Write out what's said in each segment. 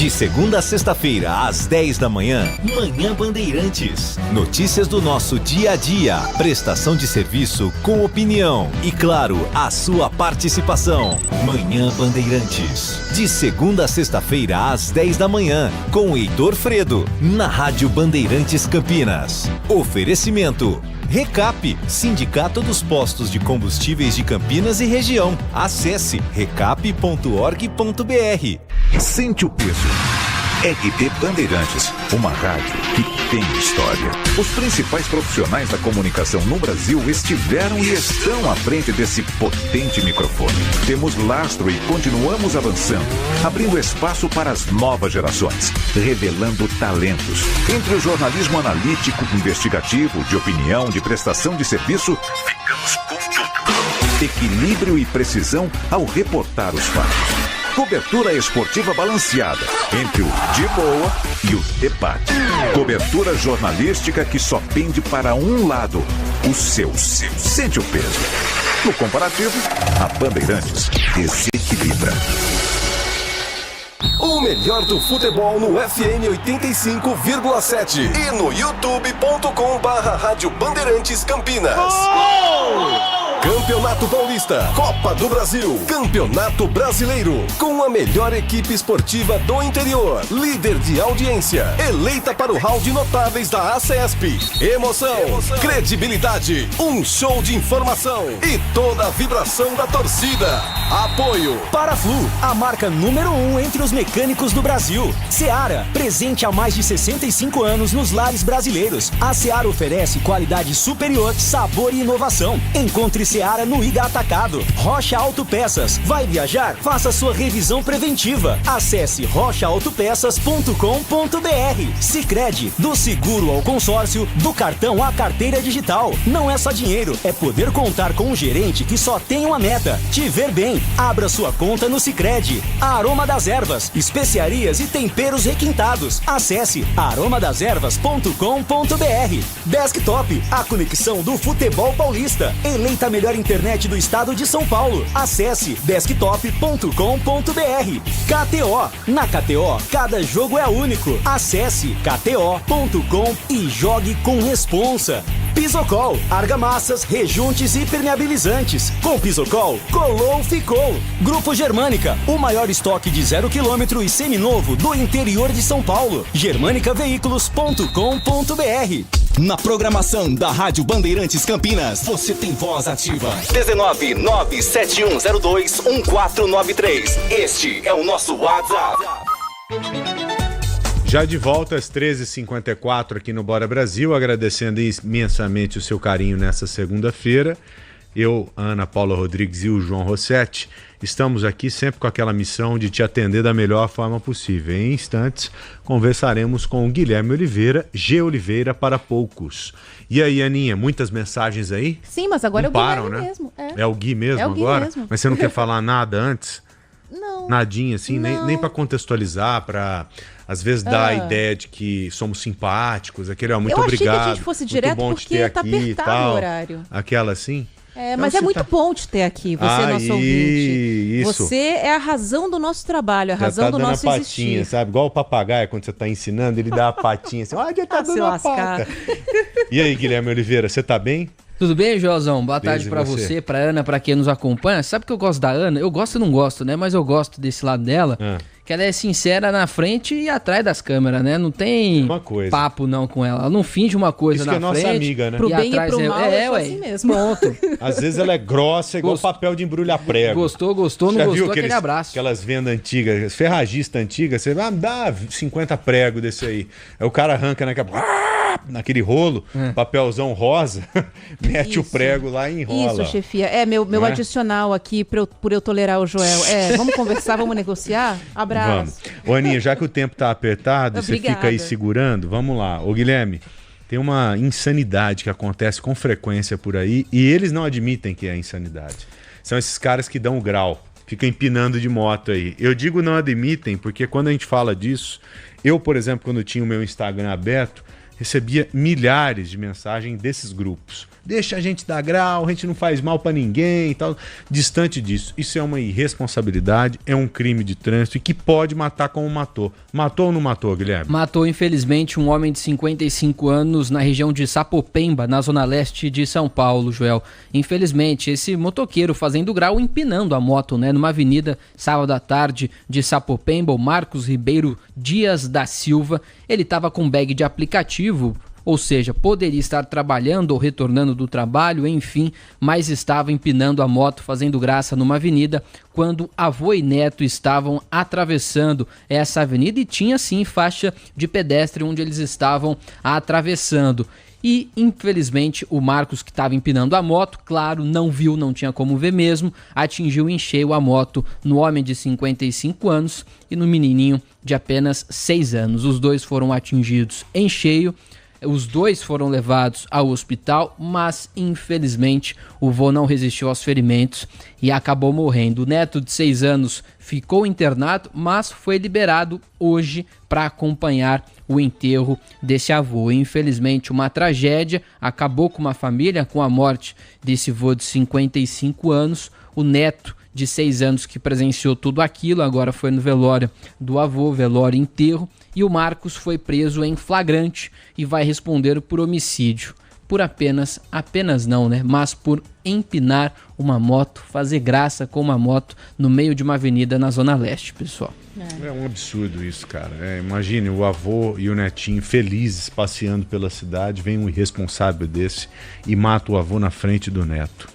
De segunda a sexta-feira, às 10 da manhã, Manhã Bandeirantes. Notícias do nosso dia a dia, prestação de serviço com opinião e, claro, a sua participação. Manhã Bandeirantes. De segunda a sexta-feira, às 10 da manhã, com Heitor Fredo, na Rádio Bandeirantes Campinas. Oferecimento. Recap, Sindicato dos Postos de Combustíveis de Campinas e Região. Acesse recap.org.br. Sente o peso. RB Bandeirantes, uma rádio que tem história. Os principais profissionais da comunicação no Brasil estiveram e estão à frente desse potente microfone. Temos lastro e continuamos avançando, abrindo espaço para as novas gerações, revelando talentos. Entre o jornalismo analítico, investigativo, de opinião, de prestação de serviço, ficamos com tudo. Equilíbrio e precisão ao reportar os fatos. Cobertura esportiva balanceada entre o de boa e o debate. Cobertura jornalística que só pende para um lado, o seu. Sente o peso. No comparativo, a Bandeirantes desequilibra. O melhor do futebol no FM 85,7 e no youtube.com/Rádio Bandeirantes Campinas. Campeonato Paulista, Copa do Brasil, Campeonato Brasileiro, com a melhor equipe esportiva do interior, líder de audiência, eleita para o hall de notáveis da ACESP. Emoção, credibilidade, um show de informação e toda a vibração da torcida. Apoio Paraflu, a marca número 1 entre os mecânicos do Brasil. Seara, presente há mais de 65 anos nos lares brasileiros. A Seara oferece qualidade superior, sabor e inovação. Encontre Seara no Iga Atacado. Rocha Autopeças. Vai viajar? Faça sua revisão preventiva. Acesse rochaautopeças.com.br. Sicredi, do seguro ao consórcio, do cartão à carteira digital. Não é só dinheiro, é poder contar com um gerente que só tem uma meta: te ver bem. Abra sua conta no Sicredi. Aroma das Ervas, especiarias e temperos requintados. Acesse aromadeservas.com.br. Desktop, a conexão do futebol paulista. Eleita a melhor internet do estado de São Paulo. Acesse desktop.com.br. KTO. Na KTO, cada jogo é único. Acesse kto.com e jogue com responsa. Pisocol, argamassas, rejuntes e impermeabilizantes. Com Pisocol, colou, ficou. Grupo Germânica, o maior estoque de 0 km e seminovo do interior de São Paulo. germanicaveículos.com.br. Na programação da Rádio Bandeirantes Campinas, você tem voz ativa. 19971021493. Este é o nosso WhatsApp. Já de volta às 13h54 aqui no Bora Brasil, agradecendo imensamente o seu carinho nessa segunda-feira. Eu, a Ana Paula Rodrigues e o João Rossetti estamos aqui sempre com aquela missão de te atender da melhor forma possível. Em instantes, conversaremos com o Guilherme Oliveira, G. Oliveira para poucos. E aí, Aninha, muitas mensagens aí? Sim, mas agora não é o param, Guilherme né? mesmo. É o Gui mesmo o Gui agora? mesmo. Mas você não quer falar nada antes? Não. Nadinha, assim, nem para contextualizar, para às vezes dar a ideia de que somos simpáticos, aquele, muito obrigado. Eu achei que a gente fosse direto porque tá apertado o horário. Aquela assim? Mas é muito bom te ter aqui, você nosso ouvinte. Isso. Você é a razão do nosso trabalho, a razão do nosso patinha, existir. sabe? Igual o papagaio, quando você tá ensinando, ele dá a patinha assim, já tá dando a pata. E aí, Guilherme Oliveira, você tá bem? Tudo bem, Joãozão? Boa tarde pra você, pra Ana, pra quem nos acompanha. Sabe que eu gosto da Ana? Eu gosto e não gosto, né? Mas eu gosto desse lado dela. Que ela é sincera na frente e atrás das câmeras, né? Não tem papo não com ela. Ela não finge uma coisa na frente. Isso que é nossa amiga, né? Pro bem e pro mal, assim mesmo. Pronto. Às vezes ela é grossa, igual papel de embrulhar prego. Gostou, não gostou, aquele abraço. Aquelas vendas antigas, ferragista antiga, você vai dá 50 pregos desse aí. Aí o cara arranca naquele rolo, papelzão rosa, mete o prego lá e enrola. Isso, chefia. Meu adicional aqui por eu tolerar o Joel. Vamos conversar, vamos negociar? Abraço. Vamos. Ô, Aninha, já que o tempo tá apertado, você fica aí segurando, vamos lá. Ô, Guilherme, tem uma insanidade que acontece com frequência por aí e eles não admitem que é insanidade. São esses caras que dão o grau, ficam empinando de moto aí. Eu digo não admitem porque quando a gente fala disso, eu, por exemplo, quando tinha o meu Instagram aberto, recebia milhares de mensagens desses grupos. deixa a gente dar grau, a gente não faz mal pra ninguém e tal. Distante disso, isso é uma irresponsabilidade, é um crime de trânsito e que pode matar como matou. Matou ou não matou, Guilherme? Matou, infelizmente, um homem de 55 anos na região de Sapopemba, na zona leste de São Paulo, Joel. Infelizmente, esse motoqueiro fazendo grau, empinando a moto, né, numa avenida, sábado à tarde, de Sapopemba, o Marcos Ribeiro Dias da Silva. Ele estava com bag de aplicativo, ou seja, poderia estar trabalhando ou retornando do trabalho, enfim, mas estava empinando a moto, fazendo graça numa avenida, quando avô e neto estavam atravessando essa avenida e tinha sim faixa de pedestre onde eles estavam atravessando. E, infelizmente, o Marcos, que estava empinando a moto, claro, não viu, não tinha como ver mesmo, atingiu em cheio a moto no homem de 55 anos e no menininho de apenas 6 anos. Os dois foram atingidos em cheio. Os dois foram levados ao hospital, mas infelizmente o vô não resistiu aos ferimentos e acabou morrendo. O neto de 6 anos ficou internado, mas foi liberado hoje para acompanhar o enterro desse avô. Infelizmente, uma tragédia acabou com uma família, com a morte desse vô de 55 anos. O neto de 6 anos que presenciou tudo aquilo, agora foi no velório do avô, velório e enterro, e o Marcos foi preso em flagrante e vai responder por homicídio, por apenas não, né, mas por empinar uma moto, fazer graça com uma moto no meio de uma avenida na Zona Leste, pessoal. É um absurdo isso, cara. Imagine o avô e o netinho felizes passeando pela cidade, vem um irresponsável desse e mata o avô na frente do neto.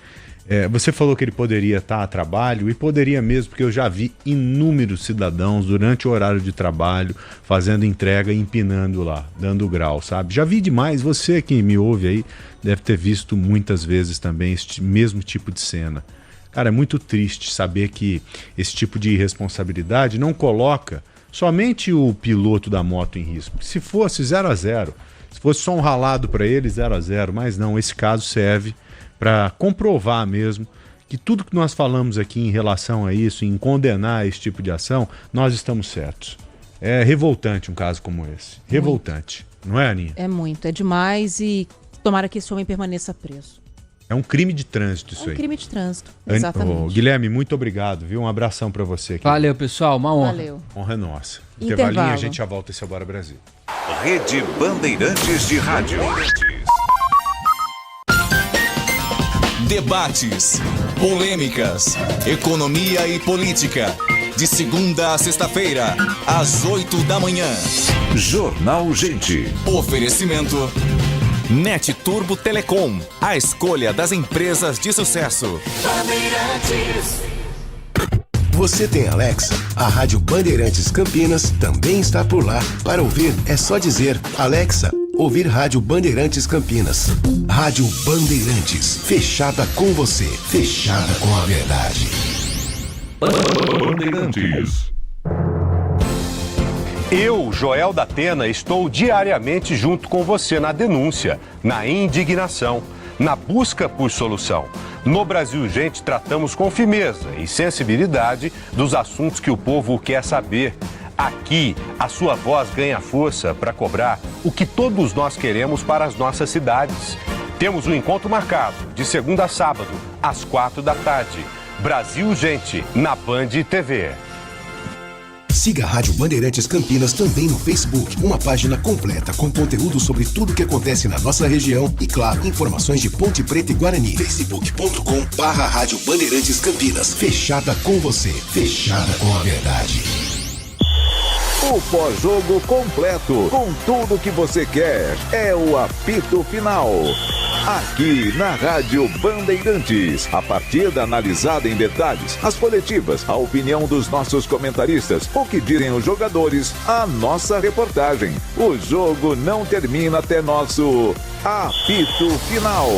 Você falou que ele poderia estar a trabalho, e poderia mesmo, porque eu já vi inúmeros cidadãos durante o horário de trabalho fazendo entrega e empinando lá, dando grau, sabe? Já vi demais, você que me ouve aí deve ter visto muitas vezes também este mesmo tipo de cena. Cara, é muito triste saber que esse tipo de irresponsabilidade não coloca somente o piloto da moto em risco. Se fosse 0-0, se fosse só um ralado para ele, 0-0, mas não, esse caso serve para comprovar mesmo que tudo que nós falamos aqui em relação a isso, em condenar esse tipo de ação, nós estamos certos. É revoltante um caso como esse. Revoltante. Não é, Aninha? É muito, é demais e tomara que esse homem permaneça preso. É um crime de trânsito isso aí. É um crime de trânsito, exatamente. Guilherme, muito obrigado, viu? Um abração para você aqui. Valeu, pessoal, uma honra. Valeu. Honra é nossa. Intervalo. Intervalinho, a gente já volta esse Bora Brasil. Rede Bandeirantes de Rádio. Debates, polêmicas, economia e política. De segunda a sexta-feira, às 8 da manhã. Jornal Gente. Oferecimento Net Turbo Telecom, a escolha das empresas de sucesso. Bandeirantes. Você tem Alexa? A Rádio Bandeirantes Campinas também está por lá. Para ouvir, é só dizer: Alexa, ouvir Rádio Bandeirantes Campinas. Rádio Bandeirantes, fechada com você, fechada com a verdade. Bandeirantes. Eu, Joel da Atena, estou diariamente junto com você na denúncia, na indignação, na busca por solução. No Brasil Gente, tratamos com firmeza e sensibilidade dos assuntos que o povo quer saber. Aqui, a sua voz ganha força para cobrar o que todos nós queremos para as nossas cidades. Temos um encontro marcado, de segunda a sábado, às 4 da tarde. Brasil Gente, na Band TV. Siga a Rádio Bandeirantes Campinas também no Facebook. Uma página completa com conteúdo sobre tudo que acontece na nossa região e, claro, informações de Ponte Preta e Guarani. facebook.com/Rádio Bandeirantes Campinas. Fechada com você, fechada com a verdade. O pós-jogo completo, com tudo que você quer, é o apito final. Aqui na Rádio Bandeirantes, a partida analisada em detalhes, as coletivas, a opinião dos nossos comentaristas, o que dizem os jogadores, a nossa reportagem. O jogo não termina até nosso apito final.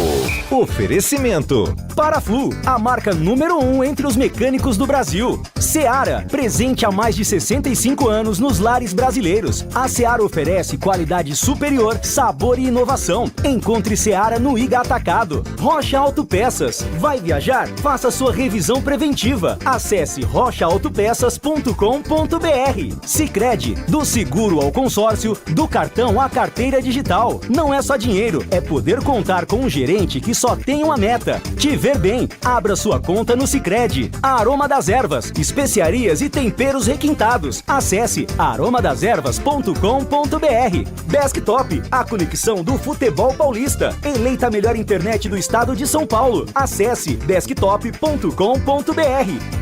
Oferecimento Paraflu, a marca número 1 entre os mecânicos do Brasil. Seara, presente há mais de 65 anos nos lares brasileiros. A Seara oferece qualidade superior, sabor e inovação. Encontre Seara no Iga Atacado. Rocha Autopeças. Vai viajar? Faça sua revisão preventiva. Acesse rochaautopeças.com.br. Sicredi, do seguro ao consórcio, do cartão à carteira digital. Não é só dinheiro, dinheiro é poder contar com um gerente que só tem uma meta: te ver bem. Abra sua conta no Sicredi. Aroma das Ervas, especiarias e temperos requintados. Acesse aromadeservas.com.br. Desktop, a conexão do futebol paulista. Eleita a melhor internet do estado de São Paulo. Acesse desktop.com.br.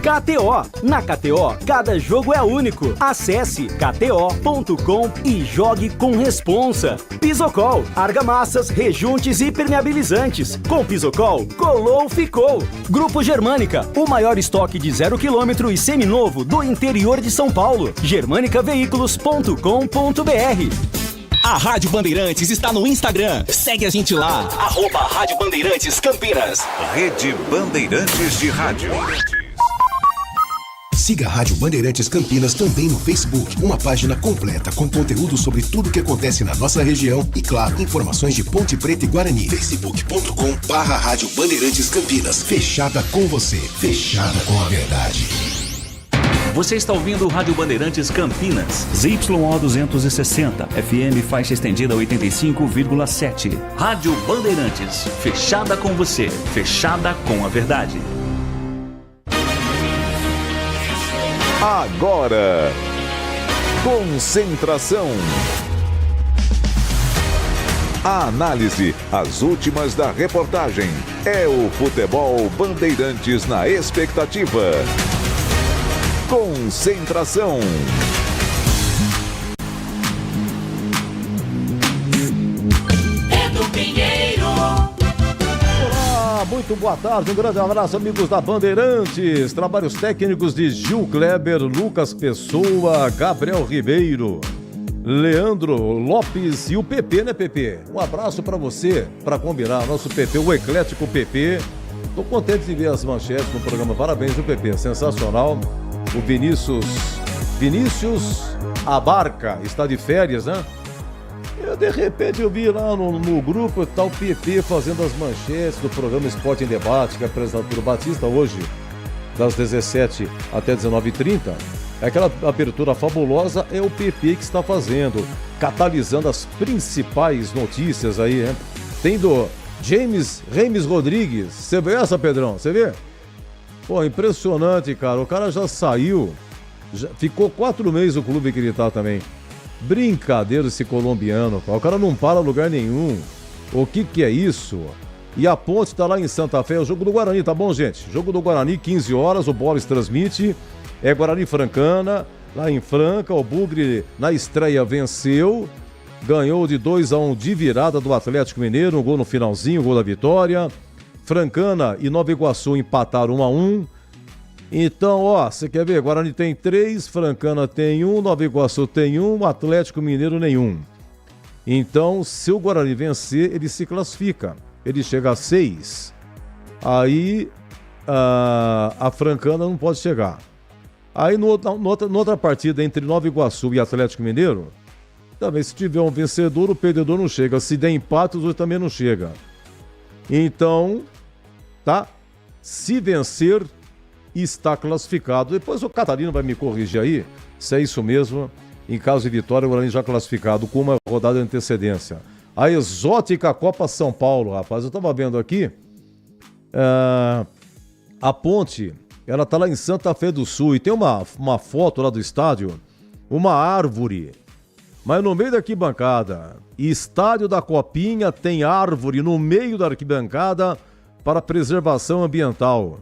KTO, na KTO, cada jogo é único. Acesse kto.com e jogue com responsa. Pisocol, argamassas, rejuntes e impermeabilizantes. Com Pisocol, colou, ficou. Grupo Germânica, o maior estoque de 0 km e seminovo do interior de São Paulo. germanicaveículos.com.br. A Rádio Bandeirantes está no Instagram. Segue a gente lá. @Rádio Bandeirantes Campinas. Rede Bandeirantes de Rádio. Siga a Rádio Bandeirantes Campinas também no Facebook. Uma página completa com conteúdo sobre tudo que acontece na nossa região e, claro, informações de Ponte Preta e Guarani. facebook.com/Rádio Bandeirantes Campinas. Fechada com você. Fechada com a verdade. Você está ouvindo Rádio Bandeirantes Campinas, ZYO 260, FM faixa estendida 85,7. Rádio Bandeirantes, fechada com você, fechada com a verdade. Agora, concentração. A análise, as últimas da reportagem. É o Futebol Bandeirantes na expectativa. Concentração. Edu Pinheiro. Olá, muito boa tarde, um grande abraço, amigos da Bandeirantes. Trabalhos técnicos de Gil Kleber, Lucas Pessoa, Gabriel Ribeiro, Leandro Lopes e o PP, né, PP? Um abraço pra você, pra combinar, nosso PP, o eclético PP. Tô contente de ver as manchetes no programa, parabéns, o PP, sensacional. O Vinícius Abarca está de férias, né? De repente eu vi lá no grupo tá o PP fazendo as manchetes do programa Esporte em Debate, que é apresentado pelo Batista hoje, das 17 até 19h30. Aquela abertura fabulosa é o PP que está fazendo, catalisando as principais notícias aí, né? Tem do James Rodrigues. Você vê essa, Pedrão? Você vê? Pô, impressionante, cara. O cara já saiu, ficou 4 meses o clube que ele tá também. Brincadeira esse colombiano, cara. O cara não para lugar nenhum. O que é isso? E a Ponte tá lá em Santa Fé, o jogo do Guarani, tá bom, gente? Jogo do Guarani, 15 horas, o Boris transmite. É Guarani Francana, lá em Franca. O Bugre, na estreia, venceu. Ganhou de 2-1 de virada do Atlético Mineiro. Um gol no finalzinho, um gol da vitória. Francana e Nova Iguaçu empataram 1-1. Então, ó, você quer ver? Guarani tem 3, Francana tem 1, Nova Iguaçu tem 1, Atlético Mineiro nenhum. Então, se o Guarani vencer, ele se classifica. Ele chega a 6. Aí, a Francana não pode chegar. Aí, noutra partida entre Nova Iguaçu e Atlético Mineiro, também se tiver um vencedor, o perdedor não chega. Se der empate, os dois também não chegam. Então, tá? Se vencer, está classificado. Depois o Catarino vai me corrigir aí, se é isso mesmo. Em caso de vitória, o Guarani já classificado com uma rodada de antecedência. A exótica Copa São Paulo, rapaz. Eu tava vendo aqui. A Ponte, ela tá lá em Santa Fé do Sul e tem uma foto lá do estádio, uma árvore. Mas no meio da arquibancada, estádio da Copinha tem árvore no meio da arquibancada para preservação ambiental.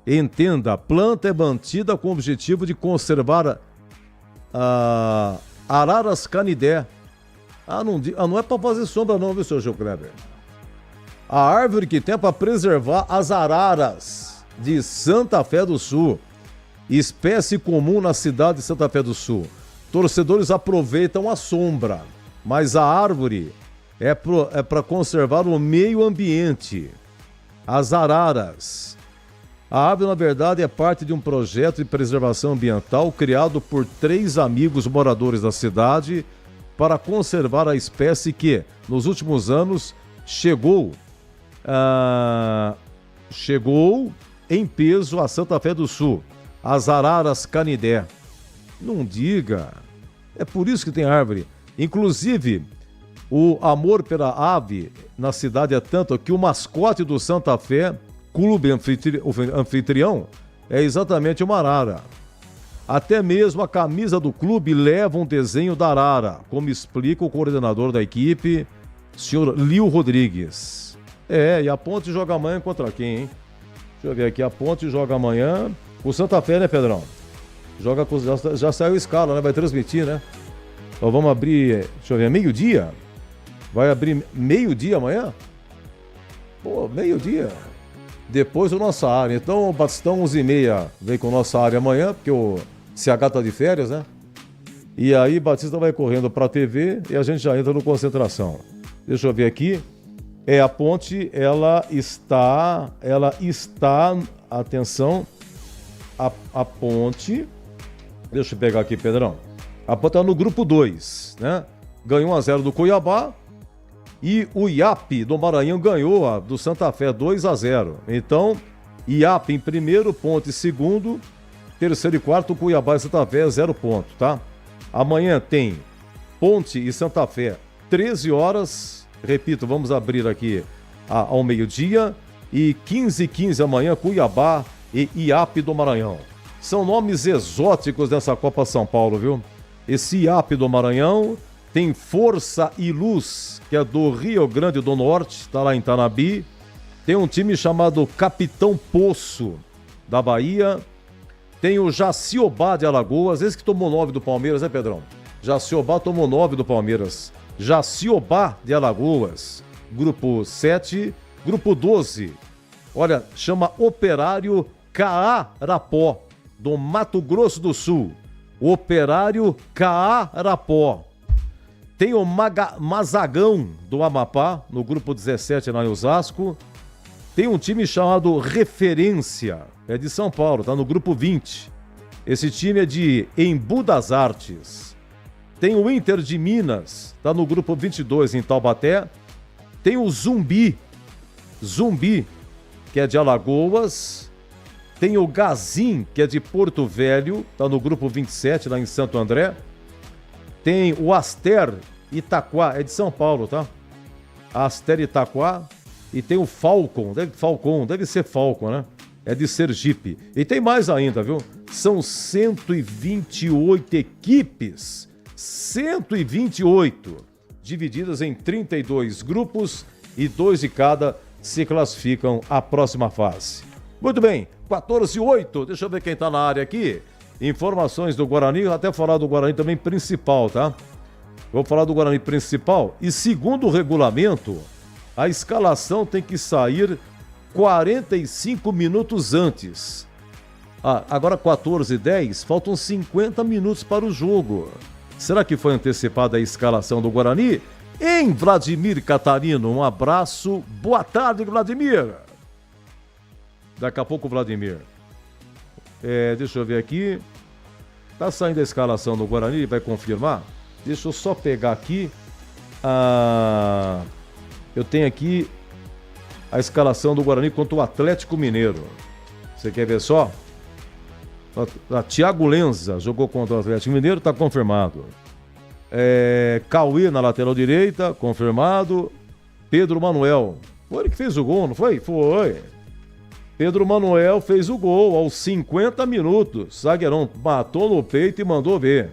Entenda, a planta é mantida com o objetivo de conservar araras canidé. Não é para fazer sombra não, viu, seu Gil Kleber? A árvore que tem é para preservar as araras de Santa Fé do Sul, espécie comum na cidade de Santa Fé do Sul. Torcedores aproveitam a sombra, mas a árvore é para conservar o meio ambiente. As araras. A árvore, na verdade, é parte de um projeto de preservação ambiental criado por 3 amigos moradores da cidade para conservar a espécie que, nos últimos anos, chegou em peso a Santa Fé do Sul, as araras canidé. Não diga. É por isso que tem árvore. Inclusive, O amor pela ave na cidade é tanto que o mascote do Santa Fé, clube anfitrião, é exatamente uma arara. Até mesmo a camisa do clube leva um desenho da arara, como explica o coordenador da equipe, senhor Lio Rodrigues. E a Ponte joga amanhã contra quem, hein? Deixa eu ver aqui, a Ponte joga amanhã com o Santa Fé, né, Pedrão? Joga com, já saiu a escala, né? Vai transmitir, né? Então vamos abrir, deixa eu ver, meio-dia? Vai abrir meio-dia amanhã? Pô, meio-dia. Depois o Nossa Área. Então o Batistão 11h30 vem com Nossa Área amanhã, porque o CH tá de férias, né? E aí Batista vai correndo pra TV e a gente já entra no Concentração. Deixa eu ver aqui. A Ponte, ela está, atenção, a Ponte, deixa eu pegar aqui, Pedrão. A Ponte tá no grupo 2, né? Ganhou 1-0 do Cuiabá e o IAP do Maranhão ganhou do Santa Fé 2-0. Então, IAP em primeiro, Ponte em segundo, terceiro e quarto, Cuiabá e Santa Fé 0 ponto, tá? Amanhã tem Ponte e Santa Fé, 13 horas. Repito, vamos abrir aqui ao meio-dia e 15h15 amanhã, Cuiabá e IAP do Maranhão. São nomes exóticos dessa Copa São Paulo, viu? Esse IAP do Maranhão tem Força e Luz, que é do Rio Grande do Norte, está lá em Tanabi. Tem um time chamado Capitão Poço, da Bahia. Tem o Jaciobá de Alagoas, esse que tomou 9 do Palmeiras, né, Pedrão? Jaciobá tomou 9 do Palmeiras. Jaciobá de Alagoas, grupo 7, grupo 12, olha, chama Operário Caarapó, do Mato Grosso do Sul, Operário Caarapó. Tem o Mazagão do Amapá, no grupo 17 lá em Osasco. Tem um time chamado Referência, é de São Paulo, tá no grupo 20. Esse time é de Embu das Artes. Tem o Inter de Minas, tá no grupo 22 em Taubaté. Tem o Zumbi, que é de Alagoas. Tem o Gazin, que é de Porto Velho, tá no grupo 27 lá em Santo André. Tem o Aster Itaquá, é de São Paulo, tá? Aster Itaquá. E tem o Falcon, deve ser Falcon, né? É de Sergipe. E tem mais ainda, viu? São 128 equipes. 128, divididas em 32 grupos e 2 de cada se classificam à próxima fase. Muito bem, 14:08, deixa eu ver quem tá na área aqui. Informações do Guarani, vou até falar do Guarani também principal, tá? Vou falar do Guarani principal e segundo o regulamento, a escalação tem que sair 45 minutos antes. Agora 14:10, faltam 50 minutos para o jogo. Será que foi antecipada a escalação do Guarani? Em Vladimir Catarino, um abraço. Boa tarde, Vladimir. Daqui a pouco, Vladimir. Deixa eu ver aqui. Tá saindo a escalação do Guarani, ele vai confirmar? Deixa eu só pegar aqui. Eu tenho aqui a escalação do Guarani contra o Atlético Mineiro. Você quer ver só? Thiago Lenza jogou contra o Atlético Mineiro, está confirmado. Cauê na lateral direita, confirmado. Pedro Manuel, foi ele que fez o gol, não foi? Foi. Pedro Manuel fez o gol aos 50 minutos. Zagueirão matou no peito e mandou ver.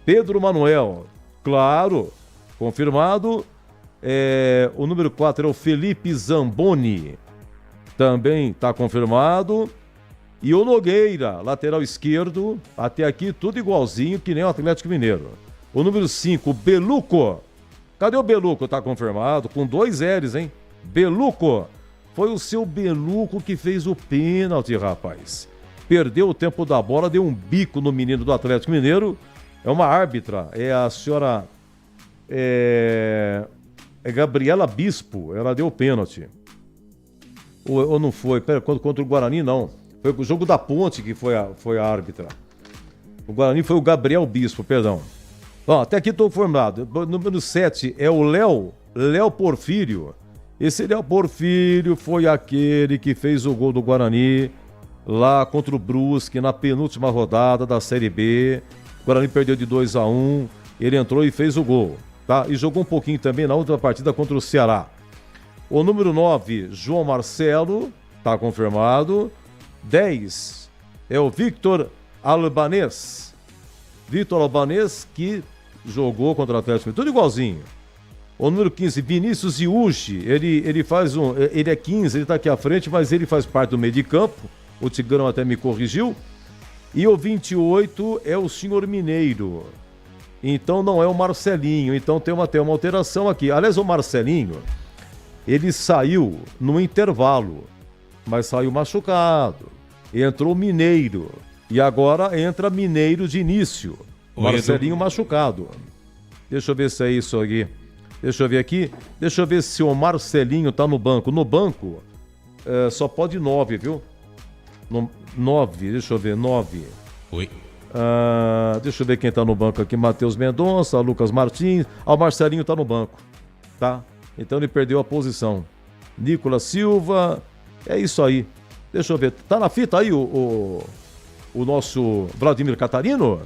Pedro Manuel, claro, confirmado. O número 4 é o Felipe Zamboni, também está confirmado. E o Nogueira, lateral esquerdo, até aqui tudo igualzinho que nem o Atlético Mineiro. O número 5, o Beluco. Cadê o Beluco? Tá confirmado, com 2 L's, hein? Beluco. Foi o seu Beluco que fez o pênalti, rapaz. Perdeu o tempo da bola, deu um bico no menino do Atlético Mineiro. É uma árbitra, é a senhora... É Gabriela Bispo, ela deu o pênalti. Ou não foi? Pera, contra o Guarani, não. Foi o jogo da Ponte que foi a árbitra. O Guarani foi o Gabriel Bispo, perdão. Até aqui estou informado. Número 7 é o Léo Porfírio. Esse Léo Porfírio foi aquele que fez o gol do Guarani lá contra o Brusque na penúltima rodada da Série B. O Guarani perdeu de 2-1. Ele entrou e fez o gol. tá? E jogou um pouquinho também na última partida contra o Ceará. O número 9, João Marcelo, tá confirmado. 10 é o Victor Albanês. Victor Albanês, que jogou contra o Atlético, tudo igualzinho. O número 15, Vinícius Iuchi, ele é 15, ele tá aqui à frente, mas ele faz parte do meio de campo. O Tigrão até me corrigiu. E o 28 é o senhor Mineiro. Então não é o Marcelinho, então tem uma alteração aqui. Aliás, o Marcelinho, ele saiu no intervalo, mas saiu machucado. Entrou Mineiro. E agora entra Mineiro de início. Marcelinho machucado. Deixa eu ver se é isso aqui. Deixa eu ver aqui. Deixa eu ver se o Marcelinho tá no banco. No banco, só pode 9, viu? 9, deixa eu ver, 9. Oi. Deixa eu ver quem tá no banco aqui. Matheus Mendonça, Lucas Martins. O Marcelinho tá no banco, tá? Então ele perdeu a posição. Nicolas Silva, é isso aí. Deixa eu ver, tá na fita aí o nosso Vladimir Catarino?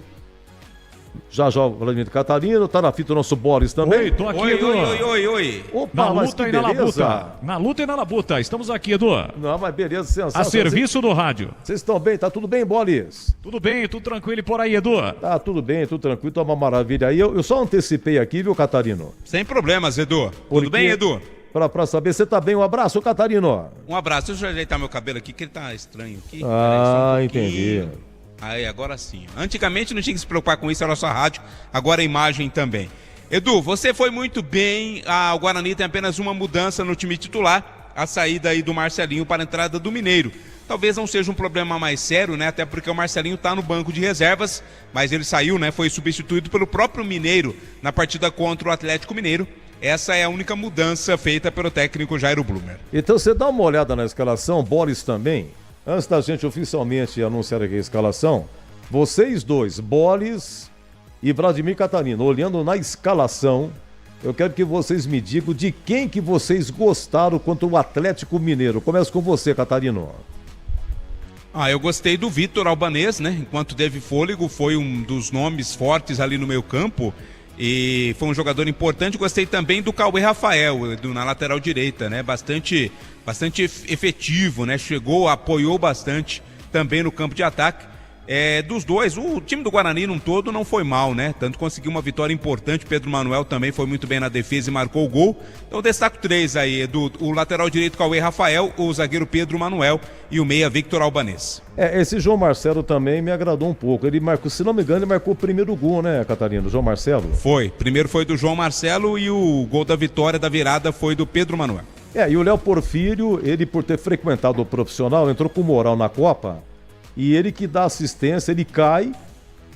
Já o Vladimir Catarino, tá na fita o nosso Boris também. Oi, tô aqui, Edu. Oi. Opa, na luta e na labuta. Na luta e na labuta. Estamos aqui, Edu. Não, mas beleza, sensacional. A serviço do rádio. Vocês estão bem? Tá tudo bem, Boris? Tudo bem, tudo tranquilo e por aí, Edu? Tá tudo bem, tudo tranquilo, tá uma maravilha aí. Eu só antecipei aqui, viu, Catarino? Sem problemas, Edu. Tudo bem, Edu? Pra saber se você tá bem. Um abraço, Catarino. Um abraço. Deixa eu ajeitar meu cabelo aqui, que ele tá estranho aqui. Entendi. Aí, agora sim. Antigamente não tinha que se preocupar com isso, era só rádio, agora a imagem também. Edu, você foi muito bem, o Guarani tem apenas uma mudança no time titular, a saída aí do Marcelinho para a entrada do Mineiro. Talvez não seja um problema mais sério, né? Até porque o Marcelinho tá no banco de reservas, mas ele saiu, né? Foi substituído pelo próprio Mineiro na partida contra o Atlético Mineiro. Essa é a única mudança feita pelo técnico Jairo Blumer. Então você dá uma olhada na escalação, Boris também. Antes da gente oficialmente anunciar aqui a escalação, vocês dois, Boris e Vladimir Catarino, olhando na escalação, eu quero que vocês me digam de quem que vocês gostaram contra o Atlético Mineiro. Começo com você, Catarino. Eu gostei do Victor Albanês, né? Enquanto teve fôlego, foi um dos nomes fortes ali no meio campo e foi um jogador importante. Gostei também do Cauê Rafael, na lateral direita, né? Bastante efetivo, né? Chegou, apoiou bastante também no campo de ataque. Dos dois, o time do Guarani num todo não foi mal, né? Tanto conseguiu uma vitória importante. Pedro Manuel também foi muito bem na defesa e marcou o gol. Então eu destaco 3 aí, o lateral direito Cauê Rafael, o zagueiro Pedro Manuel e o meia Victor Albanês. Esse João Marcelo também me agradou um pouco. Ele marcou, se não me engano, ele marcou o primeiro gol, né, Catarina? João Marcelo? Foi. Primeiro foi do João Marcelo e o gol da vitória, da virada, foi do Pedro Manuel. E o Léo Porfírio, ele por ter frequentado o profissional, entrou com moral na Copa. E ele que dá assistência, ele cai,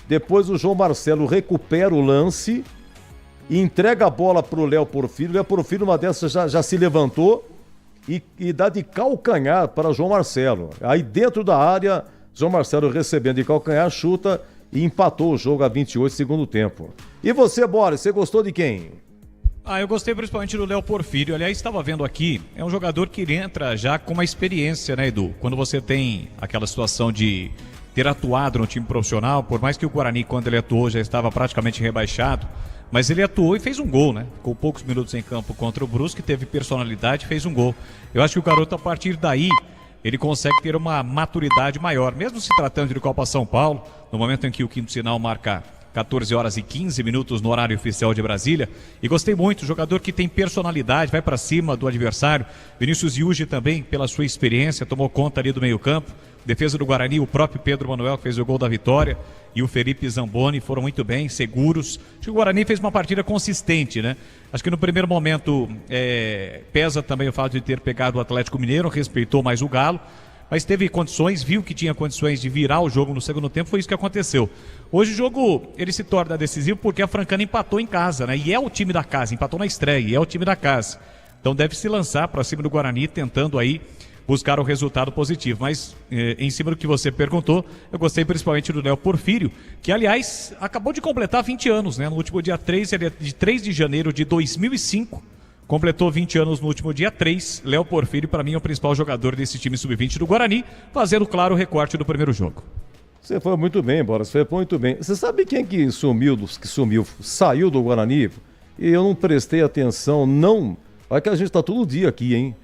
depois o João Marcelo recupera o lance e entrega a bola para o Léo Porfírio. O Léo Porfírio, uma dessas, já se levantou e dá de calcanhar para o João Marcelo. Aí dentro da área, João Marcelo recebendo de calcanhar, chuta e empatou o jogo a 28, segundo tempo. E você, Boris, você gostou de quem? Eu gostei principalmente do Léo Porfírio. Aliás, estava vendo aqui, é um jogador que entra já com uma experiência, né, Edu? Quando você tem aquela situação de ter atuado no time profissional, por mais que o Guarani, quando ele atuou, já estava praticamente rebaixado, mas ele atuou e fez um gol, né? Ficou poucos minutos em campo contra o Brusque, teve personalidade e fez um gol. Eu acho que o garoto, a partir daí, ele consegue ter uma maturidade maior, mesmo se tratando de Copa São Paulo, no momento em que o quinto sinal marca 14 horas e 15 minutos no horário oficial de Brasília. E gostei muito, jogador que tem personalidade, vai para cima do adversário. Vinícius Iuchi também, pela sua experiência, tomou conta ali do meio campo. Defesa do Guarani, o próprio Pedro Manuel que fez o gol da vitória e o Felipe Zamboni foram muito bem, seguros. Acho que o Guarani fez uma partida consistente, né? Acho que no primeiro momento pesa também o fato de ter pegado o Atlético Mineiro, respeitou mais o Galo, mas teve condições, viu que tinha condições de virar o jogo no segundo tempo, foi isso que aconteceu. Hoje o jogo, ele se torna decisivo porque a Francana empatou em casa, né? E é o time da casa, empatou na estreia, e é o time da casa. Então deve se lançar para cima do Guarani, tentando aí buscar o resultado positivo. Mas em cima do que você perguntou, eu gostei principalmente do Léo Porfírio, que aliás acabou de completar 20 anos, né? No último dia 3, ele é de 3 de janeiro de 2005, completou 20 anos no último dia 3. Léo Porfírio, para mim, é o principal jogador desse time sub-20 do Guarani, fazendo, claro, o recorte do primeiro jogo. Você foi muito bem, Boris, você foi muito bem. Você sabe quem que saiu do Guarani E eu não prestei atenção, não. Olha que a gente tá todo dia aqui, hein?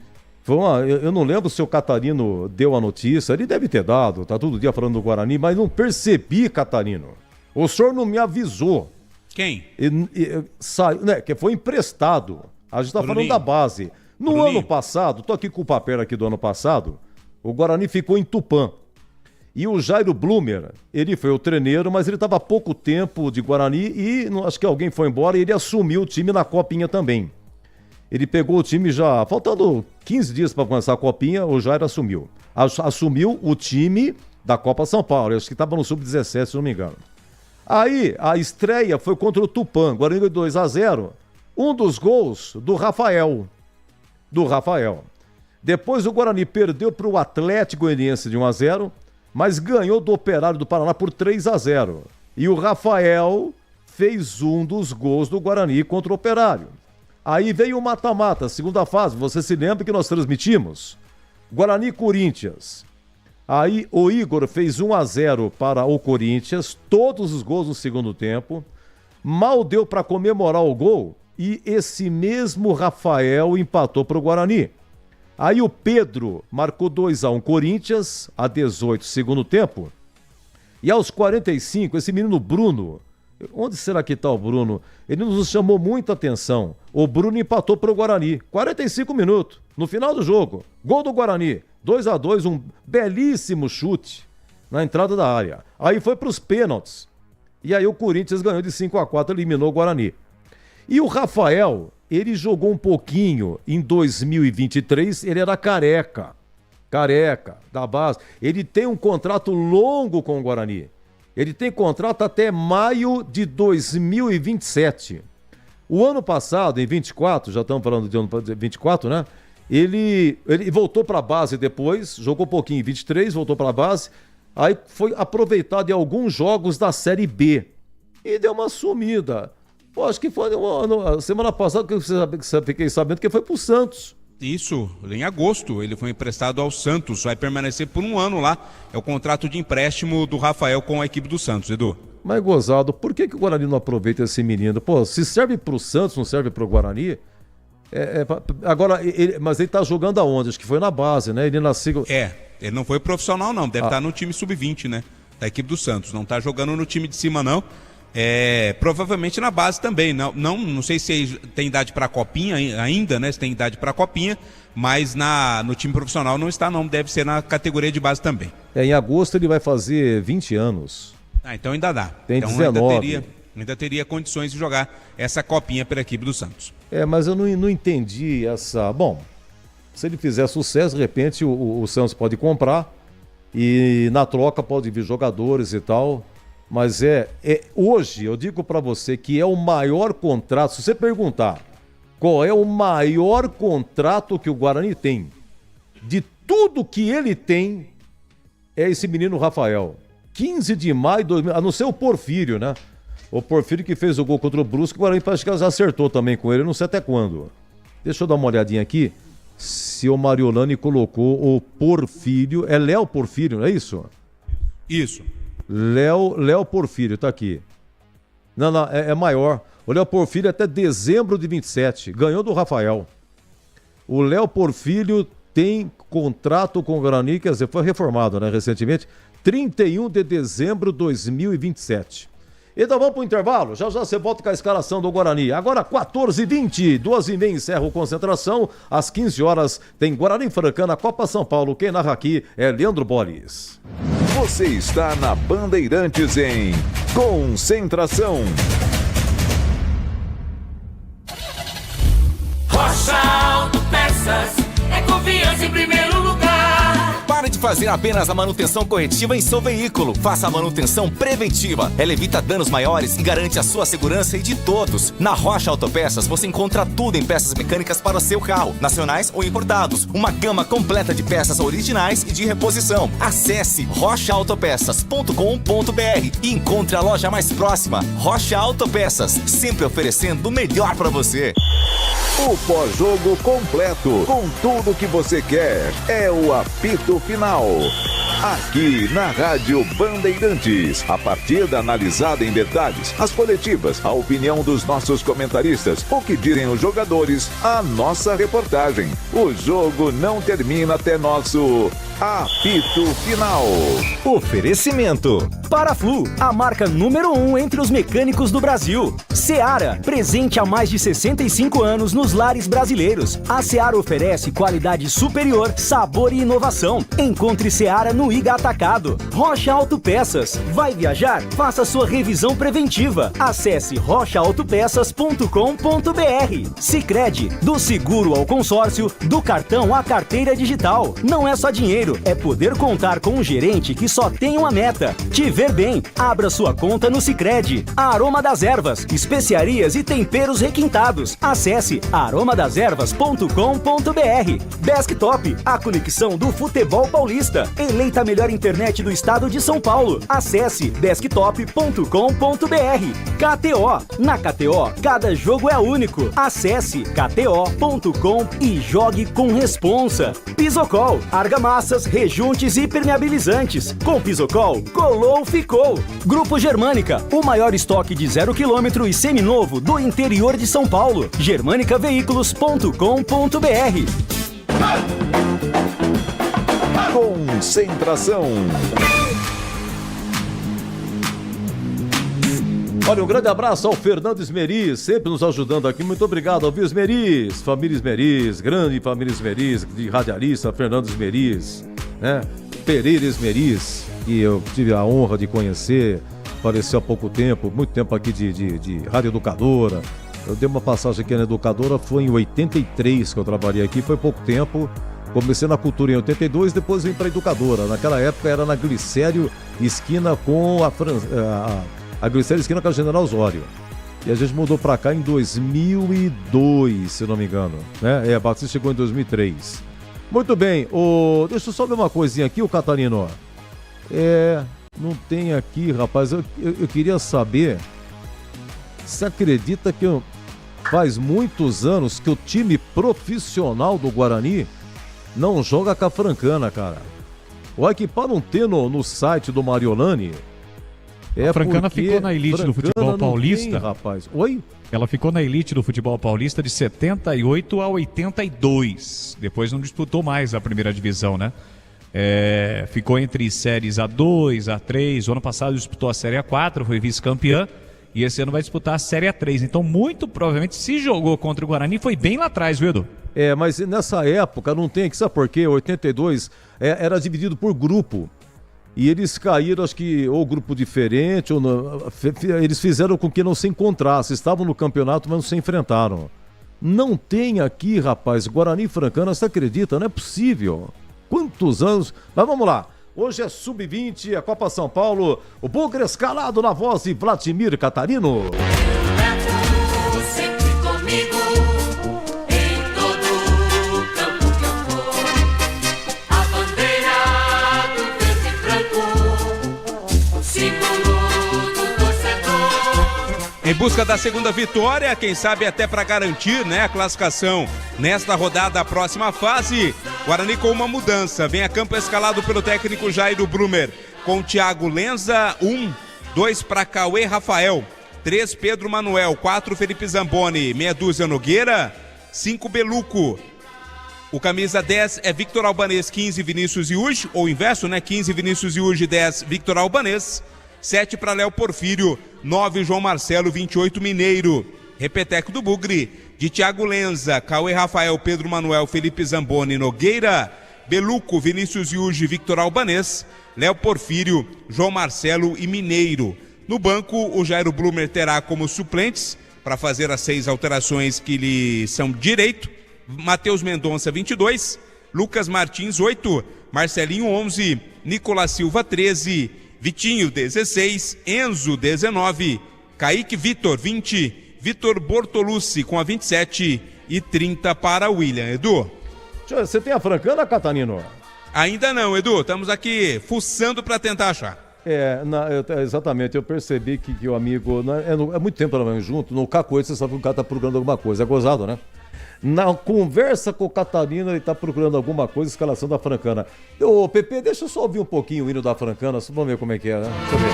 Eu não lembro se o Catarino deu a notícia, ele deve ter dado, tá todo dia falando do Guarani, mas não percebi, Catarino. O senhor não me avisou. Quem? Saiu, né, que foi emprestado. A gente tá falando da base. No ano passado, tô aqui com o papel aqui do ano passado, o Guarani ficou em Tupã. E o Jairo Blumer, ele foi o treineiro, mas ele estava há pouco tempo de Guarani e acho que alguém foi embora e ele assumiu o time na Copinha também. Ele pegou o time já, faltando 15 dias para começar a Copinha, o Jairo assumiu. Assumiu o time da Copa São Paulo, acho que estava no Sub-17, se não me engano. Aí, a estreia foi contra o Tupã, Guarani 2-0, um dos gols do Rafael. Depois o Guarani perdeu para o Atlético Goianiense de 1-0, mas ganhou do Operário do Paraná por 3-0. E o Rafael fez um dos gols do Guarani contra o Operário. Aí veio o mata-mata, segunda fase, você se lembra que nós transmitimos? Guarani e Corinthians. Aí o Igor fez 1-0 para o Corinthians, todos os gols no segundo tempo. Mal deu para comemorar o gol e esse mesmo Rafael empatou para o Guarani. Aí o Pedro marcou 2-1 Corinthians, a 18, segundo tempo. E aos 45, esse menino Bruno, onde será que está o Bruno? Ele nos chamou muita atenção. O Bruno empatou para o Guarani, 45 minutos, no final do jogo. Gol do Guarani, 2-2, um belíssimo chute na entrada da área. Aí foi para os pênaltis. E aí o Corinthians ganhou de 5-4, eliminou o Guarani. E o Rafael, ele jogou um pouquinho em 2023, ele era careca da base. Ele tem um contrato longo com o Guarani. Ele tem contrato até maio de 2027. O ano passado, em 24, já estamos falando de ano 24, né? Ele voltou para a base depois, jogou um pouquinho em 23, voltou para a base, aí foi aproveitado em alguns jogos da Série B e deu uma sumida. Pô, acho que foi semana passada que eu fiquei sabendo que foi pro Santos. Isso, em agosto ele foi emprestado ao Santos, vai permanecer por um ano lá. É o contrato de empréstimo do Rafael com a equipe do Santos, Edu. Mas gozado, por que o Guarani não aproveita esse menino? Pô, se serve pro Santos, não serve pro Guarani? Agora, mas ele tá jogando aonde? Acho que foi na base, né? Ele nasceu... Ele não foi profissional não, deve estar no time sub-20, né? Da equipe do Santos, não tá jogando no time de cima não. Provavelmente na base também, não sei se tem idade para Copinha ainda, né? Se tem idade para Copinha, mas no time profissional não está não, deve ser na categoria de base também. Em agosto ele vai fazer 20 anos. Então ainda dá. Tem então 19. Ainda teria condições de jogar essa Copinha pela equipe do Santos. Mas eu não entendi essa... Bom, se ele fizer sucesso, de repente o Santos pode comprar e na troca pode vir jogadores e tal... Mas hoje, eu digo para você que é o maior contrato. Se você perguntar qual é o maior contrato que o Guarani tem, de tudo que ele tem, é esse menino Rafael. 15 de maio de 2000, a não ser o Porfírio, né? O Porfírio que fez o gol contra o Brusque, o Guarani parece que já acertou também com ele, não sei até quando. Deixa eu dar uma olhadinha aqui, se o Mariolani colocou o Porfírio, é Léo Porfírio, não é isso? Isso. Léo Porfírio, tá aqui. Não, é maior. O Léo Porfírio até dezembro de 27. Ganhou do Rafael. O Léo Porfírio tem contrato com o Guarani, quer dizer, foi reformado, né, recentemente. 31 de dezembro de 2027. Então vamos pro intervalo. Já você volta com a escalação do Guarani. Agora 14h20, 2h30 encerra o Concentração. Às 15 horas tem Guarani Francana, Copa São Paulo. Quem narra aqui é Leandro Bolis. Você está na Bandeirantes em Concentração. Rocha Autopeças é confiança em primeiro lugar. Pare de fazer apenas a manutenção corretiva em seu veículo. Faça a manutenção preventiva. Ela evita danos maiores e garante a sua segurança e de todos. Na Rocha Autopeças você encontra tudo em peças mecânicas para o seu carro, nacionais ou importados. Uma gama completa de peças originais e de reposição. Acesse rochaautopeças.com.br e encontre a loja mais próxima. Rocha Autopeças, sempre oferecendo o melhor para você. O pós-jogo completo, com tudo que você quer, é o apito final. aqui na Rádio Bandeirantes. A partida analisada em detalhes, as coletivas, a opinião dos nossos comentaristas, o que dizem os jogadores, a nossa reportagem. O jogo não termina até nosso apito final. Oferecimento Paraflu, a marca número 1 entre os mecânicos do Brasil. Seara, presente há mais de 65 anos nos lares brasileiros. A Seara oferece qualidade superior, sabor e inovação. Encontre Seara no Iga Atacado. Rocha Autopeças. Vai viajar? Faça sua revisão preventiva. Acesse rochaautopeças.com.br. Sicredi, do seguro ao consórcio, do cartão à carteira digital. Não é só dinheiro, é poder contar com um gerente que só tem uma meta: te ver bem. Abra sua conta no Sicredi. Aroma das Ervas, especiarias e temperos requintados. Acesse aromadeservas.com.br. Desktop, a conexão do futebol paulista. Eleita a melhor internet do estado de São Paulo. Acesse desktop.com.br. KTO, na KTO, cada jogo é único. Acesse kto.com e jogue com responsa. Pisocol, argamassas, rejuntes e impermeabilizantes. Com Pisocol, colou, ficou. Grupo Germânica, o maior estoque de 0 km e seminovo do interior de São Paulo. germanicaveículos.com.br. Concentração. Olha, um grande abraço ao Fernando Esmeriz, sempre nos ajudando aqui. Muito obrigado, Alvio Esmeriz, família Esmeriz, grande família Esmeriz, de radialista Fernando Esmeriz, né? Pereira Esmeriz, que eu tive a honra de conhecer, apareceu há pouco tempo, muito tempo aqui de rádio educadora. Eu dei uma passagem aqui na educadora, foi em 83 que eu trabalhei aqui, foi pouco tempo. Comecei na cultura em 82, depois vim para educadora. Naquela época era na Glicério, esquina com a Glicério, esquina com a General Osório. E a gente mudou para cá em 2002, se não me engano, né? A Batista chegou em 2003. Muito bem, deixa eu só ver uma coisinha aqui, o Catarino. Não tem aqui, rapaz, eu queria saber, você acredita que faz muitos anos que o time profissional do Guarani não joga com a Francana, cara? Olha que para não ter no site do Mariolani... A Francana ficou na elite do futebol paulista. Tem, rapaz. Oi? Ela ficou na elite do futebol paulista de 78 a 82. Depois não disputou mais a primeira divisão, né? Ficou entre séries A2, A3. O ano passado disputou a série A4, foi vice-campeã. E esse ano vai disputar a série A3. Então, muito provavelmente, se jogou contra o Guarani, foi bem lá atrás, viu, Edu? Mas nessa época não tem aqui, sabe por quê? 82 era dividido por grupo. E eles caíram, acho que, ou grupo diferente, ou não, eles fizeram com que não se encontrassem. Estavam no campeonato, mas não se enfrentaram. Não tem aqui, rapaz, Guarani e Francana, você acredita? Não é possível. Quantos anos? Mas vamos lá. Hoje é Sub-20, a Copa São Paulo. O Bugre escalado na voz de Vladimir Catarino. Sempre comigo, em todo campo que eu for. A bandeira do verde e branco, símbolo do torcedor. Em busca da segunda vitória, quem sabe até para garantir, né, a classificação nesta rodada da próxima fase. Guarani com uma mudança, vem a campo escalado pelo técnico Jairo Blumer, com Thiago Lenza, 2 para Cauê Rafael, 3 Pedro Manuel, 4 Felipe Zamboni, meia dúzia Nogueira, 5 Beluco. O camisa 10 é Victor Albanês, 15 Vinícius Iuge, ou inverso, né? 15 Vinícius Iuge, 10 Victor Albanês, 7 para Léo Porfírio, 9 João Marcelo, 28 Mineiro. Repeteco do Bugre, de Thiago Lenza, Cauê Rafael, Pedro Manuel, Felipe Zamboni, Nogueira, Beluco, Vinícius Iuge, Victor Albanês, Léo Porfírio, João Marcelo e Mineiro. No banco, o Jairo Blumer terá como suplentes, para fazer as 6 alterações que lhe são direito, Matheus Mendonça, 22, Lucas Martins, 8, Marcelinho, 11, Nicolas Silva, 13, Vitinho, 16, Enzo, 19, Kaique Vitor, 20, Vitor Bortolucci com a 27 e 30 para o William. Edu? Você tem a Francana, Catarino? Ainda não, Edu. Estamos aqui fuçando para tentar achar. Exatamente. Eu percebi que o amigo... É muito tempo trabalhando junto. No Cacoete, você sabe que o cara tá procurando alguma coisa. É gozado, né? Na conversa com o Catarina, ele tá procurando alguma coisa, escalação da Francana. Ô, Pepe, deixa eu só ouvir um pouquinho o hino da Francana, vamos ver como é que é, né? Deixa eu ver.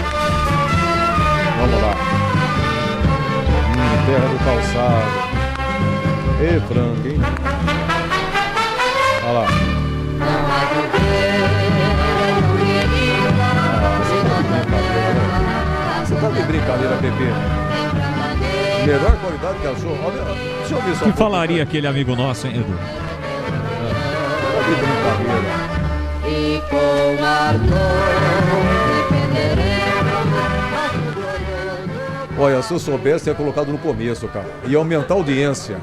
Vamos lá. Terra do calçado. Ê, Franca, hein? Olha lá. Você tá de brincadeira, Pepe? Melhor qualidade que achou? Olha, deixa eu ver só. O que falaria aquele amigo nosso, hein, Edu? Tá de brincadeira. E com Olha, se eu soubesse, ia colocado no começo, cara. Ia aumentar a audiência.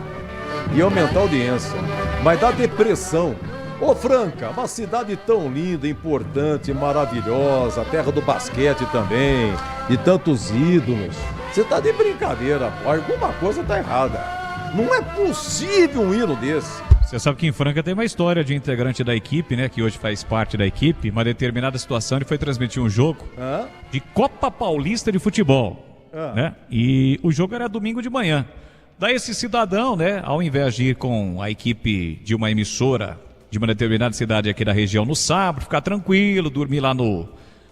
Mas dá depressão. Ô, Franca, uma cidade tão linda, importante, maravilhosa, terra do basquete também, de tantos ídolos. Você tá de brincadeira, pô. Alguma coisa tá errada. Não é possível um hino desse. Você sabe que em Franca tem uma história de integrante da equipe, né? Que hoje faz parte da equipe. Uma determinada situação, ele foi transmitir um jogo de Copa Paulista de Futebol. Né? E o jogo era domingo de manhã. Daí esse cidadão, né? Ao invés de ir com a equipe de uma emissora de uma determinada cidade aqui da região no sábado, ficar tranquilo, dormir lá no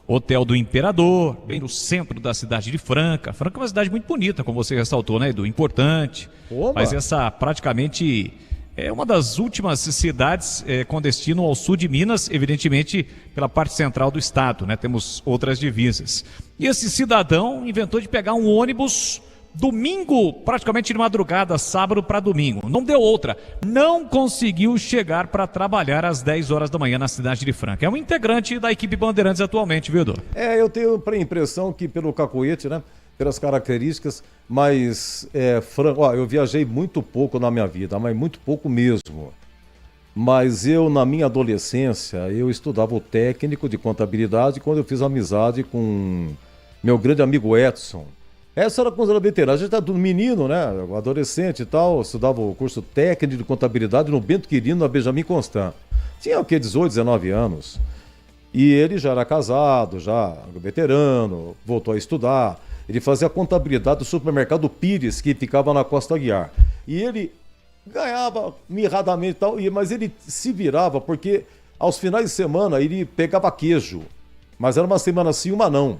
Hotel do Imperador, bem no centro da cidade de Franca. Franca é uma cidade muito bonita, como você ressaltou, né, Edu? Importante. Oba. Mas essa praticamente é uma das últimas cidades com destino ao sul de Minas, evidentemente pela parte central do estado, né? Temos outras divisas. E esse cidadão inventou de pegar um ônibus domingo, praticamente de madrugada, sábado para domingo. Não deu outra. Não conseguiu chegar para trabalhar às 10 horas da manhã na cidade de Franca. É um integrante da equipe Bandeirantes atualmente, viu, Edu? Eu tenho a impressão que pelo cacoete, né? Pelas características, mas Franca, eu viajei muito pouco na minha vida, mas muito pouco mesmo. Mas eu, na minha adolescência, eu estudava o técnico de contabilidade quando eu fiz amizade com meu grande amigo Edson. Essa era quando era veterano, a gente era do menino, né? Adolescente e tal, estudava o curso técnico de contabilidade no Bento Quirino, na Benjamin Constant. Tinha o quê? 18, 19 anos. E ele já era casado, já veterano, voltou a estudar. Ele fazia a contabilidade do supermercado Pires, que ficava na Costa Guiar. E ele ganhava mirradamente e tal, mas ele se virava porque aos finais de semana ele pegava queijo. Mas era uma semana sim, uma não.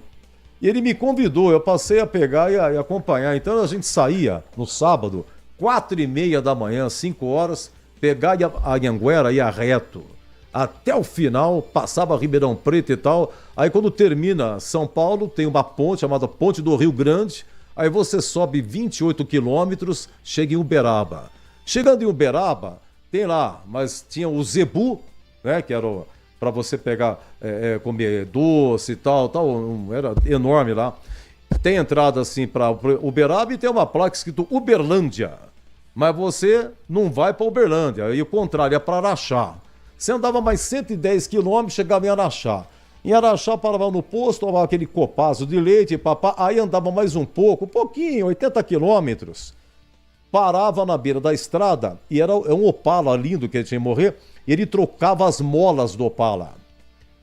E ele me convidou, eu passei a pegar e acompanhar. Então a gente saía no sábado, 4h30 da manhã, 5 horas, pegar a Anhanguera e ia reto. Até o final, passava Ribeirão Preto e tal. Aí quando termina São Paulo, tem uma ponte chamada Ponte do Rio Grande. Aí você sobe 28 quilômetros, chega em Uberaba. Chegando em Uberaba, tem lá, mas tinha o Zebu, né, que era para você pegar, comer doce e tal, era enorme lá. Tem entrada assim para Uberaba e tem uma placa escrito Uberlândia. Mas você não vai para Uberlândia, e o contrário, é para Araxá. Você andava mais 110 quilômetros, chegava em Araxá. Em Araxá parava no posto, tomava aquele copazo de leite, papá, aí andava mais um pouquinho, 80 quilômetros. Parava na beira da estrada e era um Opala lindo que ele tinha que morrer, e ele trocava as molas do Opala.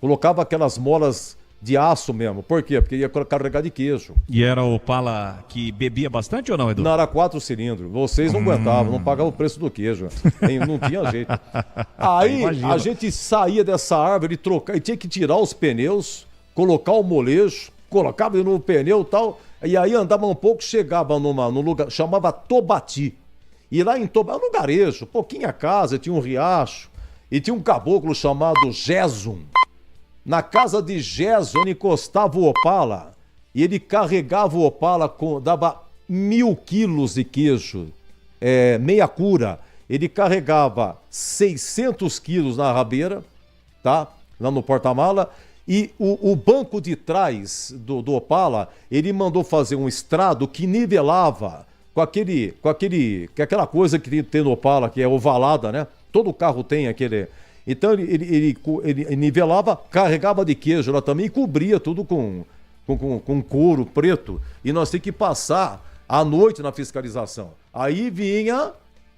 Colocava aquelas molas de aço mesmo. Por quê? Porque ia carregar de queijo. E era o Opala que bebia bastante ou não, Edu? Não, era 4 cilindros. Vocês não aguentavam, não pagavam o preço do queijo. Não tinha jeito. Aí a gente saía dessa árvore e tinha que tirar os pneus, colocar o molejo, colocava no pneu e tal, e aí andava um pouco, chegava num lugar, chamava Tobati. E lá em Tobati, no garejo, pouquinha casa, tinha um riacho, e tinha um caboclo chamado Gésum. Na casa de Gésum, ele encostava o Opala, e ele carregava o Opala, dava 1.000 quilos de queijo, meia cura. Ele carregava 600 quilos na rabeira, tá? Lá no porta-mala. E o banco de trás do Opala, ele mandou fazer um estrado que nivelava com aquela coisa que tem no Opala, que é ovalada, né? Todo carro tem aquele. Então ele nivelava, carregava de queijo lá também e cobria tudo com couro preto. E nós tínhamos que passar a noite na fiscalização. Aí vinha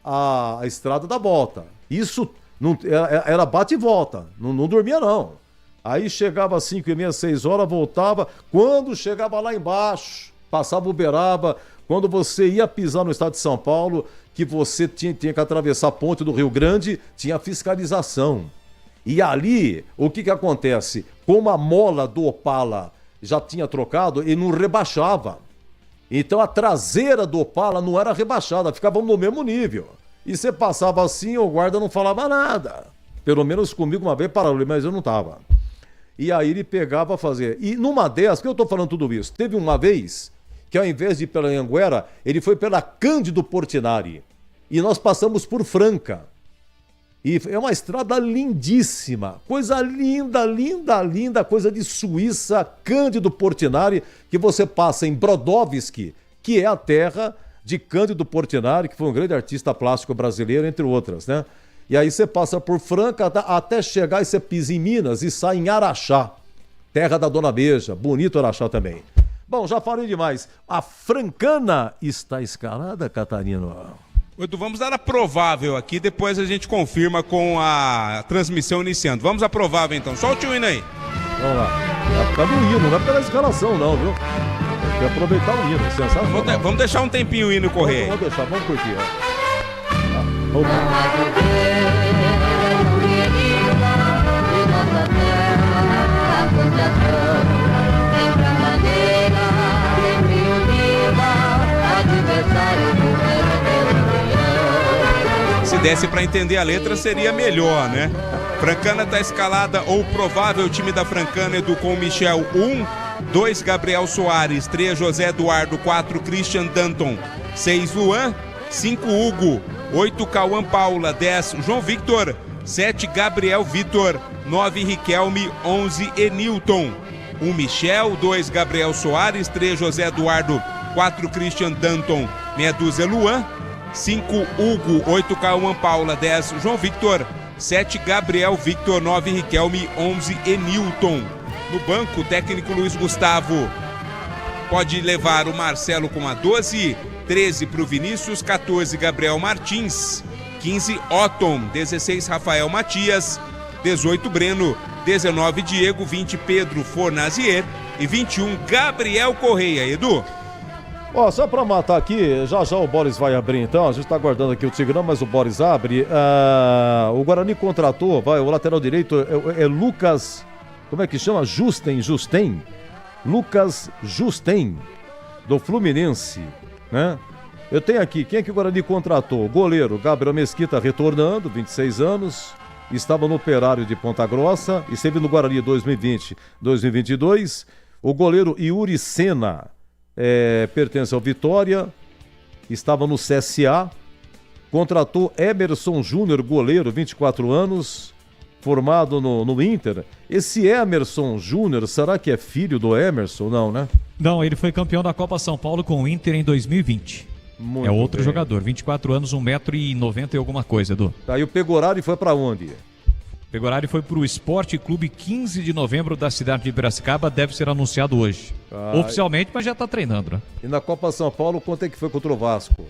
a estrada da volta. Isso não, era bate e volta, não dormia não. Aí chegava às 5h30, 6 horas, voltava. Quando chegava lá embaixo, passava Uberaba, Quando você ia pisar no estado de São Paulo, que você tinha que atravessar a ponte do Rio Grande, tinha fiscalização. E ali, o que acontece? Como a mola do Opala já tinha trocado, ele não rebaixava. Então a traseira do Opala não era rebaixada, ficava no mesmo nível. E você passava assim, o guarda não falava nada. Pelo menos comigo uma vez parou, mas eu não tava. E aí ele pegava a fazer. E numa dessas, que eu tô falando tudo isso, teve uma vez que ao invés de ir pela Anhanguera, ele foi pela Cândido Portinari. E nós passamos por Franca. E é uma estrada lindíssima, coisa linda, linda, linda, coisa de Suíça, Cândido Portinari, que você passa em Brodowski, que é a terra de Cândido Portinari, que foi um grande artista plástico brasileiro, entre outras, né? E aí você passa por Franca até chegar e você pisa em Minas e sai em Araxá, terra da Dona Beija, bonito Araxá também. Bom, já falei demais. A Francana está escalada, Catarina? Edu, vamos dar a provável aqui, depois a gente confirma com a transmissão iniciando. Vamos a provável então, solte o hino aí. Vamos lá. É por causa do hino, não é pela escalação não, viu? Tem que aproveitar o hino, sensacional. Vamos deixar um tempinho o hino correr. Vamos deixar, vamos curtir. Se desse para entender a letra seria melhor, né? Francana tá escalada, ou provável time da Francana, Edu, com Michel 1, 2 Gabriel Soares, 3 José Eduardo, 4 Christian Danton, 6 Luan, 5 Hugo, 8 Cauã Paula, 10 João Victor, 7 Gabriel Vitor, 9 Riquelme, 11 Enilton, 1 Michel, 2 Gabriel Soares, 3 José Eduardo, 4 Christian Danton, meia dúzia Luan, 5 Hugo, 8 Cauã Paula, 10 João Victor, 7 Gabriel Victor, 9 Riquelme, 11 Enilton. No banco, o técnico Luiz Gustavo pode levar o Marcelo com a 12, 13 para o Vinícius, 14 Gabriel Martins, 15 Otton, 16 Rafael Matias, 18 Breno, 19 Diego, 20 Pedro Fornazier e 21 Gabriel Correia. Edu? Ó, só pra matar aqui, já o Boris vai abrir então, a gente tá aguardando aqui o Tigrão, mas o Boris abre. O Guarani contratou, o lateral direito é Lucas, como é que chama? Justen, Lucas Justen, do Fluminense, né? Eu tenho aqui, quem é que o Guarani contratou? Goleiro Gabriel Mesquita retornando, 26 anos, estava no Operário de Ponta Grossa, esteve no Guarani 2020, 2022. O goleiro Yuri Sena, pertence ao Vitória, estava no CSA, contratou Emerson Júnior, goleiro, 24 anos, formado no Inter. Esse Emerson Júnior, será que é filho do Emerson? Não, né? Não, ele foi campeão da Copa São Paulo com o Inter em 2020. Muito outro bem. Jogador, 24 anos, 1,90 m e alguma coisa, Edu. Aí o Pegorari foi pra onde? Pegorari foi para o Esporte Clube 15 de novembro da cidade de Piracicaba, deve ser anunciado hoje. Oficialmente, mas já está treinando, né? E na Copa São Paulo, quanto é que foi contra o Vasco?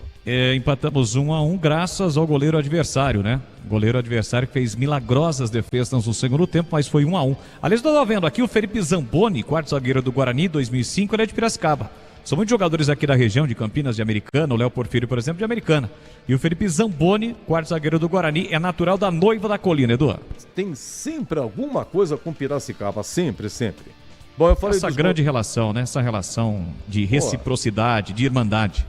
Empatamos 1-1 graças ao goleiro adversário, né? Goleiro adversário que fez milagrosas defesas no segundo tempo, mas foi 1-1. Aliás, estou vendo aqui o Felipe Zamboni, quarto zagueiro do Guarani, 2005, ele é de Piracicaba. São muitos jogadores aqui da região de Campinas, de Americana, o Léo Porfírio, por exemplo, de Americana. E o Felipe Zamboni, quarto zagueiro do Guarani, é natural da Noiva da Colina, Edu. Tem sempre alguma coisa com Piracicaba, sempre. Bom, eu falei essa grande relação, né? Essa relação de reciprocidade, de irmandade.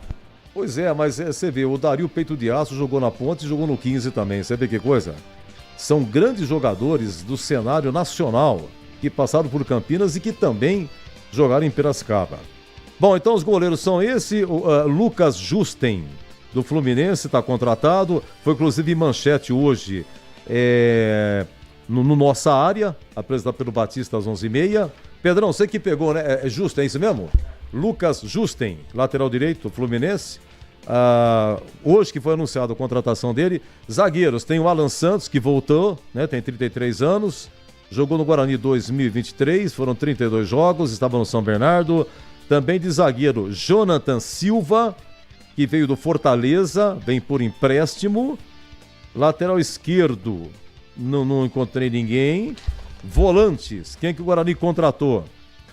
Pois é, mas você vê, o Dario Peito de Aço jogou na Ponte e jogou no 15 também, você vê que coisa? São grandes jogadores do cenário nacional que passaram por Campinas e que também jogaram em Piracicaba. Bom, então os goleiros são o Lucas Justen, do Fluminense, está contratado, foi inclusive manchete hoje no Nossa Área, apresentado pelo Batista às 11h30. Pedrão, você que pegou, né? É Justen, é isso mesmo? Lucas Justen, lateral direito, Fluminense. Hoje que foi anunciada a contratação dele. Zagueiros, tem o Alan Santos, que voltou, né? Tem 33 anos, jogou no Guarani 2023, foram 32 jogos, estava no São Bernardo. Também de zagueiro, Jonathan Silva, que veio do Fortaleza, vem por empréstimo. Lateral esquerdo, não encontrei ninguém. Volantes, quem que o Guarani contratou?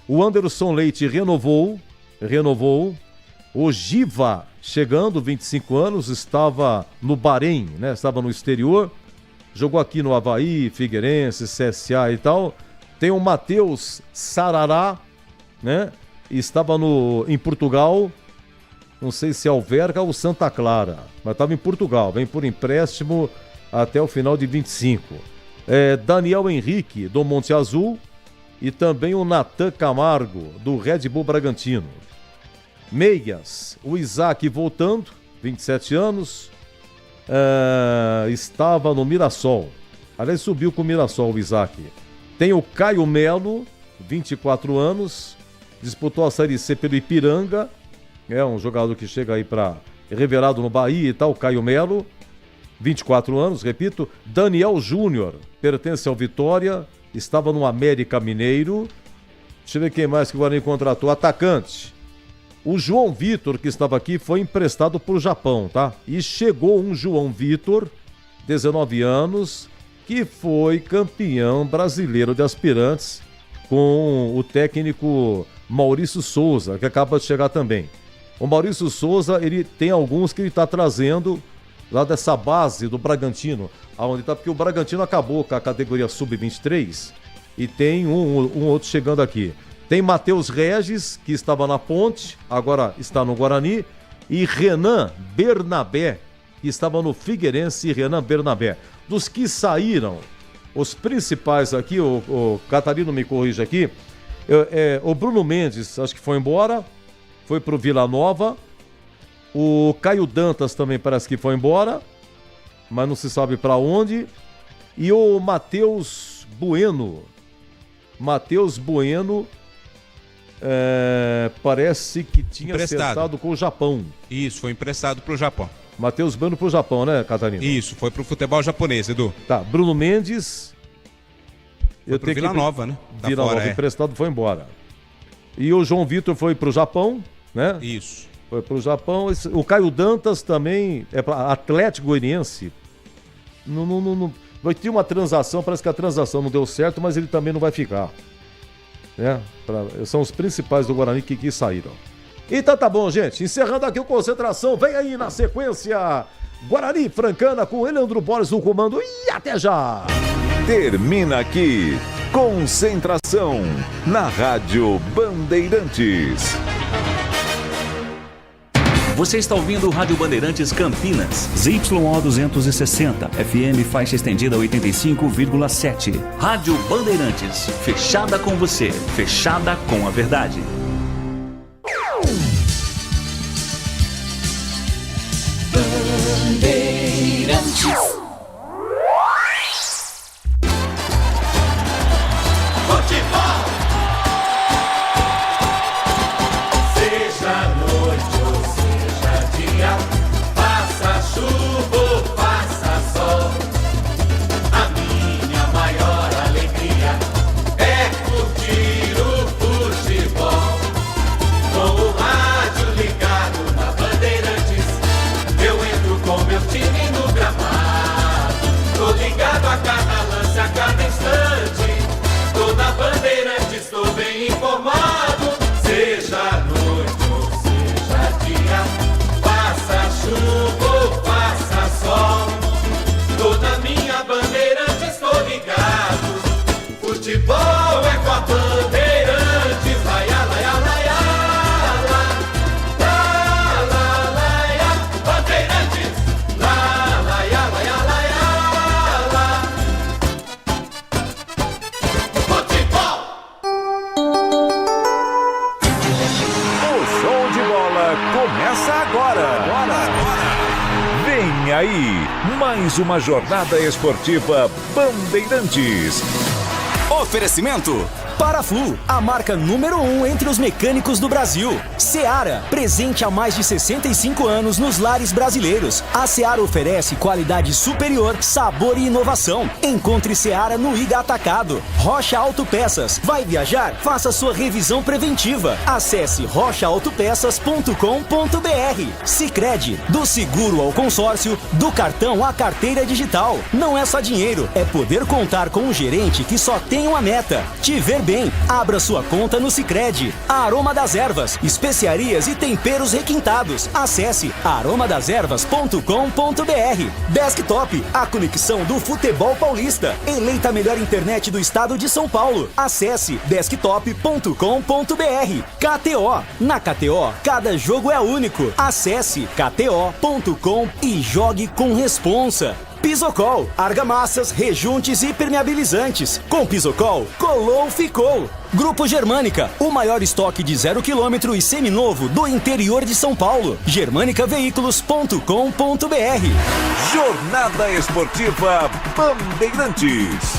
O Anderson Leite renovou. Ogiva chegando, 25 anos, estava no Bahrein, né? Estava no exterior, jogou aqui no Avaí, Figueirense, CSA e tal. Tem o Matheus Sarará, né? Estava em Portugal, não sei se é Alverca ou Santa Clara, mas estava em Portugal, vem por empréstimo até o final de 25. Daniel Henrique, do Monte Azul, e também o Natan Camargo, do Red Bull Bragantino. Meias, o Isaac voltando, 27 anos, estava no Mirassol. Aliás, subiu com o Mirassol o Isaac. Tem o Caio Melo, 24 anos, disputou a Série C pelo Ipiranga, é um jogador que chega aí para revelado no Bahia e tal, Caio Melo, 24 anos, repito. Daniel Júnior, pertence ao Vitória, estava no América Mineiro. Deixa eu ver quem mais que o Guarani contratou. Atacante. O João Vitor, que estava aqui, foi emprestado para o Japão, tá? E chegou um João Vitor, 19 anos, que foi campeão brasileiro de aspirantes com o técnico Maurício Souza, que acaba de chegar também. O Maurício Souza, ele tem alguns que ele está trazendo lá dessa base do Bragantino, aonde está, porque o Bragantino acabou com a categoria sub-23 e tem um outro chegando aqui. Tem Matheus Regis, que estava na Ponte, agora está no Guarani, e Renan Bernabé, que estava no Figueirense, e Renan Bernabé. Dos que saíram, os principais aqui, o Catarino me corrige aqui, o Bruno Mendes, acho que foi embora, foi pro Vila Nova. O Caio Dantas também parece que foi embora, mas não se sabe para onde. E o Matheus Bueno. Parece que tinha acertado com o Japão. Isso, foi emprestado pro Japão. Matheus Bueno pro Japão, né, Catarina? Isso, foi pro futebol japonês, Edu. Tá, Bruno Mendes. Foi pro Vila Nova, né? Vila Nova, emprestado, foi embora. E o João Vitor foi pro Japão, né? Isso. Foi pro Japão. O Caio Dantas também é para Atlético Goianiense. Não, vai ter uma transação, parece que a transação não deu certo, mas ele também não vai ficar. São os principais do Guarani que saíram. Então tá bom, gente. Encerrando aqui o Concentração. Vem aí na sequência Guarani Francana com Leandro Borges no comando. E até já! Termina aqui Concentração na Rádio Bandeirantes. Você está ouvindo o Rádio Bandeirantes Campinas, ZYO 260, FM faixa estendida 85,7. Rádio Bandeirantes, fechada com você, fechada com a verdade. Bandeirantes. Futebol é com a Bandeirantes, laia, laia, laia, Bandeirantes, laia, laia, laia, futebol. O show de bola começa agora. Vem aí, mais uma jornada esportiva Bandeirantes. Oferecimento Paraflu, a marca número 1 entre os mecânicos do Brasil. Seara, presente há mais de 65 anos nos lares brasileiros. A Seara oferece qualidade superior, sabor e inovação. Encontre Seara no Iga Atacado. Rocha Autopeças. Vai viajar? Faça sua revisão preventiva. Acesse rochaautopeças.com.br. Sicredi, do seguro ao consórcio, do cartão à carteira digital. Não é só dinheiro, é poder contar com um gerente que só tem uma meta: te ver bem. Abra sua conta no Sicredi. Aroma das Ervas, especiarias e temperos requintados. Acesse aromadeservas.com.br. Desktop, a conexão do futebol paulista. Eleita a melhor internet do estado de São Paulo. Acesse desktop.com.br. KTO, na KTO, cada jogo é único. Acesse kto.com e jogue com responsa. Pisocol, argamassas, rejuntes e permeabilizantes. Com Pisocol, colou, ficou. Grupo Germânica, o maior estoque de 0 km e seminovo do interior de São Paulo. germanicaveículos.com.br. Jornada Esportiva Bandeirantes.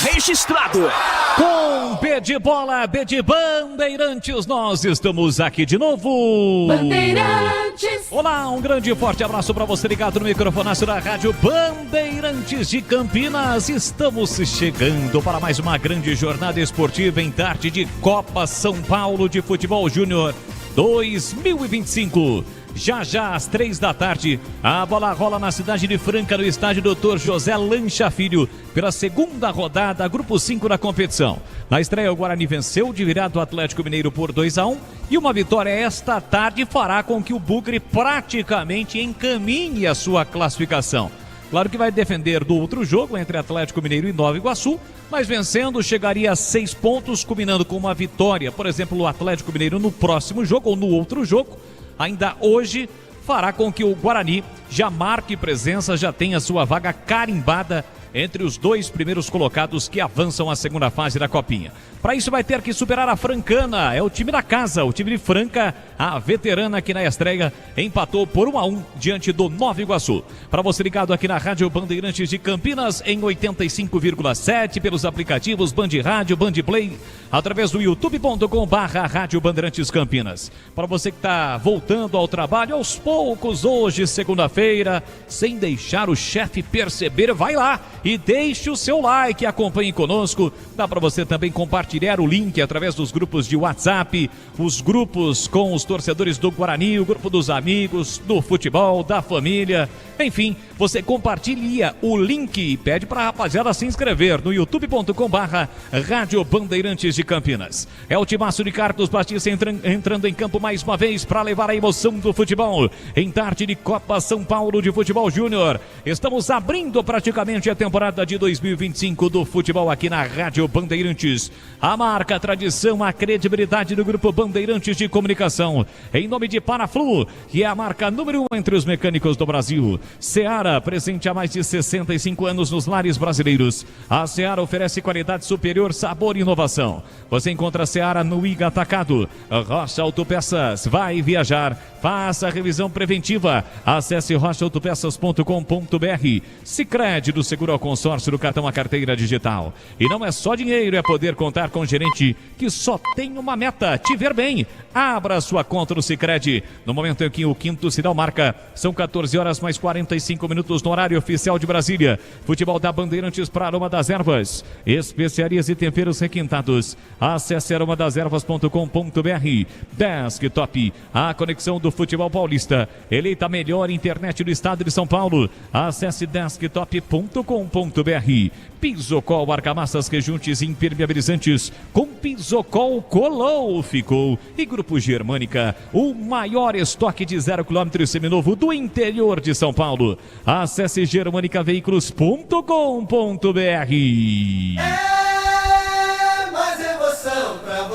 Registrado. Com B de bola, B de Bandeirantes, nós estamos aqui de novo. Bandeirantes. Olá, um grande e forte abraço para você ligado no microfonaço da Rádio Bandeirantes de Campinas. Estamos chegando para mais uma grande jornada esportiva em tarde de Copa São Paulo de Futebol Júnior 2025. Já às 3 da tarde, a bola rola na cidade de Franca, no estádio Dr. José Lancha Filho, pela segunda rodada, grupo 5 da competição. Na estreia, o Guarani venceu de virada o Atlético Mineiro por 2-1, e uma vitória esta tarde fará com que o Bugre praticamente encaminhe a sua classificação. Claro que vai defender do outro jogo entre Atlético Mineiro e Nova Iguaçu, mas vencendo chegaria a 6 pontos, culminando com uma vitória. Por exemplo, o Atlético Mineiro no próximo jogo ou no outro jogo, ainda hoje, fará com que o Guarani já marque presença, já tenha sua vaga carimbada entre os 2 primeiros colocados que avançam à segunda fase da Copinha. Para isso vai ter que superar a Francana, é o time da casa, o time de Franca, a veterana que na estreia empatou por 1-1 diante do Nova Iguaçu. Para você ligado aqui na Rádio Bandeirantes de Campinas em 85,7 pelos aplicativos Band Rádio, Band Play, através do youtube.com/Rádio Bandeirantes Campinas. Para você que está voltando ao trabalho aos poucos hoje, segunda-feira, sem deixar o chefe perceber, vai lá e deixe o seu like, acompanhe conosco. Dá para você também compartilhar o link através dos grupos de WhatsApp, os grupos com os torcedores do Guarani, o grupo dos amigos, do futebol, da família. Enfim, você compartilha o link e pede para a rapaziada se inscrever no youtube.com/Rádio Bandeirantes de Campinas. É o timaço de Carlos Batista entrando em campo mais uma vez para levar a emoção do futebol em tarde de Copa São Paulo de Futebol Júnior. Estamos abrindo praticamente a temporada de 2025 do futebol aqui na Rádio Bandeirantes. A marca, a tradição, a credibilidade do Grupo Bandeirantes de Comunicação. Em nome de Paraflu, que é a marca número 1 entre os mecânicos do Brasil. Seara, presente há mais de 65 anos nos lares brasileiros. A Seara oferece qualidade superior, sabor e inovação. Você encontra a Seara no Iga Atacado. Rocha Autopeças, vai viajar, faça a revisão preventiva. Acesse rochaautopeças.com.br. Sicredi, do seguro ao consórcio, do cartão à carteira digital. E não é só dinheiro, é poder contar com um gerente que só tem uma meta, te ver bem. Abra sua conta no Sicredi. No momento em que o quinto sinal marca, são 14 horas mais 45 minutos no horário oficial de Brasília. Futebol da Bandeirantes para Aroma das Ervas. Especiarias e temperos requintados. Acesse aromadeservas.com.br. Desktop, a conexão do futebol paulista. Eleita a melhor internet do estado de São Paulo. Acesse desktop.com.br. Pisocol, argamassas, rejuntes e impermeabilizantes. Com Pisocol, colou, ficou. E Grupo Germânica, o maior estoque de 0 km seminovo do interior de São Paulo. Acesse germanicaveículos.com.br.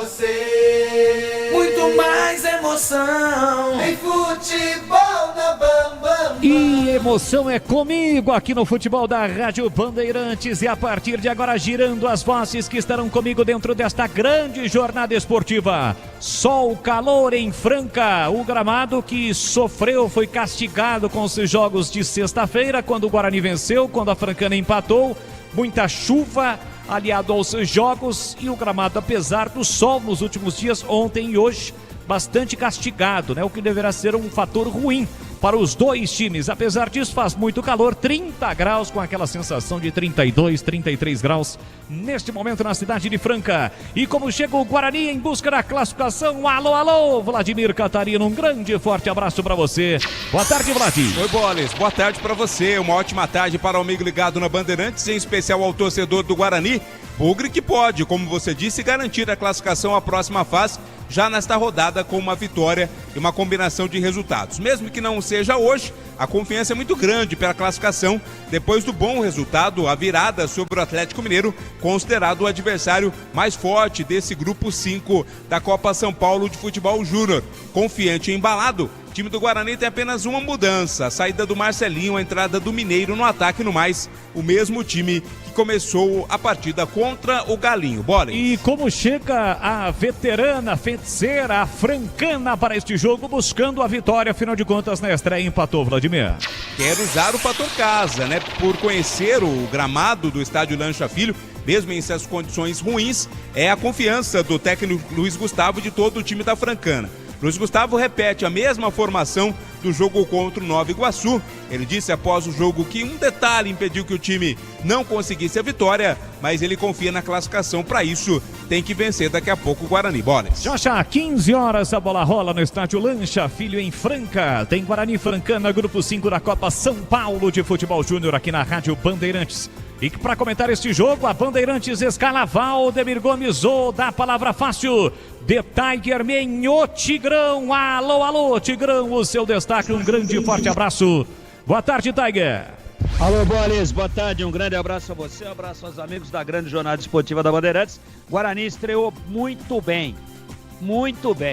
você. Muito mais emoção em futebol na Bambam. E emoção é comigo aqui no futebol da Rádio Bandeirantes. E a partir de agora, girando as vozes que estarão comigo dentro desta grande jornada esportiva. Sol, calor em Franca. O gramado que sofreu, foi castigado com os jogos de sexta-feira, quando o Guarani venceu, quando a Francana empatou. Muita chuva aliado aos jogos e o gramado, apesar do sol nos últimos dias, ontem e hoje, bastante castigado, né? O que deverá ser um fator ruim para os dois times. Apesar disso, faz muito calor, 30 graus, com aquela sensação de 32, 33 graus neste momento na cidade de Franca. E como chega o Guarani em busca da classificação, alô, alô, Vladimir Catarino, um grande forte abraço para você. Boa tarde, Vladimir. Oi, Boles, boa tarde para você, uma ótima tarde para o amigo ligado na Bandeirantes, em especial ao torcedor do Guarani. Bugre que pode, como você disse, garantir a classificação à próxima fase, já nesta rodada, com uma vitória e uma combinação de resultados. Mesmo que não seja hoje, a confiança é muito grande pela classificação, depois do bom resultado, a virada sobre o Atlético Mineiro, considerado o adversário mais forte desse grupo 5 da Copa São Paulo de Futebol Júnior. Confiante e embalado, o time do Guarani tem apenas uma mudança: a saída do Marcelinho, a entrada do Mineiro no ataque, no mais, o mesmo time que começou a partida contra o Galinho. Bora. E como chega a veterana feiticeira, a Francana, para este jogo, buscando a vitória, afinal de contas, na estreia empatou, Vladimir. Quer usar o fator casa, né? Por conhecer o gramado do estádio Lancha Filho, mesmo em essas condições ruins, é a confiança do técnico Luiz Gustavo e de todo o time da Francana. Luiz Gustavo repete a mesma formação do jogo contra o Nova Iguaçu. Ele disse após o jogo que um detalhe impediu que o time não conseguisse a vitória, mas ele confia na classificação. Para isso, tem que vencer daqui a pouco o Guarani. Bolas. Já, 15 horas, a bola rola no estádio Lancha Filho, em Franca. Tem Guarani Francana, grupo 5 da Copa São Paulo de Futebol Júnior, aqui na Rádio Bandeirantes. E para comentar este jogo, a Bandeirantes escala Valdemir Gomes, dá a palavra fácil, The Tiger Man, o Tigrão. Alô, alô, Tigrão, o seu destaque, um grande e forte abraço. Boa tarde, Tiger. Alô, Boris, boa tarde, um grande abraço a você, um abraço aos amigos da grande jornada esportiva da Bandeirantes. Guarani estreou muito bem,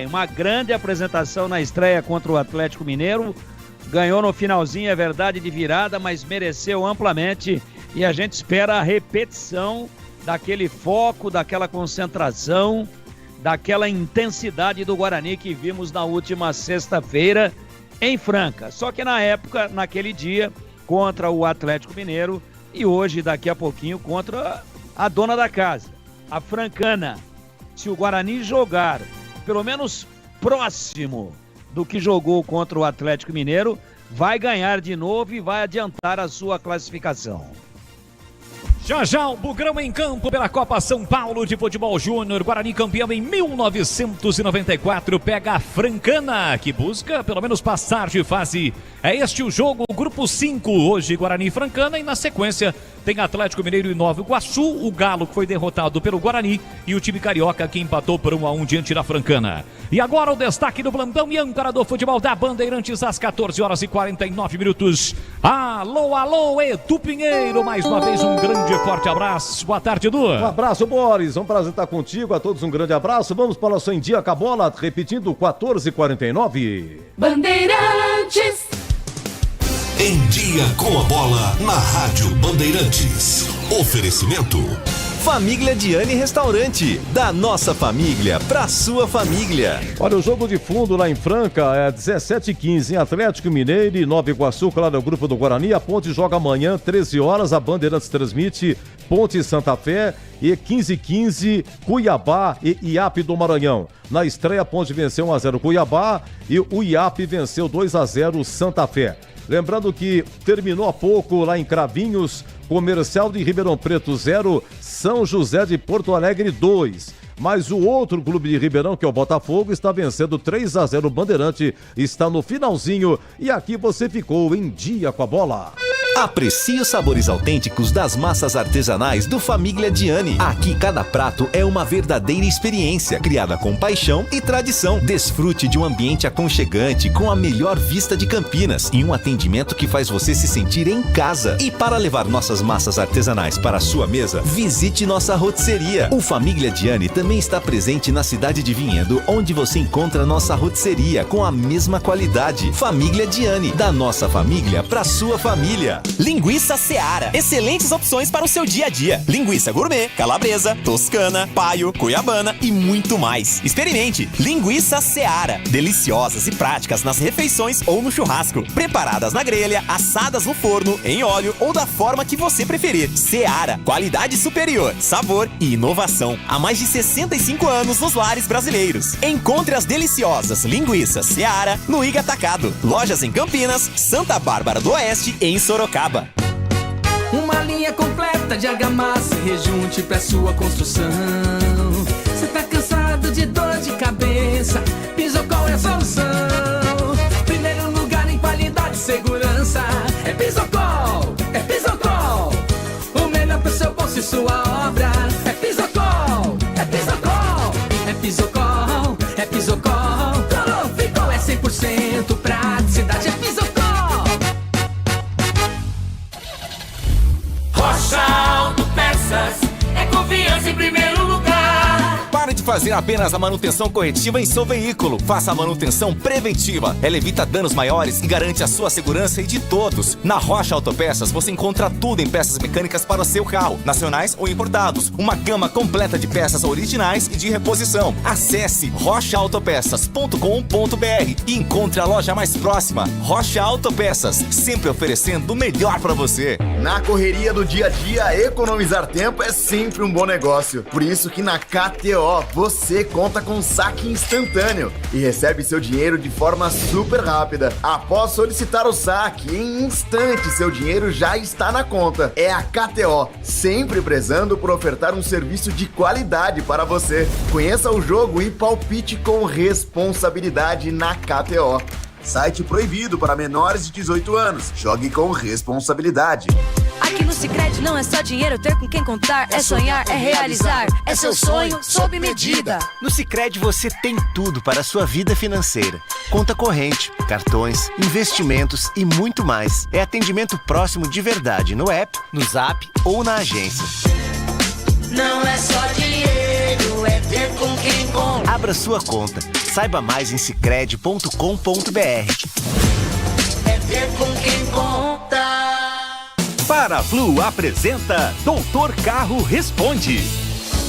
uma grande apresentação na estreia contra o Atlético Mineiro. Ganhou no finalzinho, é verdade, de virada, mas mereceu amplamente. E a gente espera a repetição daquele foco, daquela concentração, daquela intensidade do Guarani que vimos na última sexta-feira em Franca. Só que na época, naquele dia, contra o Atlético Mineiro, e hoje, daqui a pouquinho, contra a dona da casa, a Francana. Se o Guarani jogar pelo menos próximo do que jogou contra o Atlético Mineiro, vai ganhar de novo e vai adiantar a sua classificação. Já, o Bugrão em campo pela Copa São Paulo de Futebol Júnior. Guarani campeão em 1994, pega a Francana, que busca pelo menos passar de fase. É este o jogo, grupo 5, hoje Guarani e Francana, e na sequência tem Atlético Mineiro e Nova Iguaçu, o Galo que foi derrotado pelo Guarani e o time carioca que empatou por 1-1 diante da Francana. E agora o destaque do Blandão e âncora do futebol da Bandeirantes às 14 horas e 49 minutos. Alô, alô, Edu Pinheiro, mais uma vez um grande e forte abraço. Boa tarde, Edu. Um abraço, Boris, um prazer estar contigo, a todos um grande abraço. Vamos para o Em Dia com a Bola, repetindo, 14h49. Bandeirantes. Em Dia com a Bola, na Rádio Bandeirantes. Oferecimento Família Diane Restaurante, da nossa família pra sua família. Olha, o jogo de fundo lá em Franca é 17h15, em Atlético Mineiro e Nova Iguaçu, claro, é o grupo do Guarani. A Ponte joga amanhã, 13 horas, a Bandeirantes transmite Ponte Santa Fé, e 15h15, Cuiabá e IAP do Maranhão. Na estreia, a Ponte venceu 1-0 Cuiabá e o IAP venceu 2-0 Santa Fé. Lembrando que terminou há pouco lá em Cravinhos, Comercial de Ribeirão Preto 0, São José de Porto Alegre 2. Mas o outro clube de Ribeirão, que é o Botafogo, está vencendo 3-0 o Bandeirante, está no finalzinho e aqui você ficou em dia com a bola. Aprecie os sabores autênticos das massas artesanais do Família Diani. Aqui cada prato é uma verdadeira experiência, criada com paixão e tradição. Desfrute de um ambiente aconchegante com a melhor vista de Campinas e um atendimento que faz você se sentir em casa. E para levar nossas massas artesanais para a sua mesa, visite nossa rotisseria. O Família Diani também está presente na cidade de Vinhedo, onde você encontra nossa rotisseria com a mesma qualidade. Família Diani, da nossa família para sua família. Linguiça Seara. Excelentes opções para o seu dia a dia. Linguiça gourmet, calabresa, toscana, paio, cuiabana e muito mais. Experimente. Linguiça Seara. Deliciosas e práticas nas refeições ou no churrasco. Preparadas na grelha, assadas no forno, em óleo ou da forma que você preferir. Seara. Qualidade superior, sabor e inovação. Há mais de 65 anos nos lares brasileiros. Encontre as deliciosas linguiças Seara no Iga Atacado. Lojas em Campinas, Santa Bárbara do Oeste e em Sorocaba. Uma linha completa de argamassa e rejunte pra sua construção. Você tá cansado de dor de cabeça? Pisocol é a solução. Primeiro lugar em qualidade e segurança. É Pisocol, é Pisocol. O melhor pro seu bolso e sua obra. É Pisocol, é Pisocol. É Pisocol, é Pisocol. Ficou é 100% praticidade. É Pisocol. Rocha Autopeças é confiança em primeiro lugar. Pare de fazer apenas a manutenção corretiva em seu veículo. Faça a manutenção preventiva. Ela evita danos maiores e garante a sua segurança e de todos. Na Rocha Autopeças você encontra tudo em peças mecânicas para o seu carro, nacionais ou importados. Uma gama completa de peças originais e de reposição. Acesse rochaautopeças.com.br e encontre a loja mais próxima. Rocha Autopeças, sempre oferecendo o melhor para você. Na correria do dia a dia, economizar tempo é sempre um bom negócio. Por isso que na KTO você conta com saque instantâneo e recebe seu dinheiro de forma super rápida. Após solicitar o saque, em instantes seu dinheiro já está na conta. É a KTO, sempre prezando por ofertar um serviço de qualidade para você. Conheça o jogo e palpite com responsabilidade na KTO. Site proibido para menores de 18 anos. Jogue com responsabilidade. Aqui no Sicredi não é só dinheiro ter com quem contar, é sonhar, é realizar, é seu sonho sob medida. No Sicredi você tem tudo para a sua vida financeira. Conta corrente, cartões, investimentos e muito mais. É atendimento próximo de verdade no app, no Zap ou na agência. Não é só dinheiro, é ter com quem conta. Abra sua conta. Saiba mais em sicredi.com.br. É ter com quem conta. Paraflu apresenta Doutor Carro Responde.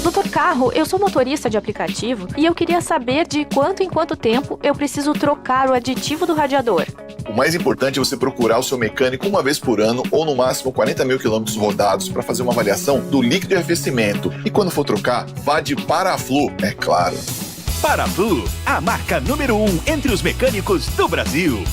Doutor Carro, eu sou motorista de aplicativo e eu queria saber de quanto em quanto tempo eu preciso trocar o aditivo do radiador. O mais importante é você procurar o seu mecânico uma vez por ano ou no máximo 40 mil quilômetros rodados para fazer uma avaliação do líquido de arrefecimento. E quando for trocar, vá de Paraflu, é claro. Paraflu, a marca número 1 entre os mecânicos do Brasil.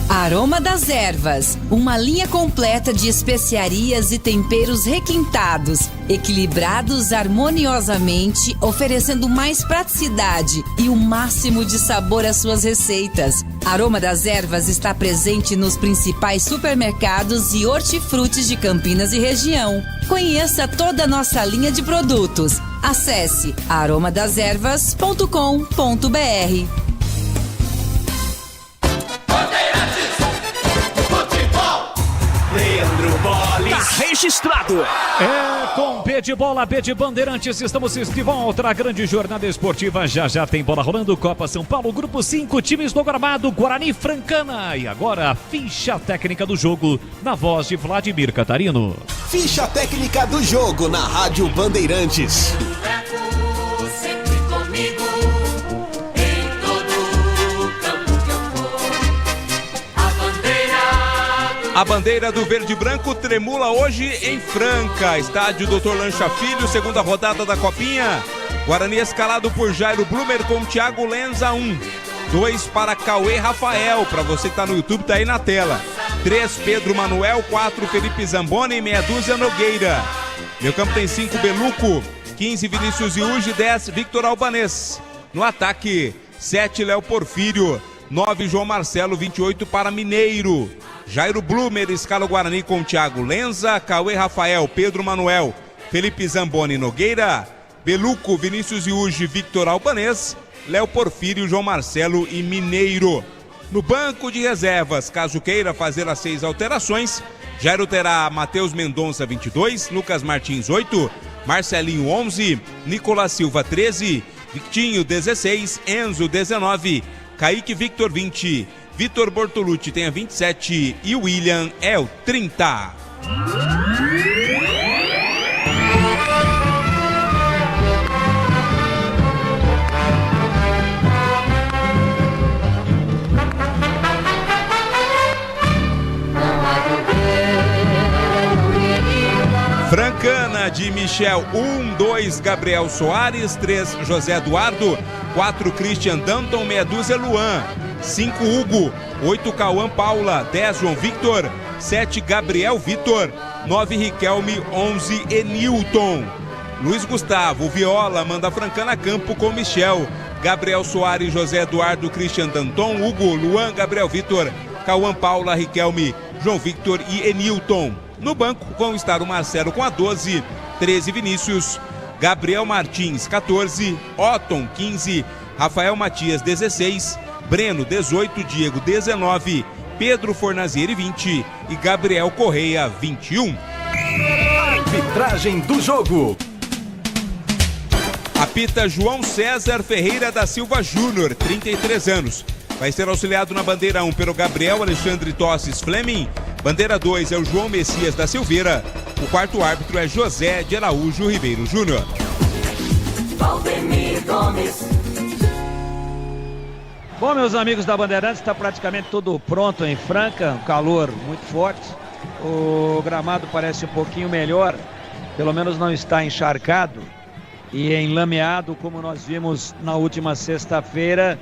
Aroma das Ervas, uma linha completa de especiarias e temperos requintados, equilibrados harmoniosamente, oferecendo mais praticidade e o máximo de sabor às suas receitas. Aroma das Ervas está presente nos principais supermercados e hortifrutis de Campinas e região. Conheça toda a nossa linha de produtos. Acesse aromadeservas.com.br. Tá registrado. É com P de Bola, P de Bandeirantes, estamos de volta. A grande jornada esportiva já tem bola rolando. Copa São Paulo, grupo 5, times do gramado, Guarani, Francana. E agora a ficha técnica do jogo, na voz de Vladimir Catarino. Ficha técnica do jogo na Rádio Bandeirantes. Sempre comigo, em todo campo que eu for. A bandeira do verde e branco tremula hoje em Franca. Estádio Dr. Lancha Filho, segunda rodada da Copinha. Guarani escalado por Jairo Blumer com Thiago Lenza 1. 2 para Cauê Rafael, para você que tá no YouTube, tá aí na tela. 3 Pedro Manuel, 4 Felipe Zamboni e meia dúzia Nogueira. Meu campo tem 5 Beluco, 15 Vinícius Iuge, 10 Victor Albanês. No ataque, 7 Léo Porfírio, 9, João Marcelo, 28 para Mineiro. Jairo Blumer escala o Guarani com Thiago Lenza, Cauê Rafael, Pedro Manuel, Felipe Zamboni Nogueira, Beluco, Vinícius Iuge, Victor Albanês, Léo Porfírio, João Marcelo e Mineiro. No banco de reservas, caso queira fazer as 6 alterações, Jairo terá Matheus Mendonça, 22, Lucas Martins, 8, Marcelinho, 11, Nicolas Silva, 13, Victinho, 16, Enzo, 19, Kaique Victor, 20, Vitor Bortolucci tem a 27 e o William é o 30. Francana de Michel, 1, 2, Gabriel Soares, 3, José Eduardo, 4, Christian Danton, meia dúzia, Luan, 5, Hugo, 8, Cauã Paula, 10, João Victor, 7, Gabriel Vitor, 9, Riquelme, 11, Enilton. Luiz Gustavo, Viola, manda Francana a campo com Michel, Gabriel Soares, José Eduardo, Christian Danton, Hugo, Luan, Gabriel Vitor, Cauã Paula, Riquelme, João Victor e Enilton. No banco vão estar o Marcelo com a 12, 13 Vinícius, Gabriel Martins 14, Otton 15, Rafael Matias 16, Breno 18, Diego 19, Pedro Fornazieri 20 e Gabriel Correia 21. Arbitragem do jogo. Apita João César Ferreira da Silva Júnior, 33 anos. Vai ser auxiliado na bandeira 1 pelo Gabriel Alexandre Tosses Fleming. Bandeira 2 é o João Messias da Silveira. O quarto árbitro é José de Araújo Ribeiro Júnior. Bom, meus amigos da Bandeirantes, está praticamente tudo pronto em Franca, um calor muito forte. O gramado parece um pouquinho melhor, pelo menos não está encharcado e enlameado como nós vimos na última sexta-feira,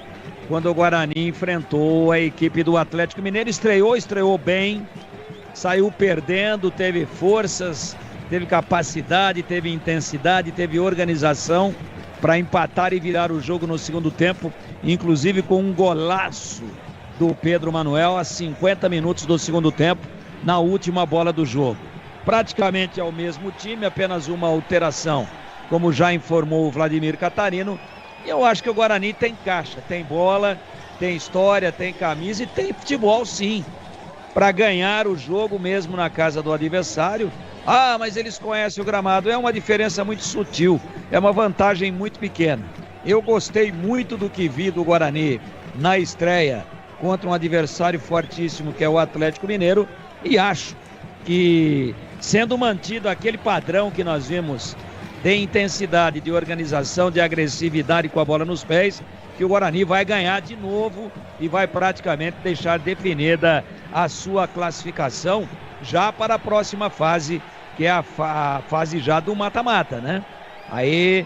quando o Guarani enfrentou a equipe do Atlético Mineiro. Estreou bem, saiu perdendo, teve forças, teve capacidade, teve intensidade, teve organização para empatar e virar o jogo no segundo tempo, inclusive com um golaço do Pedro Manuel a 50 minutos do segundo tempo, na última bola do jogo. Praticamente é o mesmo time, apenas uma alteração, como já informou o Vladimir Catarino. E eu acho que o Guarani tem caixa, tem bola, tem história, tem camisa e tem futebol sim, para ganhar o jogo mesmo na casa do adversário. Ah, mas eles conhecem o gramado, é uma diferença muito sutil, é uma vantagem muito pequena. Eu gostei muito do que vi do Guarani na estreia contra um adversário fortíssimo que é o Atlético Mineiro, e acho que, sendo mantido aquele padrão que nós vimos de intensidade, de organização, de agressividade com a bola nos pés, que o Guarani vai ganhar de novo e vai praticamente deixar definida a sua classificação já para a próxima fase, que é a fase já do mata-mata, né? Aí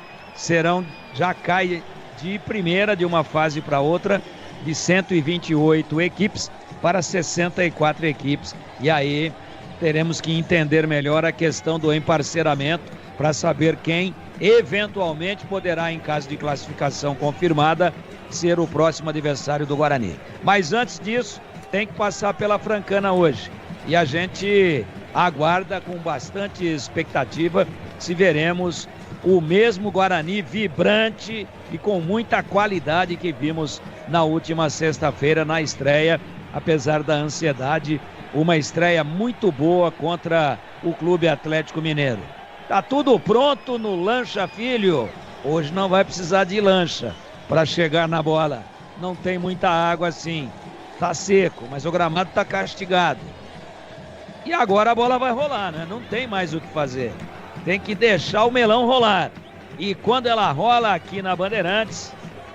já cai de primeira de uma fase para outra, de 128 equipes para 64 equipes, e aí teremos que entender melhor a questão do emparceramento para saber quem eventualmente poderá, em caso de classificação confirmada, ser o próximo adversário do Guarani. Mas antes disso, tem que passar pela Francana hoje. E a gente aguarda com bastante expectativa se veremos o mesmo Guarani vibrante e com muita qualidade que vimos na última sexta-feira na estreia, apesar da ansiedade, uma estreia muito boa contra o Clube Atlético Mineiro. Tá tudo pronto no Lancha Filho. Hoje não vai precisar de lancha para chegar na bola. Não tem muita água assim. Tá seco, mas o gramado tá castigado. E agora a bola vai rolar, né? Não tem mais o que fazer. Tem que deixar o melão rolar. E quando ela rola aqui na Bandeirantes,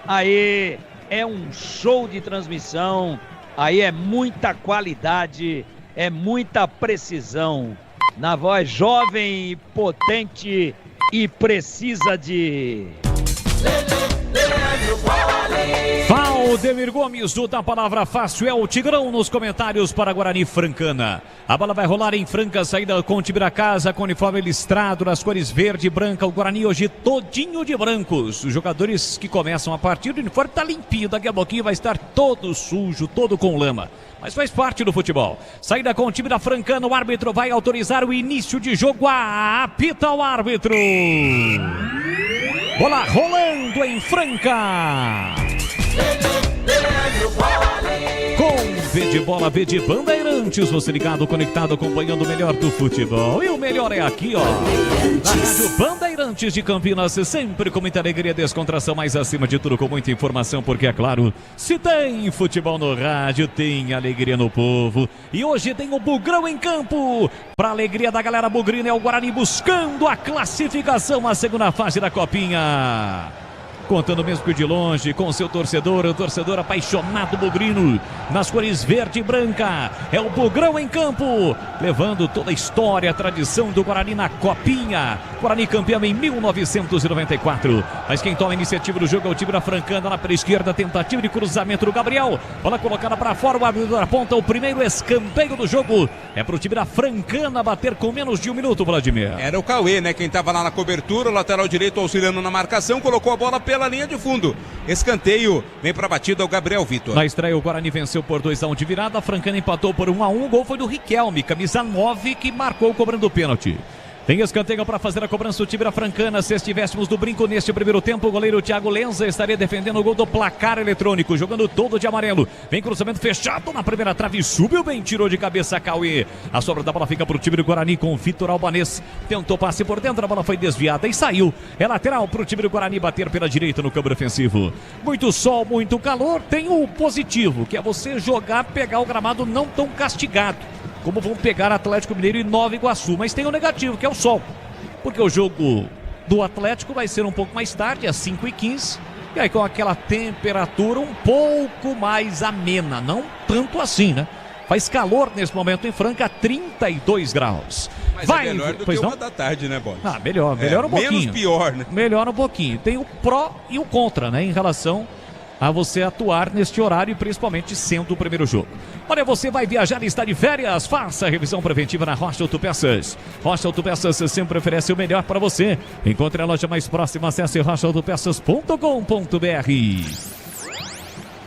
aí é um show de transmissão, aí é muita qualidade, é muita precisão. Na voz jovem, potente e precisa de... O Demir Gomes, do Da Palavra Fácil, é o Tigrão nos comentários para Guarani Francana. A bola vai rolar em Franca, saída com o time da casa, com uniforme listrado nas cores verde e branca. O Guarani hoje todinho de brancos. Os jogadores que começam a partida, o uniforme está limpinho, daqui a pouquinho vai estar todo sujo, todo com lama. Mas faz parte do futebol. Saída com o time da Francana, o árbitro vai autorizar o início de jogo. Apita o árbitro. Bola rolando em Franca. Com V de bola, V de Bandeirantes, você ligado, conectado, acompanhando o melhor do futebol. E o melhor é aqui, ó, na Rádio Bandeirantes de Campinas, sempre com muita alegria, descontração, mas acima de tudo com muita informação, porque é claro, se tem futebol no rádio, tem alegria no povo. E hoje tem o Bugrão em campo. Para alegria da galera bugrina, é o Guarani buscando a classificação à segunda fase da Copinha. Contando mesmo que de longe com o seu torcedor, o torcedor apaixonado bugrino, nas cores verde e branca. É o Bugrão em campo, levando toda a história, a tradição do Guarani na Copinha. Guarani campeão em 1994. Mas quem toma a iniciativa do jogo é o time da Francana, lá pela esquerda, tentativa de cruzamento do Gabriel. Bola colocada para fora, o árbitro aponta o primeiro escanteio do jogo. É para o time da Francana bater com menos de um minuto, Vladimir. Era o Cauê, né? Quem estava lá na cobertura, o lateral direito auxiliando na marcação, colocou a bola pela linha de fundo. Escanteio, vem para a batida o Gabriel Vitor. Na estreia o Guarani venceu por 2-1 de virada, a Francana empatou por 1-1, o gol foi do Riquelme, camisa 9, que marcou cobrando o pênalti. Tem escanteio para fazer a cobrança o time da Francana. Se estivéssemos do brinco neste primeiro tempo, o goleiro Thiago Lenza estaria defendendo o gol do placar eletrônico, jogando todo de amarelo. Vem cruzamento fechado na primeira trave, subiu bem, tirou de cabeça Cauê. A sobra da bola fica para o time do Guarani com o Vitor Albanês. Tentou passe por dentro, a bola foi desviada e saiu. É lateral para o time do Guarani bater pela direita no campo ofensivo. Muito sol, muito calor. Tem o positivo, que é você jogar, pegar o gramado não tão castigado como vão pegar Atlético Mineiro e Nova Iguaçu. Mas tem o negativo, que é o sol. Porque o jogo do Atlético vai ser um pouco mais tarde, às 5h15. E aí com aquela temperatura um pouco mais amena. Não tanto assim, né? Faz calor nesse momento em Franca, 32 graus. Mas é melhor do que uma da tarde, né, Boris? Melhor um pouquinho. Menos pior, né? Melhor um pouquinho. Tem o pró e o contra, né? Em relação a você atuar neste horário, principalmente sendo o primeiro jogo. Olha, você vai viajar e está de férias? Faça a revisão preventiva na Rocha Autopeças. Rocha Autopeças sempre oferece o melhor para você. Encontre a loja mais próxima, acesse rochaautopeças.com.br.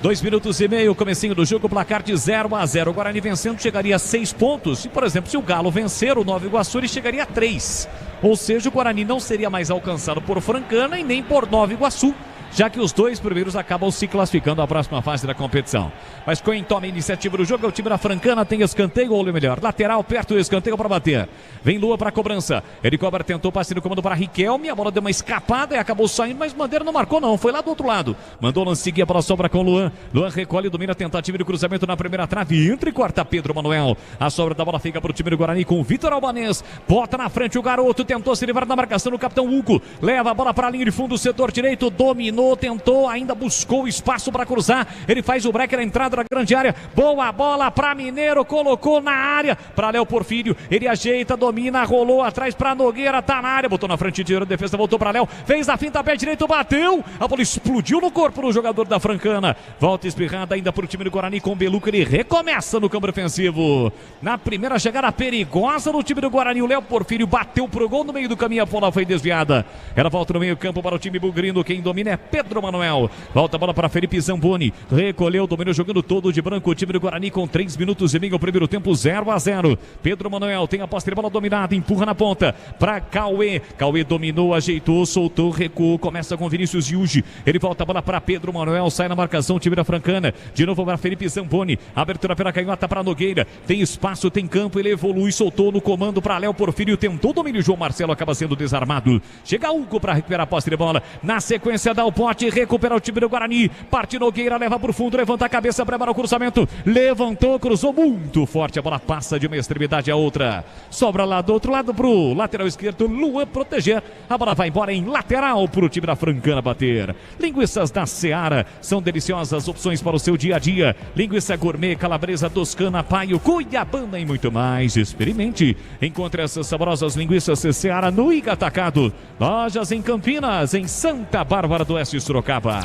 2 minutos e meio, comecinho do jogo, placar de 0-0. O Guarani vencendo chegaria a 6 pontos. E, por exemplo, se o Galo vencer o Nova Iguaçu, ele chegaria a 3. Ou seja, o Guarani não seria mais alcançado por Francana e nem por Nova Iguaçu, já que os dois primeiros acabam se classificando à próxima fase da competição. Mas quem toma a iniciativa do jogo é o time da Francana. Tem escanteio, ou melhor, lateral perto do escanteio para bater. Vem Lua para a cobrança. Ele cobra, tentou passe no comando para Riquelme. A bola deu uma escapada e acabou saindo, mas Bandeira não marcou não, foi lá do outro lado. Mandou o lance seguir, a bola sobra com o Luan. Luan recolhe, domina a tentativa de cruzamento na primeira trave. Entra e corta Pedro Manuel. A sobra da bola fica para o time do Guarani com o Vitor Albanês. Bota na frente o garoto, tentou se livrar da marcação do capitão Hugo. Leva a bola para a linha de fundo, setor direito, dominou, tentou, ainda buscou espaço para cruzar. Ele faz o break na entrada da grande área. Boa bola para Mineiro, colocou na área para Léo Porfírio. Ele ajeita, domina, rolou atrás para Nogueira, tá na área, botou na frente de a defesa, voltou para Léo, fez a finta, pé direito, bateu. A bola explodiu no corpo do jogador da Francana. Volta espirrada ainda para o time do Guarani com o Beluca. Ele recomeça no campo ofensivo. Na primeira chegada perigosa do time do Guarani, o Léo Porfírio bateu pro gol no meio do caminho, a bola foi desviada. Ela volta no meio campo para o time bugrino. Quem domina é Pedro Manuel. Volta a bola para Felipe Zamboni. Recolheu, dominou jogando todo de branco o time do Guarani com 3 minutos e meio. O primeiro tempo 0-0. Pedro Manuel tem a posse de bola dominada. Empurra na ponta para Cauê. Cauê dominou, ajeitou, soltou, recuou. Começa com Vinícius Yuji. Ele volta a bola para Pedro Manuel. Sai na marcação o time da Francana. De novo para Felipe Zamboni. Abertura pela canhota para Nogueira. Tem espaço, tem campo. Ele evolui, soltou no comando para Léo Porfírio. Tentou domínio. João Marcelo acaba sendo desarmado. Chega Hugo para recuperar a posse de bola. Na sequência dá o pote, recupera o time do Guarani. Parte Nogueira, leva por fundo, levanta a cabeça, prepara o cruzamento. Levantou, cruzou muito forte. A bola passa de uma extremidade a outra. Sobra lá do outro lado pro lateral esquerdo, Luan proteger. A bola vai embora em lateral pro time da Francana bater. Linguiças da Seara são deliciosas opções para o seu dia a dia. Linguiça gourmet, calabresa, toscana, paio, cuiabana e muito mais. Experimente. Encontre essas saborosas linguiças Seara no Iga Atacado. Lojas em Campinas, em Santa Bárbara do Oeste, Sorocaba.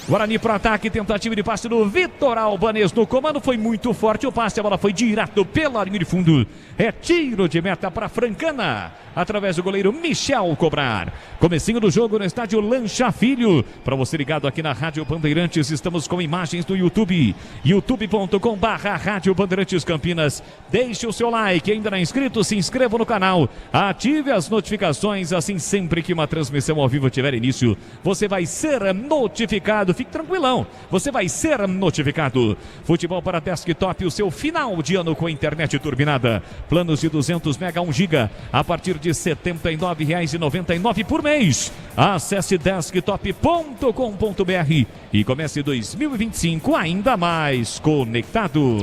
Guarani para ataque, tentativa de passe do Vitor Albanês no comando, foi muito forte o passe, a bola foi direto pela linha de fundo. É tiro de meta para Francana, através do goleiro Michel cobrar. Comecinho do jogo no estádio Lancha Filho. Para você ligado aqui na Rádio Bandeirantes, estamos com imagens do YouTube, youtube.com/Rádio Bandeirantes Campinas. Deixe o seu like, ainda não é inscrito, se inscreva no canal, ative as notificações, assim sempre que uma transmissão ao vivo tiver início, você vai ser notificado. Fique tranquilão, você vai ser notificado. Futebol para Desktop, o seu final de ano com internet turbinada. Planos de 200 mega 1 giga a partir de R$ 79,99 por mês. Acesse desktop.com.br e comece 2025 ainda mais conectado.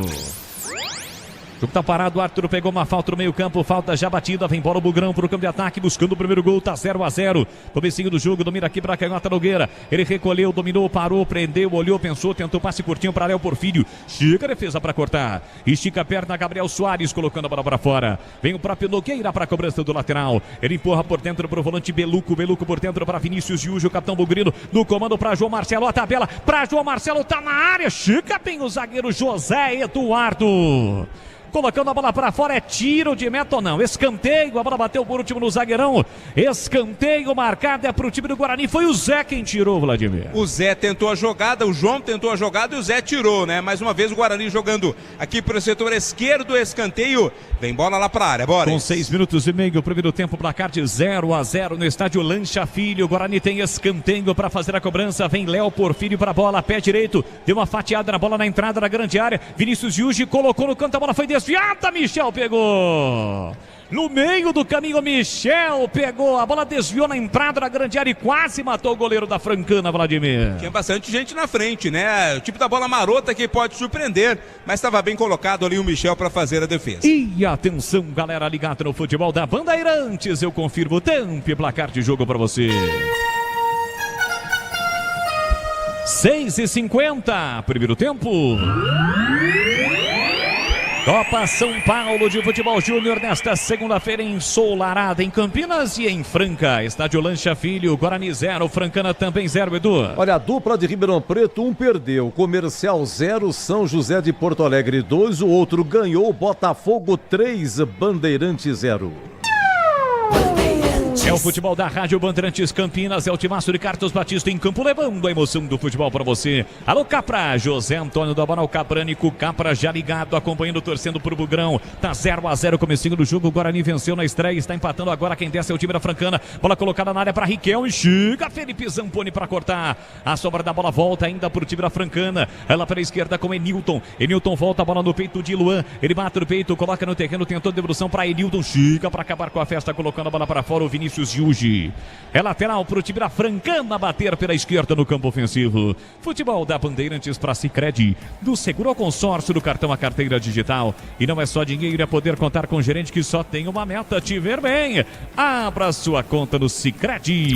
O jogo tá parado, o Arthur pegou uma falta no meio campo, falta já batida, vem bola o Bugrão pro campo de ataque, buscando o primeiro gol, tá 0-0. Comecinho do jogo, domina aqui pra Canhota Nogueira, ele recolheu, dominou, parou, prendeu, olhou, pensou, tentou passe curtinho pra Léo Porfírio, chega a defesa pra cortar, estica a perna, Gabriel Soares colocando a bola pra fora, vem o próprio Nogueira pra cobrança do lateral, ele empurra por dentro pro volante Beluco por dentro pra Vinícius Giugi, o capitão Bugrino, no comando pra João Marcelo, a tabela pra João Marcelo, tá na área, chega bem o zagueiro José Eduardo. Colocando a bola para fora, é tiro de meta ou não? Escanteio, a bola bateu por último no zagueirão. Escanteio marcado, é para o time do Guarani. Foi o Zé quem tirou, Vladimir. O Zé tentou a jogada, o João tentou a jogada e o Zé tirou, né? Mais uma vez o Guarani jogando aqui para o setor esquerdo, escanteio. Vem bola lá para a área, bora. Com 6 minutos e meio, o primeiro tempo, placar de 0-0 no estádio Lancha Filho. O Guarani tem escanteio para fazer a cobrança. Vem Léo Porfírio para a bola, pé direito. Deu uma fatiada na bola na entrada da grande área. Vinícius Giugi colocou no canto, a bola foi desviada, Michel pegou. No meio do caminho, Michel pegou. A bola desviou na entrada da grande área e quase matou o goleiro da Francana, Vladimir. Tinha bastante gente na frente, né? O tipo da bola marota que pode surpreender, mas estava bem colocado ali o Michel para fazer a defesa. E atenção, galera ligada no futebol da Bandeirantes. Eu confirmo o tempo e placar de jogo para você. 6h50, primeiro tempo. Copa São Paulo de Futebol Júnior nesta segunda-feira ensolarada em Campinas e em Franca. Estádio Lancha Filho, Guarani 0, Francana também 0, Edu. Olha, a dupla de Ribeirão Preto, um perdeu. Comercial 0, São José de Porto Alegre 2, o outro ganhou, Botafogo 3, Bandeirante 0. É o futebol da Rádio Bandeirantes Campinas, é o timaço de Carlos Batista em campo, levando a emoção do futebol para você. Alô, Capra, José Antônio do Abanal Caprânico, Capra já ligado, acompanhando, torcendo pro Bugrão. Tá 0-0, comecinho do jogo, o Guarani venceu na estreia, está empatando agora, quem desce é o time da Francana. Bola colocada na área para Riquel e chega Felipe Zamponi para cortar. A sobra da bola volta ainda pro time da Francana. Ela pela esquerda com Enilton. Enilton volta a bola no peito de Luan. Ele bate no peito, coloca no terreno, tentou devolução para Enilton, chega para acabar com a festa, colocando a bola para fora, o Vinícius Giugi. É lateral para o time da Francana bater pela esquerda no campo ofensivo. Futebol da Bandeirantes para Sicredi, do seguro ao consórcio, do cartão à carteira digital. E não é só dinheiro, é poder contar com um gerente que só tem uma meta: te ver bem. Abra sua conta no Sicredi.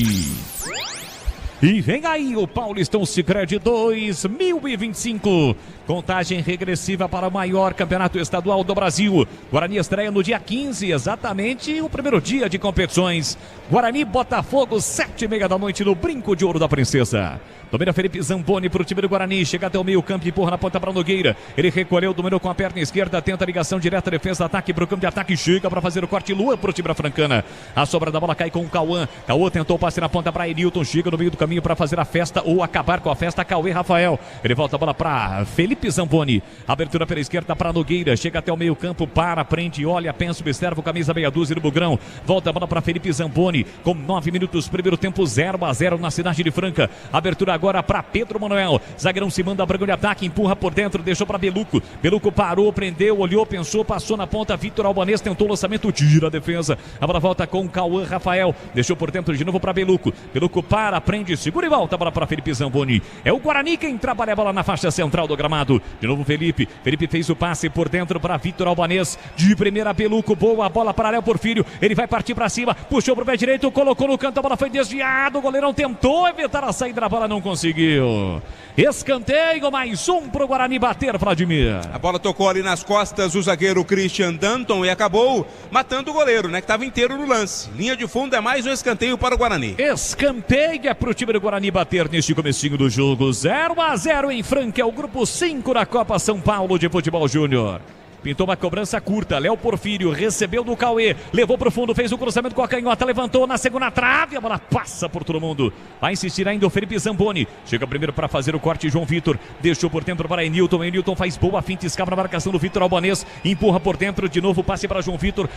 E vem aí o Paulistão Sicredi 2025. Contagem regressiva para o maior campeonato estadual do Brasil. Guarani estreia no dia 15, exatamente o primeiro dia de competições. Guarani Botafogo, 7h30 da noite no Brinco de Ouro da Princesa. Domina Felipe Zamponi para o time do Guarani, chega até o meio campo e empurra na ponta para Nogueira. Ele recolheu, dominou com a perna esquerda, tenta a ligação direta, defesa, ataque para o campo de ataque, chega para fazer o corte, Luan para o time da Francana. A sobra da bola cai com o Cauã. Cauã tentou o passe na ponta para Enilton, chega no meio do caminho para fazer a festa ou acabar com a festa, Cauê Rafael. Ele volta a bola para Felipe Zamponi. Abertura pela esquerda para Nogueira, chega até o meio campo, para, prende, olha, pensa, observa o camisa meia dúzia do Bugrão. Volta a bola para Felipe Zamponi, com 9 minutos, primeiro tempo 0-0 na cidade de Franca. Abertura agora para Pedro Manuel. Zagueirão se manda, branco de ataque, empurra por dentro, deixou para Beluco. Beluco parou, prendeu, olhou, pensou, passou na ponta. Vitor Albanês tentou o lançamento, tira a defesa. A bola volta com Cauã Rafael. Deixou por dentro de novo para Beluco. Beluco para, prende, segura e volta a bola para Felipe Zamponi. É o Guarani quem trabalha a bola na faixa central do gramado. De novo Felipe. Felipe fez o passe por dentro para Vitor Albanês. De primeira Beluco, boa bola para Léo Porfírio. Ele vai partir para cima, puxou pro pé direito, colocou no canto, a bola foi desviada. O goleirão tentou evitar a saída da bola, não conseguiu. Escanteio, mais um pro Guarani bater, Vladimir. A bola tocou ali nas costas o zagueiro Christian Danton e acabou matando o goleiro, né? Que estava inteiro no lance. Linha de fundo, é mais um escanteio para o Guarani. Escanteio é pro time do Guarani bater neste comecinho do jogo. 0-0 em Franca, é o grupo 5 da Copa São Paulo de Futebol Júnior. Pintou uma cobrança curta, Léo Porfírio recebeu do Cauê, levou pro fundo, fez o cruzamento com a canhota, levantou na segunda trave, a bola passa por todo mundo. Vai insistir ainda o Felipe Zamboni, chega primeiro para fazer o corte, João Vitor, deixou por dentro para Enilton faz boa finta, escapa na marcação do Vitor Albanês, empurra por dentro, de novo passe para João Vitor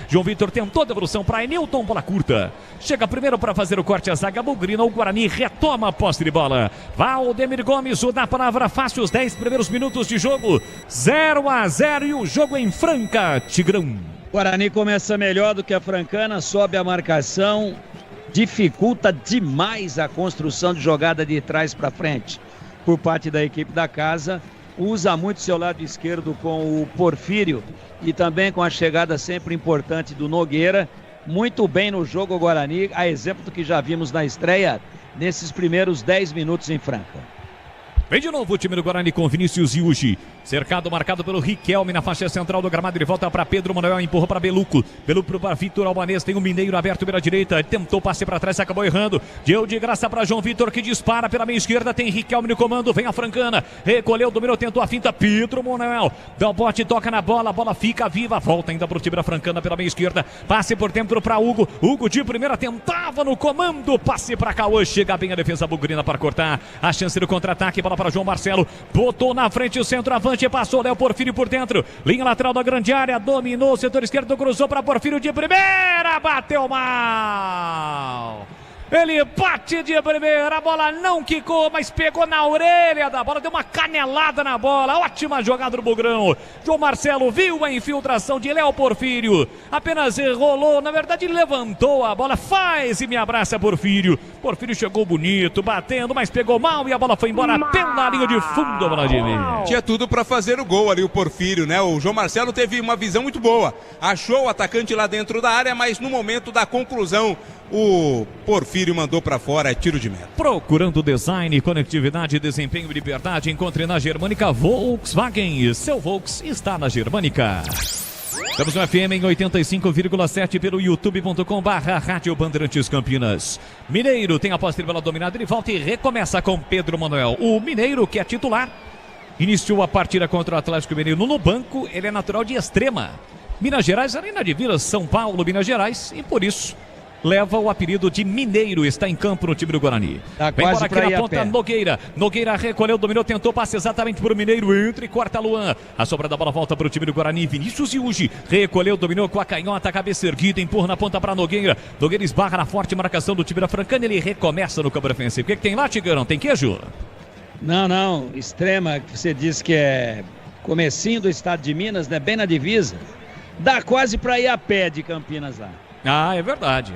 tentou a devolução para Enilton, bola curta. Chega primeiro para fazer o corte, a zaga bugrina, o Guarani retoma a posse de bola. Valdemir Gomes, o da palavra fácil, os 10 primeiros minutos de jogo, 0-0 e o jogo em Franca, Tigrão. Guarani começa melhor do que a Francana, sobe a marcação, dificulta demais a construção de jogada de trás para frente por parte da equipe da casa, usa muito seu lado esquerdo com o Porfírio e também com a chegada sempre importante do Nogueira. Muito bem no jogo o Guarani, a exemplo do que já vimos na estreia nesses primeiros 10 minutos em Franca. Vem de novo o time do Guarani com Vinícius Yuji. Cercado, marcado pelo Riquelme na faixa central do gramado. Ele volta para Pedro Manuel, empurra para Beluco. Beluco para Vitor Albanês. Tem o Mineiro aberto pela direita. Tentou passe para trás, acabou errando. Deu de graça para João Vitor, que dispara pela meia esquerda. Tem Riquelme no comando. Vem a Francana. Recolheu, dominou, tentou a finta. Pedro Manuel dá o bote, toca na bola. A bola fica viva. Volta ainda para o time da Francana pela meia esquerda. Passe por dentro para Hugo. Hugo de primeira tentava no comando. Passe para Cauã. Chega bem a defesa bugrina para cortar. A chance do contra-ataque. Bola para João Marcelo. Botou na frente o centroavante. Passou Léo Porfírio por dentro. Linha lateral da grande área. Dominou o setor esquerdo. Cruzou para Porfírio de primeira. Bateu mal. Ele bate de primeira, a bola não quicou, mas pegou na orelha da bola, deu uma canelada na bola. Ótima jogada do Bugrão. João Marcelo viu a infiltração de Léo Porfírio, apenas rolou, na verdade levantou a bola, faz e me abraça Porfírio. Porfírio chegou bonito, batendo, mas pegou mal e a bola foi embora pela linha de fundo, Vladimir. Tinha tudo para fazer o gol ali o Porfírio, né? O João Marcelo teve uma visão muito boa, achou o atacante lá dentro da área, mas no momento da conclusão o Porfírio mandou para fora, é tiro de meta. Procurando design, conectividade, desempenho e liberdade, encontre na Germânica Volkswagen. Seu Volks está na Germânica. Estamos no FM em 85,7 pelo youtube.com/Rádio Bandeirantes Campinas. Mineiro tem a posse de bola dominada, ele volta e recomeça com Pedro Manuel. O Mineiro, que é titular, iniciou a partida contra o Atlético Mineiro no banco, ele é natural de Extrema. Minas Gerais, Arena de Vila, São Paulo, Minas Gerais, e por isso leva o apelido de Mineiro, está em campo no time do Guarani. Tá vem quase para aqui na ponta Nogueira. Nogueira recolheu, dominou, tentou, passe exatamente para o Mineiro, entra e corta Luan. A sobra da bola volta para o time do Guarani. Vinícius Yuji recolheu, dominou com a canhota, cabeça erguida, empurra na ponta para Nogueira. Nogueira esbarra na forte marcação do time da Francana, ele recomeça no campo defensivo. O que tem lá, Tigrão? Tem queijo? Não, Extrema, que você disse que é comecinho do estado de Minas, né? Bem na divisa. Dá quase para ir a pé de Campinas lá. Ah, é verdade.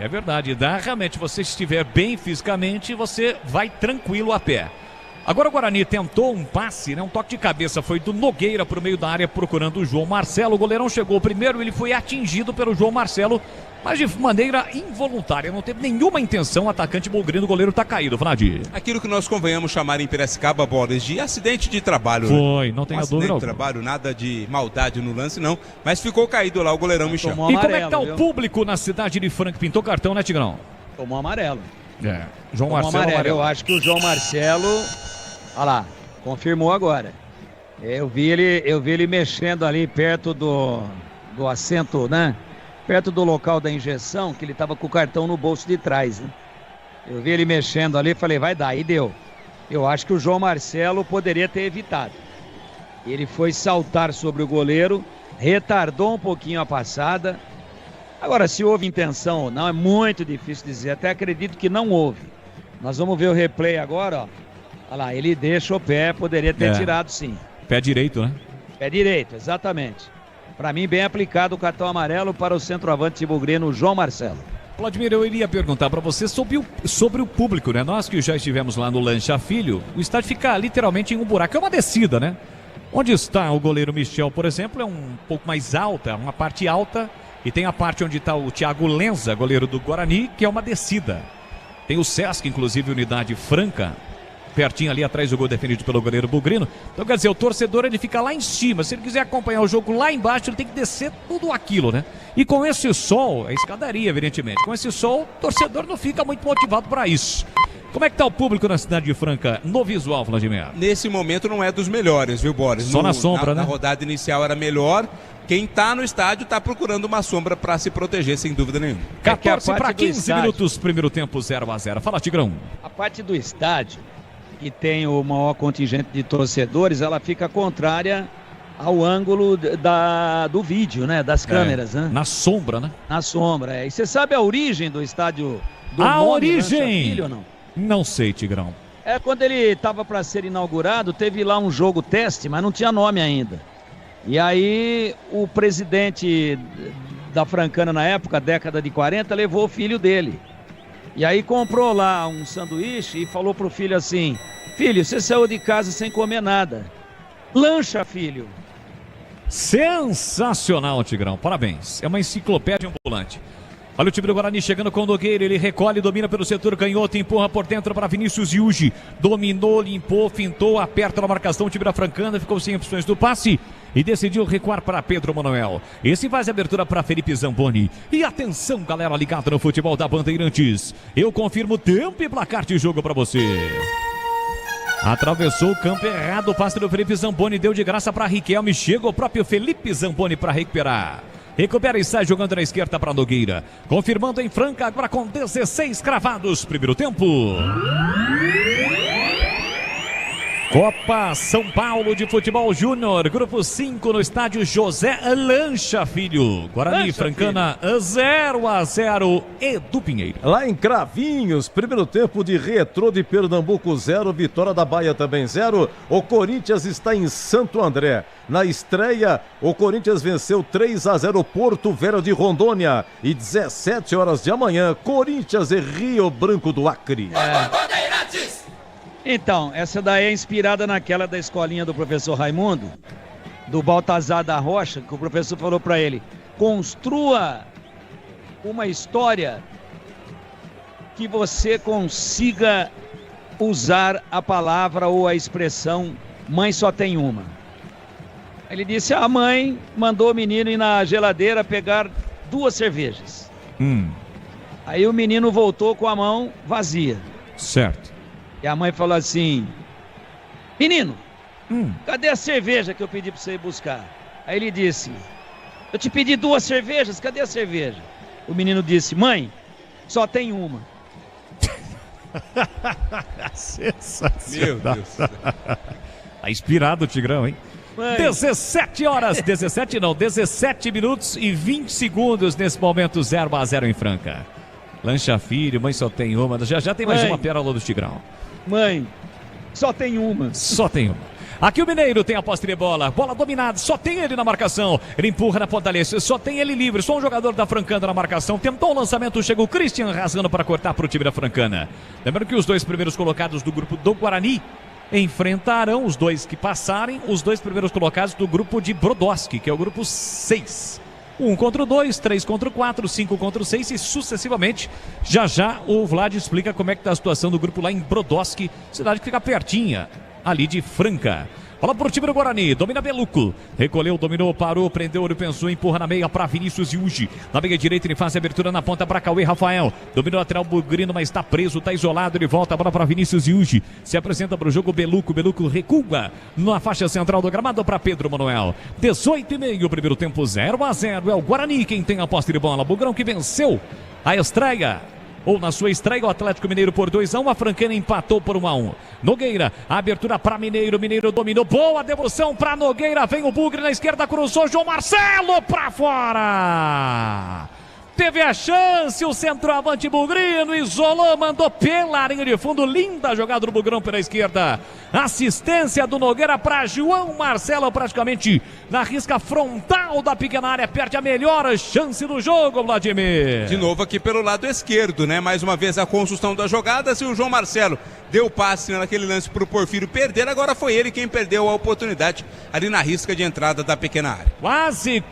Dá realmente, você estiver bem fisicamente, você vai tranquilo a pé. Agora o Guarani tentou um passe, né? Um toque de cabeça, foi do Nogueira para o meio da área procurando o João Marcelo. O goleirão chegou primeiro, ele foi atingido pelo João Marcelo, mas de maneira involuntária, não teve nenhuma intenção. O atacante bugrino, o goleiro está caído, Vlad. Aquilo que nós convenhamos chamar em Piracicaba, Boris, de acidente de trabalho. Foi, né? não tem a dúvida. Acidente de trabalho, nada de maldade no lance, não. Mas ficou caído lá, o goleirão Michel. E como é que tá o público na cidade de Franca? Pintou cartão, né, Tigrão? Tomou amarelo. João Tomou Marcelo amarelo. Eu acho que o João Marcelo, olha lá, confirmou agora. Eu vi ele mexendo ali perto do assento, né? Perto do local da injeção, que ele estava com o cartão no bolso de trás, né? Eu vi ele mexendo ali, falei, vai dar, e deu. Eu acho que o João Marcelo poderia ter evitado. Ele foi saltar sobre o goleiro, retardou um pouquinho a passada. Agora, se houve intenção ou não, é muito difícil dizer. Até acredito que não houve. Nós vamos ver o replay agora, ó. Olha lá, ele deixa o pé, poderia ter tirado sim. Pé direito, né? Pé direito, exatamente. Para mim, bem aplicado o cartão amarelo para o centroavante bugrino João Marcelo. Vladimir, eu iria perguntar para você sobre o público, né? Nós que já estivemos lá no Lancha Filho, o estádio fica literalmente em um buraco, é uma descida, né? Onde está o goleiro Michel, por exemplo, é um pouco mais alta, uma parte alta, e tem a parte onde está o Thiago Lenza, goleiro do Guarani, que é uma descida. Tem o Sesc, inclusive, Unidade Franca, pertinho ali atrás do gol defendido pelo goleiro Bugrino. Então, quer dizer, o torcedor ele fica lá em cima. Se ele quiser acompanhar o jogo lá embaixo, ele tem que descer tudo aquilo, né? E com esse sol, a escadaria, evidentemente, com esse sol, o torcedor não fica muito motivado para isso. Como é que tá o público na cidade de Franca no visual, Vladimir? Nesse momento não é dos melhores, viu, Boris? Só na sombra, né? Na rodada inicial era melhor. Quem tá no estádio tá procurando uma sombra para se proteger, sem dúvida nenhuma. 14 para 15 minutos, primeiro tempo 0-0. Fala, Tigrão. A parte do estádio, que tem o maior contingente de torcedores, ela fica contrária ao ângulo do vídeo, né? Das câmeras, né? Na sombra, né? Na sombra, é. E você sabe a origem do estádio do A Nome, origem? Filho, ou não? Não sei, Tigrão. É, quando ele estava para ser inaugurado, teve lá um jogo teste, mas não tinha nome ainda. E aí o presidente da Francana na época, década de 40, levou o filho dele. E aí comprou lá um sanduíche e falou pro filho assim: filho, você saiu de casa sem comer nada. Lancha, filho. Sensacional, Tigrão. Parabéns. É uma enciclopédia ambulante. Olha o time do Guarani chegando com o Nogueira, ele recolhe, domina pelo setor canhoto, empurra por dentro para Vinícius Yuji, dominou, limpou, fintou, aperta na marcação, o time da Francana ficou sem opções do passe e decidiu recuar para Pedro Manuel. Esse faz a abertura para Felipe Zamboni. E atenção, galera ligada no futebol da Bandeirantes, eu confirmo tempo e placar de jogo para você. Atravessou o campo errado, o passe do Felipe Zamboni deu de graça para Riquelme, chega o próprio Felipe Zamboni para recuperar. Recupera e sai jogando na esquerda para Nogueira. Confirmando em Franca, agora com 16 cravados. Primeiro tempo. Copa São Paulo de Futebol Júnior. Grupo 5 no estádio José Lancha Filho. Guarani Lancha, Francana 0-0. Edu Pinheiro. Lá em Cravinhos, primeiro tempo de Retrô de Pernambuco 0, Vitória da Bahia também 0. O Corinthians está em Santo André. Na estreia, o Corinthians venceu 3-0 Porto Velho de Rondônia. E 17 horas de amanhã, Corinthians e Rio Branco do Acre. Então, essa daí é inspirada naquela da escolinha do professor Raimundo, do Baltazar da Rocha, que o professor falou para ele: construa uma história que você consiga usar a palavra ou a expressão mãe só tem uma. Ele disse: a mãe mandou o menino ir na geladeira pegar 2 cervejas. Aí o menino voltou com a mão vazia. Certo. E a mãe falou assim: menino, cadê a cerveja que eu pedi pra você ir buscar? Aí ele disse: eu te pedi 2 cervejas, cadê a cerveja? O menino disse: mãe, só tem uma. Sensacional. Meu Deus. Tá inspirado o Tigrão, hein? Mãe. 17 horas, 17 minutos e 20 segundos nesse momento, 0-0 em Franca. Lancha Filho, mãe só tem uma. Já tem mais Mãe. uma pérola do Tigrão. Mãe, só tem uma. Só tem uma. Aqui o Mineiro tem a posse de bola. Bola dominada, só tem ele na marcação. Ele empurra na ponta leste, só tem ele livre. Só um jogador da Francana na marcação. Tentou o lançamento, chegou o Christian rasgando para cortar para o time da Francana. Lembrando que os 2 primeiros colocados do grupo do Guarani enfrentarão, os 2 que passarem, os 2 primeiros colocados do grupo de Brodowski, que é o grupo 6. 1 contra o 2, 3 contra o 4, 5 contra o 6 e sucessivamente. Já o Vlad explica como é que está a situação do grupo lá em Brodowski, cidade que fica pertinha ali de Franca. Bola pro time do Guarani, domina Beluco, recolheu, dominou, parou, prendeu, olho, pensou, empurra na meia para Vinícius Yuji, na meia direita ele faz a abertura na ponta para Cauê Rafael, dominou lateral Bugrino, mas está preso, está isolado, ele volta a bola para Vinícius Yuji, se apresenta para o jogo Beluco recua na faixa central do gramado para Pedro Manuel. 18,5, primeiro tempo 0-0, é o Guarani quem tem a posse de bola, Bugrão que venceu a estreia. Ou na sua estreia, o Atlético Mineiro por 2-1, a Francana empatou por 1-1. Nogueira, abertura para Mineiro, Mineiro dominou, boa devolução para Nogueira, vem o Bugre na esquerda, cruzou, João Marcelo para fora. Teve a chance, o centroavante Bugrino isolou, mandou pela linha de fundo, linda jogada do Bugrão pela esquerda. Assistência do Nogueira para João Marcelo, praticamente na risca frontal da pequena área, perde a melhor chance do jogo, Vladimir. De novo aqui pelo lado esquerdo, né? Mais uma vez a construção da jogada, se o João Marcelo deu passe naquele lance para o Porfírio perder, agora foi ele quem perdeu a oportunidade ali na risca de entrada da pequena área.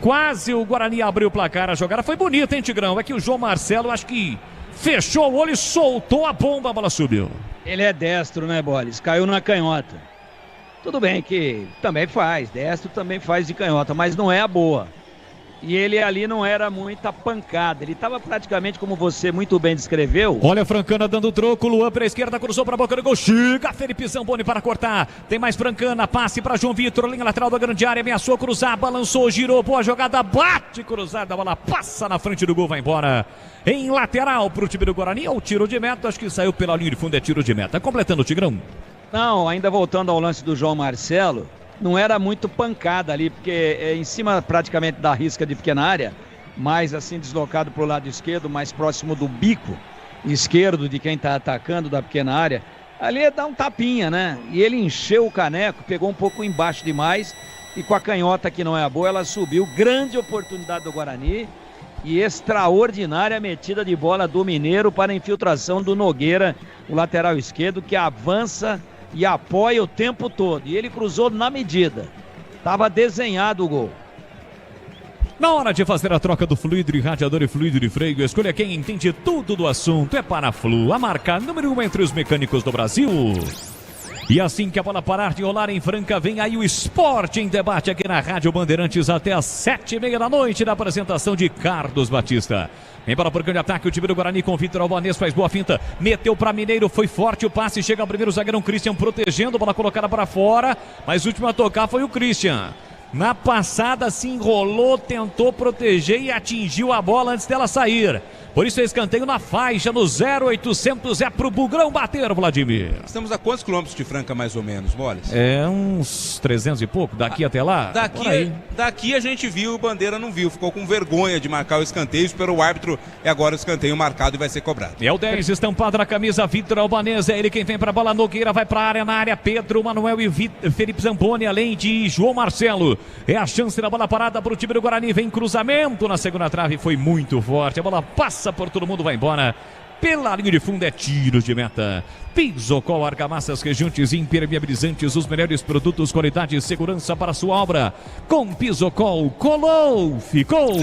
Quase o Guarani abriu o placar, a jogada foi bonita, hein, Tigrão? É que o João Marcelo, acho que fechou o olho e soltou a bomba, a bola subiu. Ele é destro, né, Boles? Caiu na canhota. Tudo bem que também faz, destro também faz de canhota, mas não é a boa. E ele ali não era muita pancada, ele estava praticamente como você muito bem descreveu. Olha a Francana dando troco, Luan para a esquerda, cruzou para a boca do gol, chega Felipe Zamboni para cortar, tem mais Francana, passe para João Vitor, linha lateral da grande área, ameaçou cruzar, balançou, girou, boa jogada, bate cruzada, a bola passa na frente do gol, vai embora. Em lateral para o time do Guarani, é o tiro de meta, acho que saiu pela linha de fundo, é tiro de meta. Completando o Tigrão. Não, ainda voltando ao lance do João Marcelo, não era muito pancada ali, porque é em cima praticamente da risca de pequena área, mais assim deslocado para o lado esquerdo, mais próximo do bico esquerdo de quem está atacando da pequena área. Ali é dar um tapinha, né? E ele encheu o caneco, pegou um pouco embaixo demais e com a canhota que não é a boa, ela subiu. Grande oportunidade do Guarani e extraordinária metida de bola do Mineiro para a infiltração do Nogueira, o lateral esquerdo, que avança e apoia o tempo todo. E ele cruzou na medida. Estava desenhado o gol. Na hora de fazer a troca do fluido de radiador e fluido de freio, escolha quem entende tudo do assunto. É Paraflu, a marca número 1 entre os mecânicos do Brasil. E assim que a bola parar de rolar em Franca, vem aí o Esporte em Debate aqui na Rádio Bandeirantes até às 7h30 da noite, na apresentação de Carlos Batista. Vem para o programa de ataque, o time do Guarani com Vitor Albanês, faz boa finta, meteu para Mineiro, foi forte o passe, chega primeiro o zagueirão Christian protegendo, bola colocada para fora, mas o último a tocar foi o Christian. Na passada se enrolou, tentou proteger e atingiu a bola antes dela sair. Por isso é escanteio na faixa, no 0800, é pro Bugrão bater, Vladimir. Estamos a quantos quilômetros de Franca, mais ou menos, Boles? É uns 300 e pouco, daqui até lá. Daqui a gente viu, o Bandeira não viu, ficou com vergonha de marcar o escanteio, esperou o árbitro e agora o escanteio marcado e vai ser cobrado. É o 10 estampado na camisa, Vitor Albanês, é ele quem vem pra bola, Nogueira vai pra área, na área, Pedro, Manuel e Felipe Zamboni, além de João Marcelo. É a chance da bola parada pro time do Guarani, vem cruzamento na segunda trave, foi muito forte, a bola passa por todo mundo, vai embora. Pela linha de fundo é tiro de meta. Pisocol, argamassas, rejuntes e impermeabilizantes, os melhores produtos, qualidade e segurança para a sua obra. Com Pisocol, colou, ficou.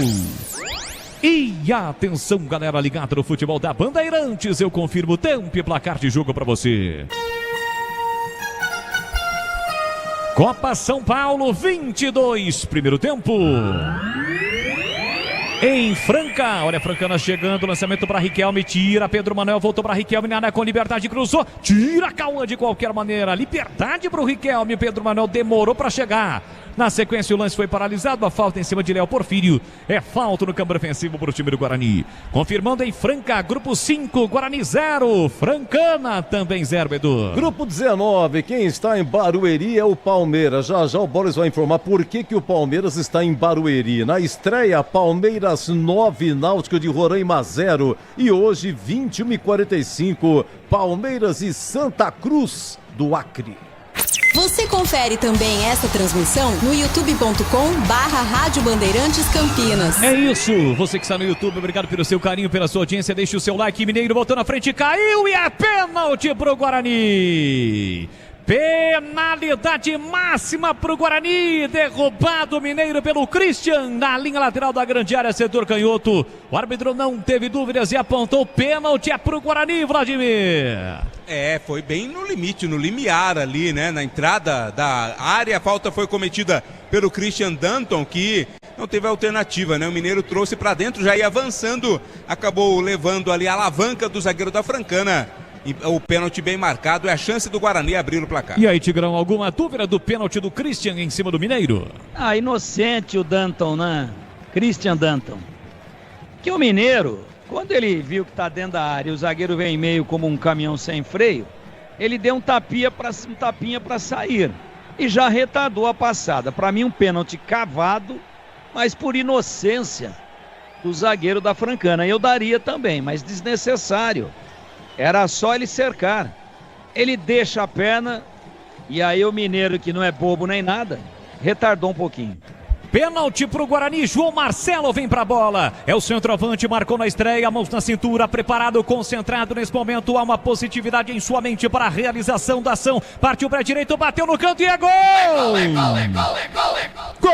E atenção, galera ligada no futebol da Bandeirantes, eu confirmo tempo e placar de jogo para você. Copa São Paulo 22, primeiro tempo. Em Franca, olha a Francana chegando, lançamento para Riquelme, tira, Pedro Manuel voltou para Riquelme, na área com liberdade, cruzou, tira Cauã de qualquer maneira, liberdade para o Riquelme, Pedro Manuel demorou para chegar. Na sequência o lance foi paralisado, a falta em cima de Léo Porfírio, é falta no campo ofensivo para o time do Guarani. Confirmando em Franca, grupo 5, Guarani 0, Francana também 0, Edu. Grupo 19, quem está em Barueri é o Palmeiras. Já já o Boris vai informar por que o Palmeiras está em Barueri. Na estreia, Palmeiras 9, Náutico de Roraima 0. E hoje, 21h45, Palmeiras e Santa Cruz do Acre. Você confere também esta transmissão no youtube.com/Rádio Bandeirantes Campinas. É isso, você que está no YouTube, obrigado pelo seu carinho, pela sua audiência, deixe o seu like, Mineiro voltou na frente, caiu e é pênalti pro Guarani. Penalidade máxima pro Guarani, derrubado o Mineiro pelo Christian na linha lateral da grande área, setor canhoto. O árbitro não teve dúvidas e apontou pênalti, é pro Guarani, Vladimir. É, foi bem no limite, no limiar ali, né? Na entrada da área, a falta foi cometida pelo Christian Danton, que não teve alternativa, né? O Mineiro trouxe pra dentro, já ia avançando, acabou levando ali a alavanca do zagueiro da Francana. E o pênalti bem marcado, é a chance do Guarani abrir o placar. E aí, Tigrão, alguma dúvida do pênalti do Christian em cima do Mineiro? Ah, inocente o Danton, né? Christian Danton. Que o Mineiro, quando ele viu que tá dentro da área e o zagueiro vem meio como um caminhão sem freio, ele deu um tapinha para sair e já retardou a passada. Para mim um pênalti cavado, mas por inocência do zagueiro da Francana. Eu daria também, mas desnecessário. Era só ele cercar. Ele deixa a perna e aí o Mineiro, que não é bobo nem nada, retardou um pouquinho. Pênalti pro Guarani, João Marcelo vem pra bola. É o centroavante, marcou na estreia, mãos na cintura, preparado, concentrado nesse momento. Há uma positividade em sua mente para a realização da ação. Partiu para a direita, bateu no canto e é gol! Gol!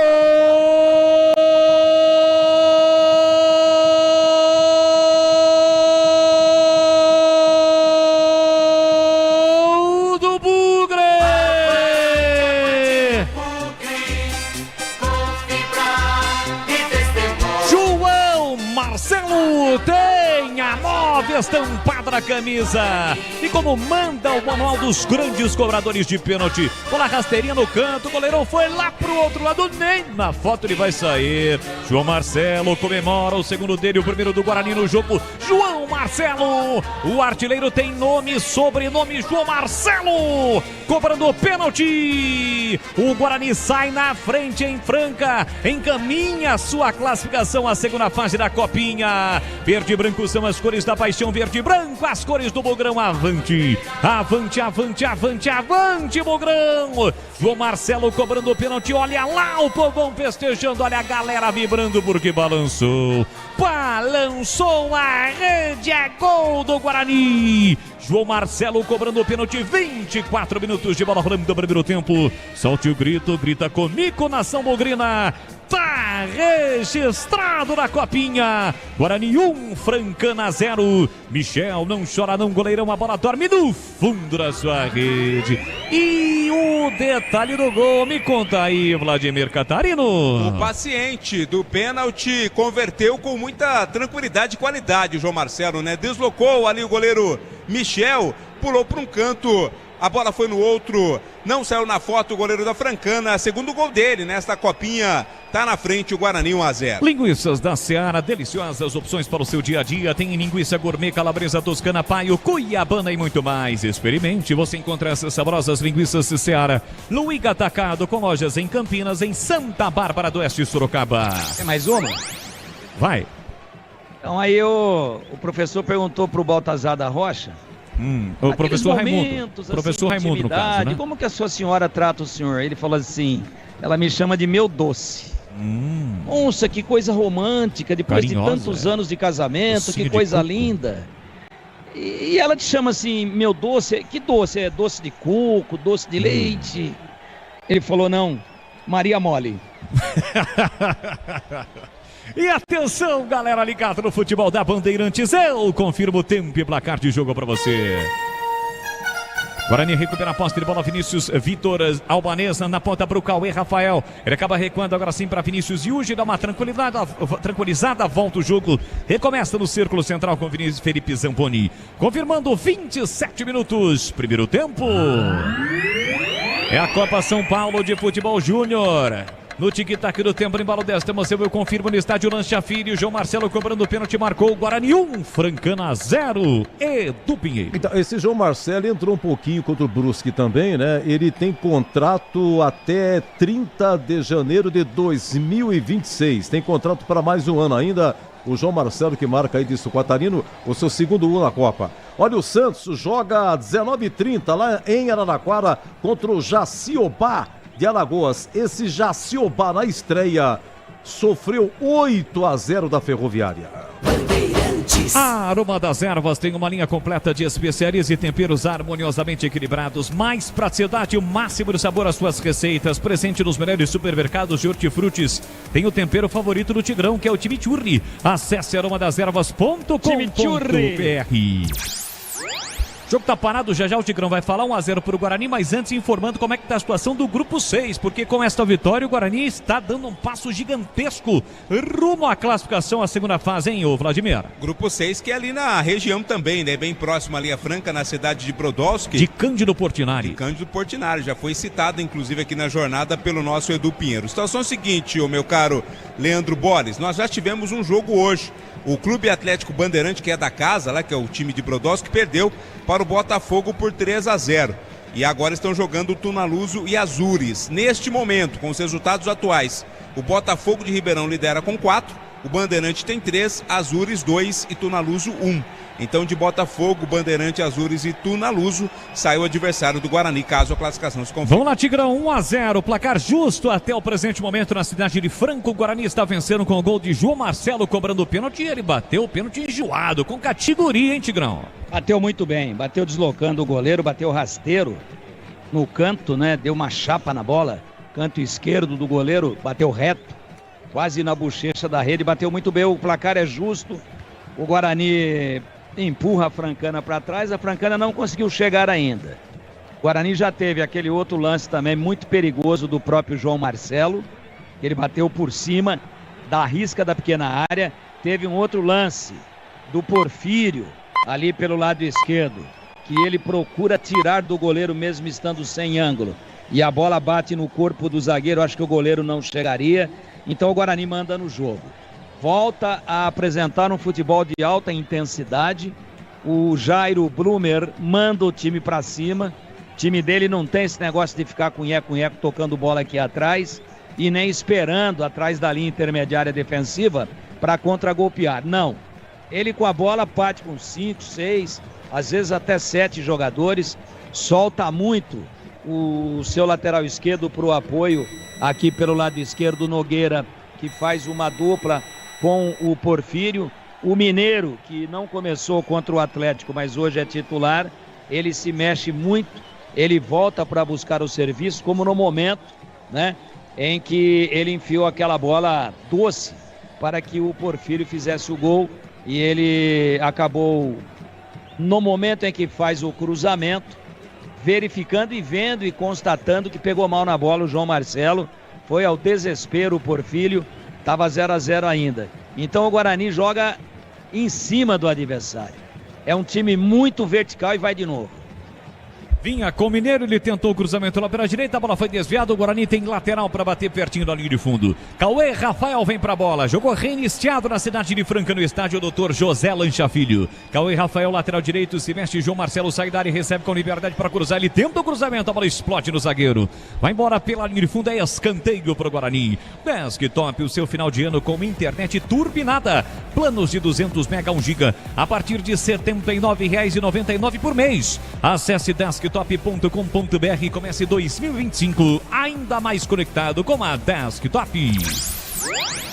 estampado na camisa. E como manda o manual dos grandes cobradores de pênalti. Bola rasteirinha no canto, o goleirão foi lá pro outro lado, nem na foto ele vai sair. João Marcelo comemora o segundo dele, o primeiro do Guarani no jogo. João Marcelo, o artilheiro tem nome, sobrenome João Marcelo, cobrando o pênalti. O Guarani sai na frente em Franca, encaminha sua classificação à segunda fase da Copinha. Verde e branco são as cores da paixão, verde e branco, as cores do Bugrão. Avante, avante, avante, avante, avante, Bugrão. João Marcelo cobrando o pênalti, olha lá o povão festejando, olha a galera vibrando porque balançou a rede, é gol do Guarani. João Marcelo cobrando o pênalti, 24 minutos de bola rolando do primeiro tempo. Solte o grito, grita comigo, nação bugrina. Tá registrado na Copinha. Guarani 1, Francana 0. Michel não chora não, goleirão, a bola dorme no fundo da sua rede. E o detalhe do gol, me conta aí, Vladimir Catarino. O paciente do pênalti converteu com muita tranquilidade e qualidade o João Marcelo, né? Deslocou ali o goleiro Michel, pulou para um canto. A bola foi no outro, não saiu na foto o goleiro da Francana. Segundo gol dele nesta Copinha, tá na frente o Guarani 1-0. Linguiças da Seara, deliciosas opções para o seu dia a dia. Tem linguiça gourmet, calabresa toscana, paio, cuiabana e muito mais. Experimente, você encontra essas saborosas linguiças Seara no Iga Atacado, com lojas em Campinas, em Santa Bárbara do Oeste, Sorocaba. Tem mais uma? Vai. Então aí o professor perguntou pro Baltazar da Rocha. O professor Raimundo. Professor Raimundo, no caso, né? Como que a sua senhora trata o senhor? Ele falou assim, ela me chama de meu doce. Nossa, que coisa romântica, depois Carinhosa, de tantos anos de casamento, Docinho que de coisa coco. linda. E ela te chama assim, meu doce, que doce? É doce de coco, doce de leite? Ele falou, não, Maria Mole. E atenção, galera ligada no futebol da Bandeirantes, eu confirmo o tempo e placar de jogo para você. Guarani recupera a posse de bola, Vinícius Vitor Albanesa na ponta para o Cauê Rafael. Ele acaba recuando agora sim para Vinícius Yuji, dá uma tranquilizada, volta o jogo. Recomeça no círculo central com Vinícius Felipe Zamponi. Confirmando 27 minutos, primeiro tempo. É a Copa São Paulo de Futebol Júnior. No tic-tac do tempo, embalo desta emoção, eu confirmo no estádio Lancha Filho. João Marcelo cobrando o pênalti, marcou Guarani 1, Francana 0. Edu Pinheiro. Então, esse João Marcelo entrou um pouquinho contra o Brusque também, né? Ele tem contrato até 30 de janeiro de 2026. Tem contrato para mais um ano ainda. O João Marcelo que marca aí de Sucatarino o seu segundo gol na Copa. Olha, o Santos joga às 19h30 lá em Araraquara contra o Jaciobá de Alagoas. Esse Jaciobá na estreia sofreu 8-0 da Ferroviária. A Aroma das Ervas tem uma linha completa de especiarias e temperos harmoniosamente equilibrados. Mais praticidade e o máximo de sabor às suas receitas. Presente nos melhores supermercados de hortifrutis. Tem o tempero favorito do Tigrão, que é o chimichurri. Acesse aromadeservas.com.br. O jogo tá parado, já o Tigrão vai falar 1-0 para o Guarani, mas antes informando como é que tá a situação do grupo 6, porque com esta vitória o Guarani está dando um passo gigantesco rumo à classificação à segunda fase, hein, ô Vladimir? Grupo 6 que é ali na região também, né, bem próximo ali a Franca, na cidade de Brodowski. De Cândido Portinari. Já foi citado inclusive aqui na jornada pelo nosso Edu Pinheiro. Situação seguinte, ô meu caro Leandro Boles, nós já tivemos um jogo hoje. O Clube Atlético Bandeirante, que é da casa, lá, que é o time de Brodowski, perdeu para o Botafogo por 3-0. E agora estão jogando o Tunaluso e Azures. Neste momento, com os resultados atuais, o Botafogo de Ribeirão lidera com 4, o Bandeirante tem 3, Azures 2 e Tunaluso 1. Então, de Botafogo, Bandeirante, Azures e Tunaluso, sai o adversário do Guarani, caso a classificação se confirme. Vamos lá, Tigrão, 1-0, placar justo até o presente momento na cidade de Franca. O Guarani está vencendo com o gol de João Marcelo, cobrando o pênalti, e ele bateu o pênalti enjoado, com categoria, hein, Tigrão? Bateu muito bem, bateu deslocando o goleiro, bateu rasteiro no canto, né? Deu uma chapa na bola, canto esquerdo do goleiro, bateu reto, quase na bochecha da rede, bateu muito bem, o placar é justo. O Guarani empurra a Francana para trás, a Francana não conseguiu chegar ainda. O Guarani já teve aquele outro lance também muito perigoso do próprio João Marcelo, ele bateu por cima da risca da pequena área. Teve um outro lance do Porfírio, ali pelo lado esquerdo, que ele procura tirar do goleiro mesmo estando sem ângulo. E a bola bate no corpo do zagueiro, acho que o goleiro não chegaria. Então o Guarani manda no jogo. Volta a apresentar um futebol de alta intensidade. O Jairo Blumer manda o time para cima. O time dele não tem esse negócio de ficar cunheco tocando bola aqui atrás e nem esperando atrás da linha intermediária defensiva para contragolpear. Não. Ele com a bola parte com 5, 6, às vezes até 7 jogadores. Solta muito o seu lateral esquerdo para o apoio aqui pelo lado esquerdo, Nogueira, que faz uma dupla com o Porfírio. O Mineiro, que não começou contra o Atlético, mas hoje é titular, ele se mexe muito, ele volta para buscar o serviço, como no momento, né, em que ele enfiou aquela bola doce para que o Porfírio fizesse o gol, e ele acabou, no momento em que faz o cruzamento, verificando e vendo e constatando que pegou mal na bola o João Marcelo. Foi ao desespero o Porfírio, estava 0-0 ainda. Então o Guarani joga em cima do adversário. É um time muito vertical e vai de novo. Vinha com o Mineiro, ele tentou o cruzamento lá pela direita, a bola foi desviada, o Guarani tem lateral para bater pertinho da linha de fundo. Cauê Rafael vem para a bola, jogou reiniciado na cidade de Franca, no estádio Dr. José Lancha Filho. Cauê Rafael, lateral direito, se mexe, João Marcelo sai da área e recebe com liberdade para cruzar, ele tenta o cruzamento, a bola explode no zagueiro. Vai embora pela linha de fundo, é escanteio para o Guarani. Desktop, o seu final de ano com internet turbinada. Planos de 200 mega 1 giga a partir de R$ 79,99 por mês. Acesse Desktop desktop.com.br e comece 2025 ainda mais conectado com a Desktop.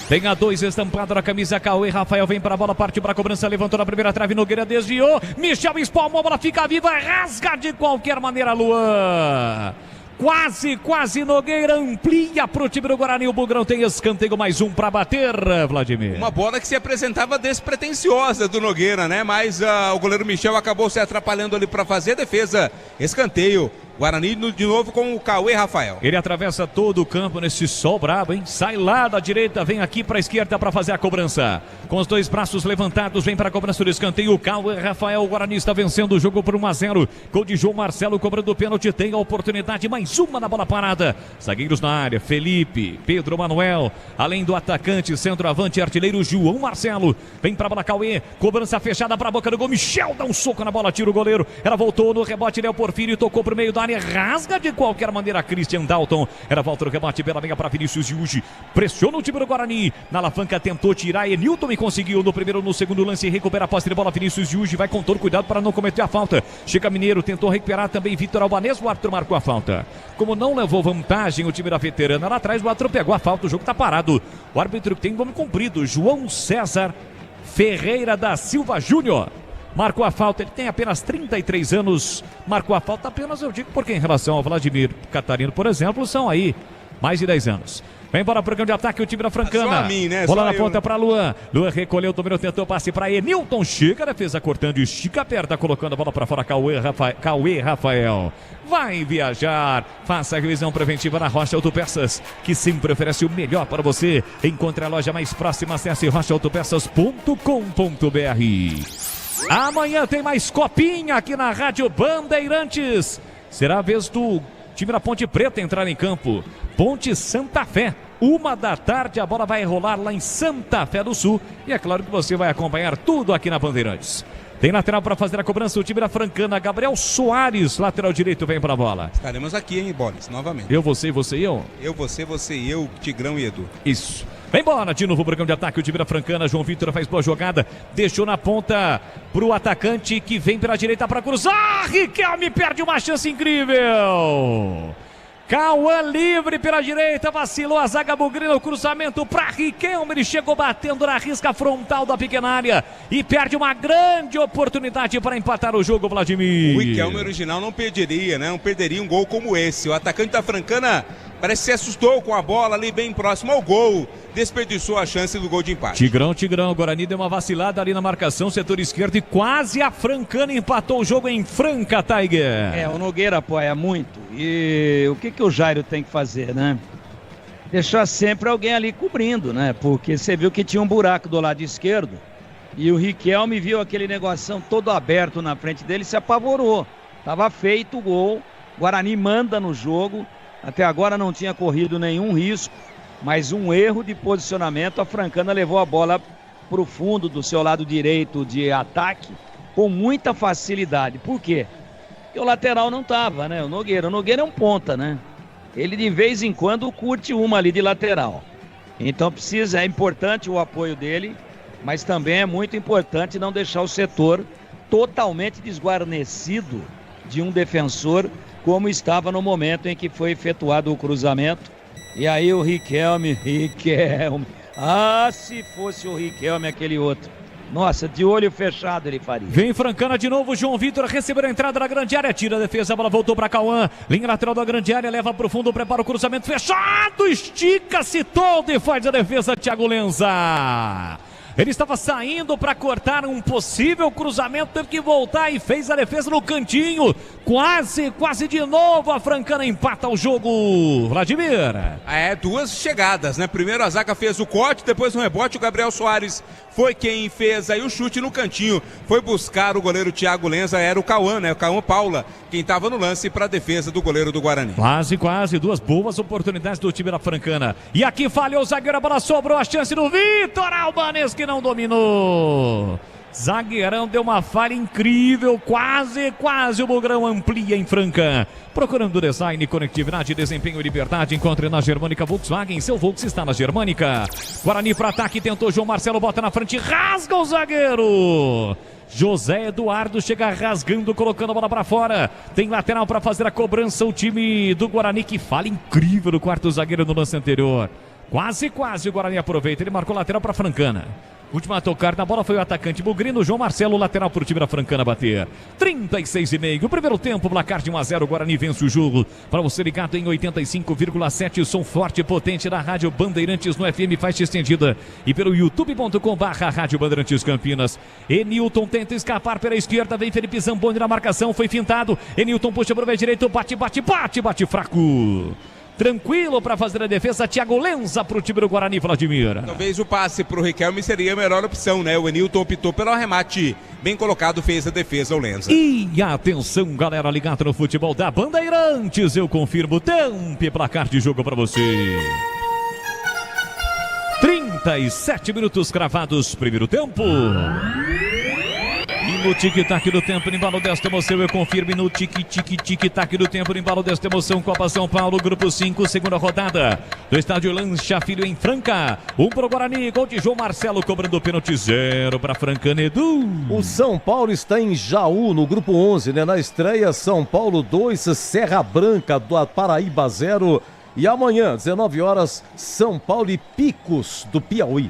Tem a 2 estampado na camisa, Cauê Rafael vem para a bola, parte para a cobrança, levantou na primeira trave, Nogueira desviou, Michel espalmou, a bola fica viva, rasga de qualquer maneira, Luan. Quase Nogueira amplia pro time do Guarani, o Bugrão tem escanteio, mais um para bater, Vladimir. Uma bola que se apresentava despretensiosa do Nogueira, né? Mas o goleiro Michel acabou se atrapalhando ali para fazer a defesa. Escanteio. Guarani de novo com o Cauê Rafael. Ele atravessa todo o campo nesse sol brabo, hein? Sai lá da direita, vem aqui para a esquerda para fazer a cobrança. Com os dois braços levantados, vem para a cobrança do escanteio. O Cauê Rafael, o Guarani está vencendo o jogo por 1-0. Gol de João Marcelo cobrando o pênalti. Tem a oportunidade, mais uma na bola parada. Zagueiros na área, Felipe, Pedro Manuel. Além do atacante, centroavante, artilheiro João Marcelo. Vem para a bola, Cauê. Cobrança fechada para a boca do gol. Michel dá um soco na bola, tira o goleiro. Ela voltou no rebote, Léo Porfírio tocou para o meio da área, rasga de qualquer maneira Christian Dalton. Era volta no rebate pela meia para Vinícius Yuji. Pressiona o time do Guarani. Na alavanca tentou tirar Enilton e conseguiu no primeiro, no segundo lance. Recupera a posse de bola. Vinícius Yuji vai com todo cuidado para não cometer a falta. Chega Mineiro, tentou recuperar também Vitor Albanês. O árbitro marcou a falta. Como não levou vantagem o time da veterana lá atrás, o árbitro pegou a falta. O jogo está parado. O árbitro tem nome cumprido, João César Ferreira da Silva Júnior. Marcou a falta, ele tem apenas 33 anos, marcou a falta apenas, eu digo, porque em relação ao Vladimir Catarino, por exemplo, são aí mais de 10 anos. Vem para o programa de ataque o time da Francana. Só a mim, né? Bola na ponta para Luan. Luan recolheu, dominou, tentou passe para Enilton. Chega, defesa cortando, estica, aperta, colocando a bola para fora. Cauê Rafael vai viajar. Faça a revisão preventiva na Rocha Autopeças, que sempre oferece o melhor para você. Encontre a loja mais próxima, acesse rochaautopeças.com.br. Amanhã tem mais copinha aqui na Rádio Bandeirantes. Será a vez do time da Ponte Preta entrar em campo. Ponte Santa Fé, 13h, a bola vai rolar lá em Santa Fé do Sul. E é claro que você vai acompanhar tudo aqui na Bandeirantes. Tem lateral para fazer a cobrança, o time da Francana, Gabriel Soares, lateral direito, vem para a bola. Estaremos aqui, hein, Boris, novamente. Eu, você e eu? Eu, você e eu, Tigrão e Edu. Isso. Vem embora de novo o programa de ataque, o time da Francana, João Vitor faz boa jogada, deixou na ponta pro atacante que vem pela direita para cruzar, Riquelme perde uma chance incrível. Cauã livre pela direita, vacilou a zaga bugrina, o cruzamento para Riquelme, ele chegou batendo na risca frontal da pequena área e perde uma grande oportunidade para empatar o jogo, Vladimir. O Riquelme original não perderia, né? Não perderia um gol como esse. O atacante da Francana parece que se assustou com a bola ali bem próximo ao gol, desperdiçou a chance do gol de empate. Tigrão, o Guarani deu uma vacilada ali na marcação, setor esquerdo, e quase a Francana empatou o jogo em Franca, Tiger. O Nogueira apoia muito, e o que o Jairo tem que fazer, né? Deixar sempre alguém ali cobrindo, né? Porque você viu que tinha um buraco do lado esquerdo, E o Riquelme viu aquele negoção todo aberto na frente dele e se apavorou. Tava feito o gol. Guarani manda no jogo. Até agora não tinha corrido nenhum risco. Mas um erro de posicionamento. A Francana levou a bola para o fundo do seu lado direito de ataque com muita facilidade. Por quê? Porque o lateral não tava, né? O Nogueira é um ponta, né? Ele de vez em quando curte uma ali de lateral. Então é importante o apoio dele. Mas também é muito importante não deixar o setor totalmente desguarnecido de um defensor, como estava no momento em que foi efetuado o cruzamento. E aí o Riquelme. Ah, se fosse o Riquelme aquele outro. Nossa, de olho fechado ele faria. Vem Francana de novo, João Vitor recebeu a entrada da grande área, tira a defesa, a bola voltou para Cauã, linha lateral da grande área, leva para o fundo, prepara o cruzamento fechado, estica-se todo e faz a defesa, Thiago Lenza. Ele estava saindo para cortar um possível cruzamento, teve que voltar e fez a defesa no cantinho. Quase de novo a Francana empata o jogo. Vladimir. Duas chegadas, né? Primeiro a zaga fez o corte, depois no rebote o Gabriel Soares foi quem fez aí o chute no cantinho. Foi buscar o goleiro Thiago Lenza, era o Cauã, né? O Cauã Paula, quem estava no lance para a defesa do goleiro do Guarani. Quase, duas boas oportunidades do time da Francana. E aqui falhou o zagueiro, a bola sobrou, a chance do Vitor Albanês que não dominou. Zagueirão deu uma falha incrível, quase o Bugrão amplia em Franca. Procurando design, conectividade, desempenho e liberdade, encontre na Germânica Volkswagen. Seu Volks está na Germânica. Guarani para ataque, tentou João Marcelo, bota na frente, rasga o zagueiro. José Eduardo chega rasgando, colocando a bola para fora. Tem lateral para fazer a cobrança o time do Guarani, que falha incrível do quarto zagueiro no lance anterior. Quase o Guarani aproveita, ele marcou lateral para Francana. Última a tocar na bola foi o atacante Bugrino, João Marcelo, lateral para o time da Francana bater. 36,5, primeiro tempo, placar de 1-0, Guarani vence o jogo. Para você ligado em 85,7, som forte e potente da Rádio Bandeirantes no FM faixa estendida. E pelo youtube.com/Rádio Bandeirantes Campinas. Enilton tenta escapar pela esquerda, vem Felipe Zamboni na marcação, foi fintado. Enilton puxa para o pé direito, bate fraco. Tranquilo para fazer a defesa, Thiago Lenza para o time do Guarani, Vladimir. Talvez o passe para o Riquelme seria a melhor opção, né? O Enilton optou pelo arremate bem colocado, fez a defesa o Lenza. E atenção, galera ligada no futebol da Bandeirantes, eu confirmo, tempo e placar de jogo para você. 37 minutos cravados, primeiro tempo. E no tic-tac do tempo, no embalo desta emoção, eu confirmo no tic-tac do tempo, no embalo desta emoção, Copa São Paulo, Grupo 5, segunda rodada, do estádio Lancha Filho em Franca. 1 para o Guarani, gol de João Marcelo, cobrando o pênalti, 0 para Francana, Edu. O São Paulo está em Jaú, no Grupo 11, né? Na estreia, São Paulo 2, Serra Branca do Paraíba 0. E amanhã, 19 horas, São Paulo e Picos do Piauí.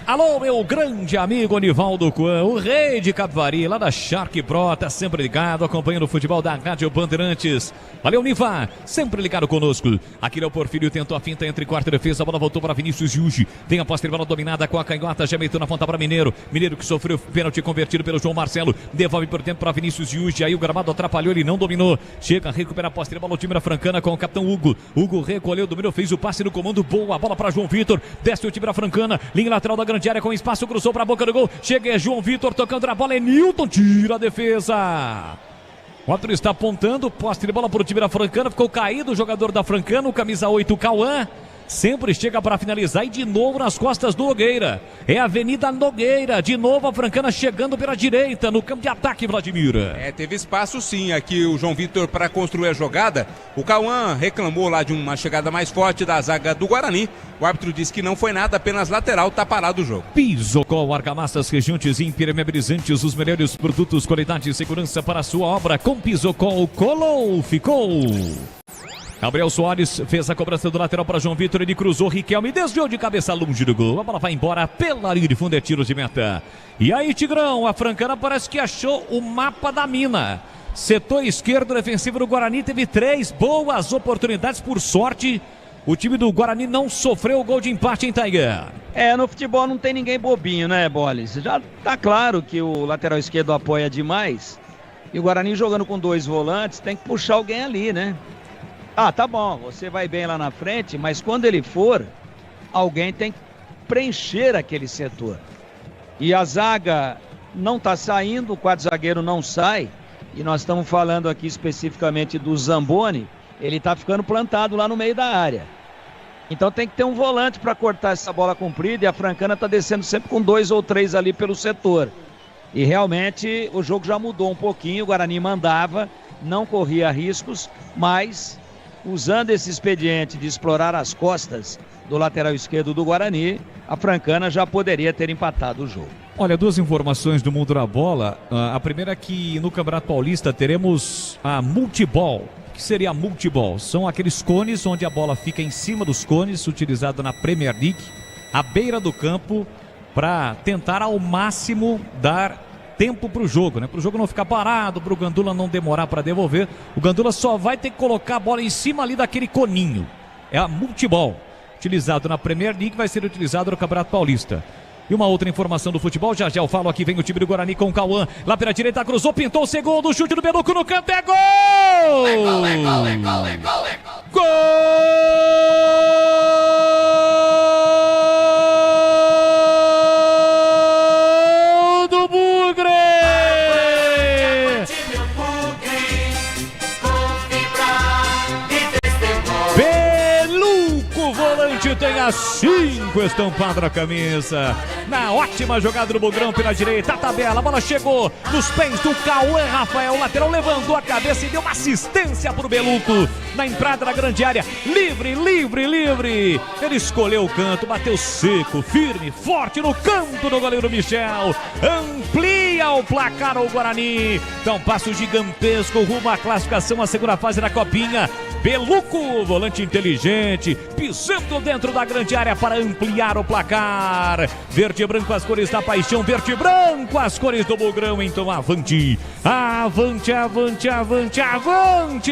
Alô, meu grande amigo Nivaldo Coan, o rei de Capivari, lá da Shark Pro, tá sempre ligado, acompanhando o futebol da Rádio Bandeirantes. Valeu, Niva, sempre ligado conosco. Aqui é o Porfírio, tentou a finta entre quarta e defesa, a bola voltou para Vinícius Yuji. Tem a posse de bola dominada com a canhota, já meteu na ponta para Mineiro. Mineiro que sofreu pênalti convertido pelo João Marcelo, devolve por tempo para Vinícius Yuji, aí o gramado atrapalhou, ele não dominou. Chega, recupera a posse de bola o time da Francana com o capitão Hugo. Hugo recolheu, dominou, fez o passe no comando, boa bola para João Vitor. Desce o time da Francana, linha lateral da grande área com espaço, cruzou para a boca do gol, chega é João Vitor tocando na bola, é Nilton, tira a defesa. O árbitro está apontando, posse de bola para o time da Francana, ficou caído o jogador da Francana, o camisa 8, Cauã. Sempre chega para finalizar e de novo nas costas do Nogueira. É a Avenida Nogueira, de novo a Francana chegando pela direita no campo de ataque, Vladimir. Teve espaço sim aqui o João Vitor para construir a jogada. O Cauã reclamou lá de uma chegada mais forte da zaga do Guarani. O árbitro disse que não foi nada, apenas lateral, tá parado o jogo. Pisocol, argamassas, rejuntes e impermeabilizantes, os melhores produtos, qualidade e segurança para a sua obra. Com Pisocol, colou, ficou. Gabriel Soares fez a cobrança do lateral para João Vitor, ele cruzou, Riquelme desviou de cabeça longe do gol, a bola vai embora pela linha de fundo, é tiro de meta. E aí, Tigrão, a Francana parece que achou o mapa da mina. Setor esquerdo defensivo do Guarani teve 3 boas oportunidades, por sorte o time do Guarani não sofreu o gol de empate em Tiger. No futebol não tem ninguém bobinho, né, Bolis? Já tá claro que o lateral esquerdo apoia demais e o Guarani jogando com 2 volantes tem que puxar alguém ali, né? Tá bom, você vai bem lá na frente, mas quando ele for, alguém tem que preencher aquele setor. E a zaga não está saindo, o quarto zagueiro não sai, e nós estamos falando aqui especificamente do Zamboni, ele está ficando plantado lá no meio da área. Então tem que ter um volante para cortar essa bola comprida, e a Francana está descendo sempre com 2 ou 3 ali pelo setor. E realmente o jogo já mudou um pouquinho, o Guarani mandava, não corria riscos, mas usando esse expediente de explorar as costas do lateral esquerdo do Guarani, a Francana já poderia ter empatado o jogo. Olha, 2 informações do mundo da bola. A primeira é que no Campeonato Paulista teremos a multiball. O que seria a multiball? São aqueles cones onde a bola fica em cima dos cones, utilizado na Premier League, à beira do campo, para tentar ao máximo dar tempo para o jogo, né? Para o jogo não ficar parado, para o Gandula não demorar para devolver. O Gandula só vai ter que colocar a bola em cima ali daquele coninho. É a multiball. Utilizado na Premier League, vai ser utilizado no Campeonato Paulista. E uma outra informação do futebol, já eu falo aqui, vem o time do Guarani com o Cauã, lá pela direita, cruzou, pintou o segundo, chute do Beluco no canto, é gol! Gol do Bugre! Volante tem a 5 estampado na camisa. Na ótima jogada do Bugrão pela direita, a tabela, a bola chegou nos pés do Cauã Rafael, o lateral levantou a cabeça e deu uma assistência pro Beluco na entrada da grande área, livre. Ele escolheu o canto, bateu seco, firme, forte no canto do goleiro Michel, amplia o placar ao Guarani, dá um passo gigantesco rumo à classificação, a segunda fase da Copinha. Beluco, volante inteligente, pisando dentro da grande área para ampliar o placar. Verde e branco, as cores da paixão. Verde e branco, as cores do Bugrão. Então avante,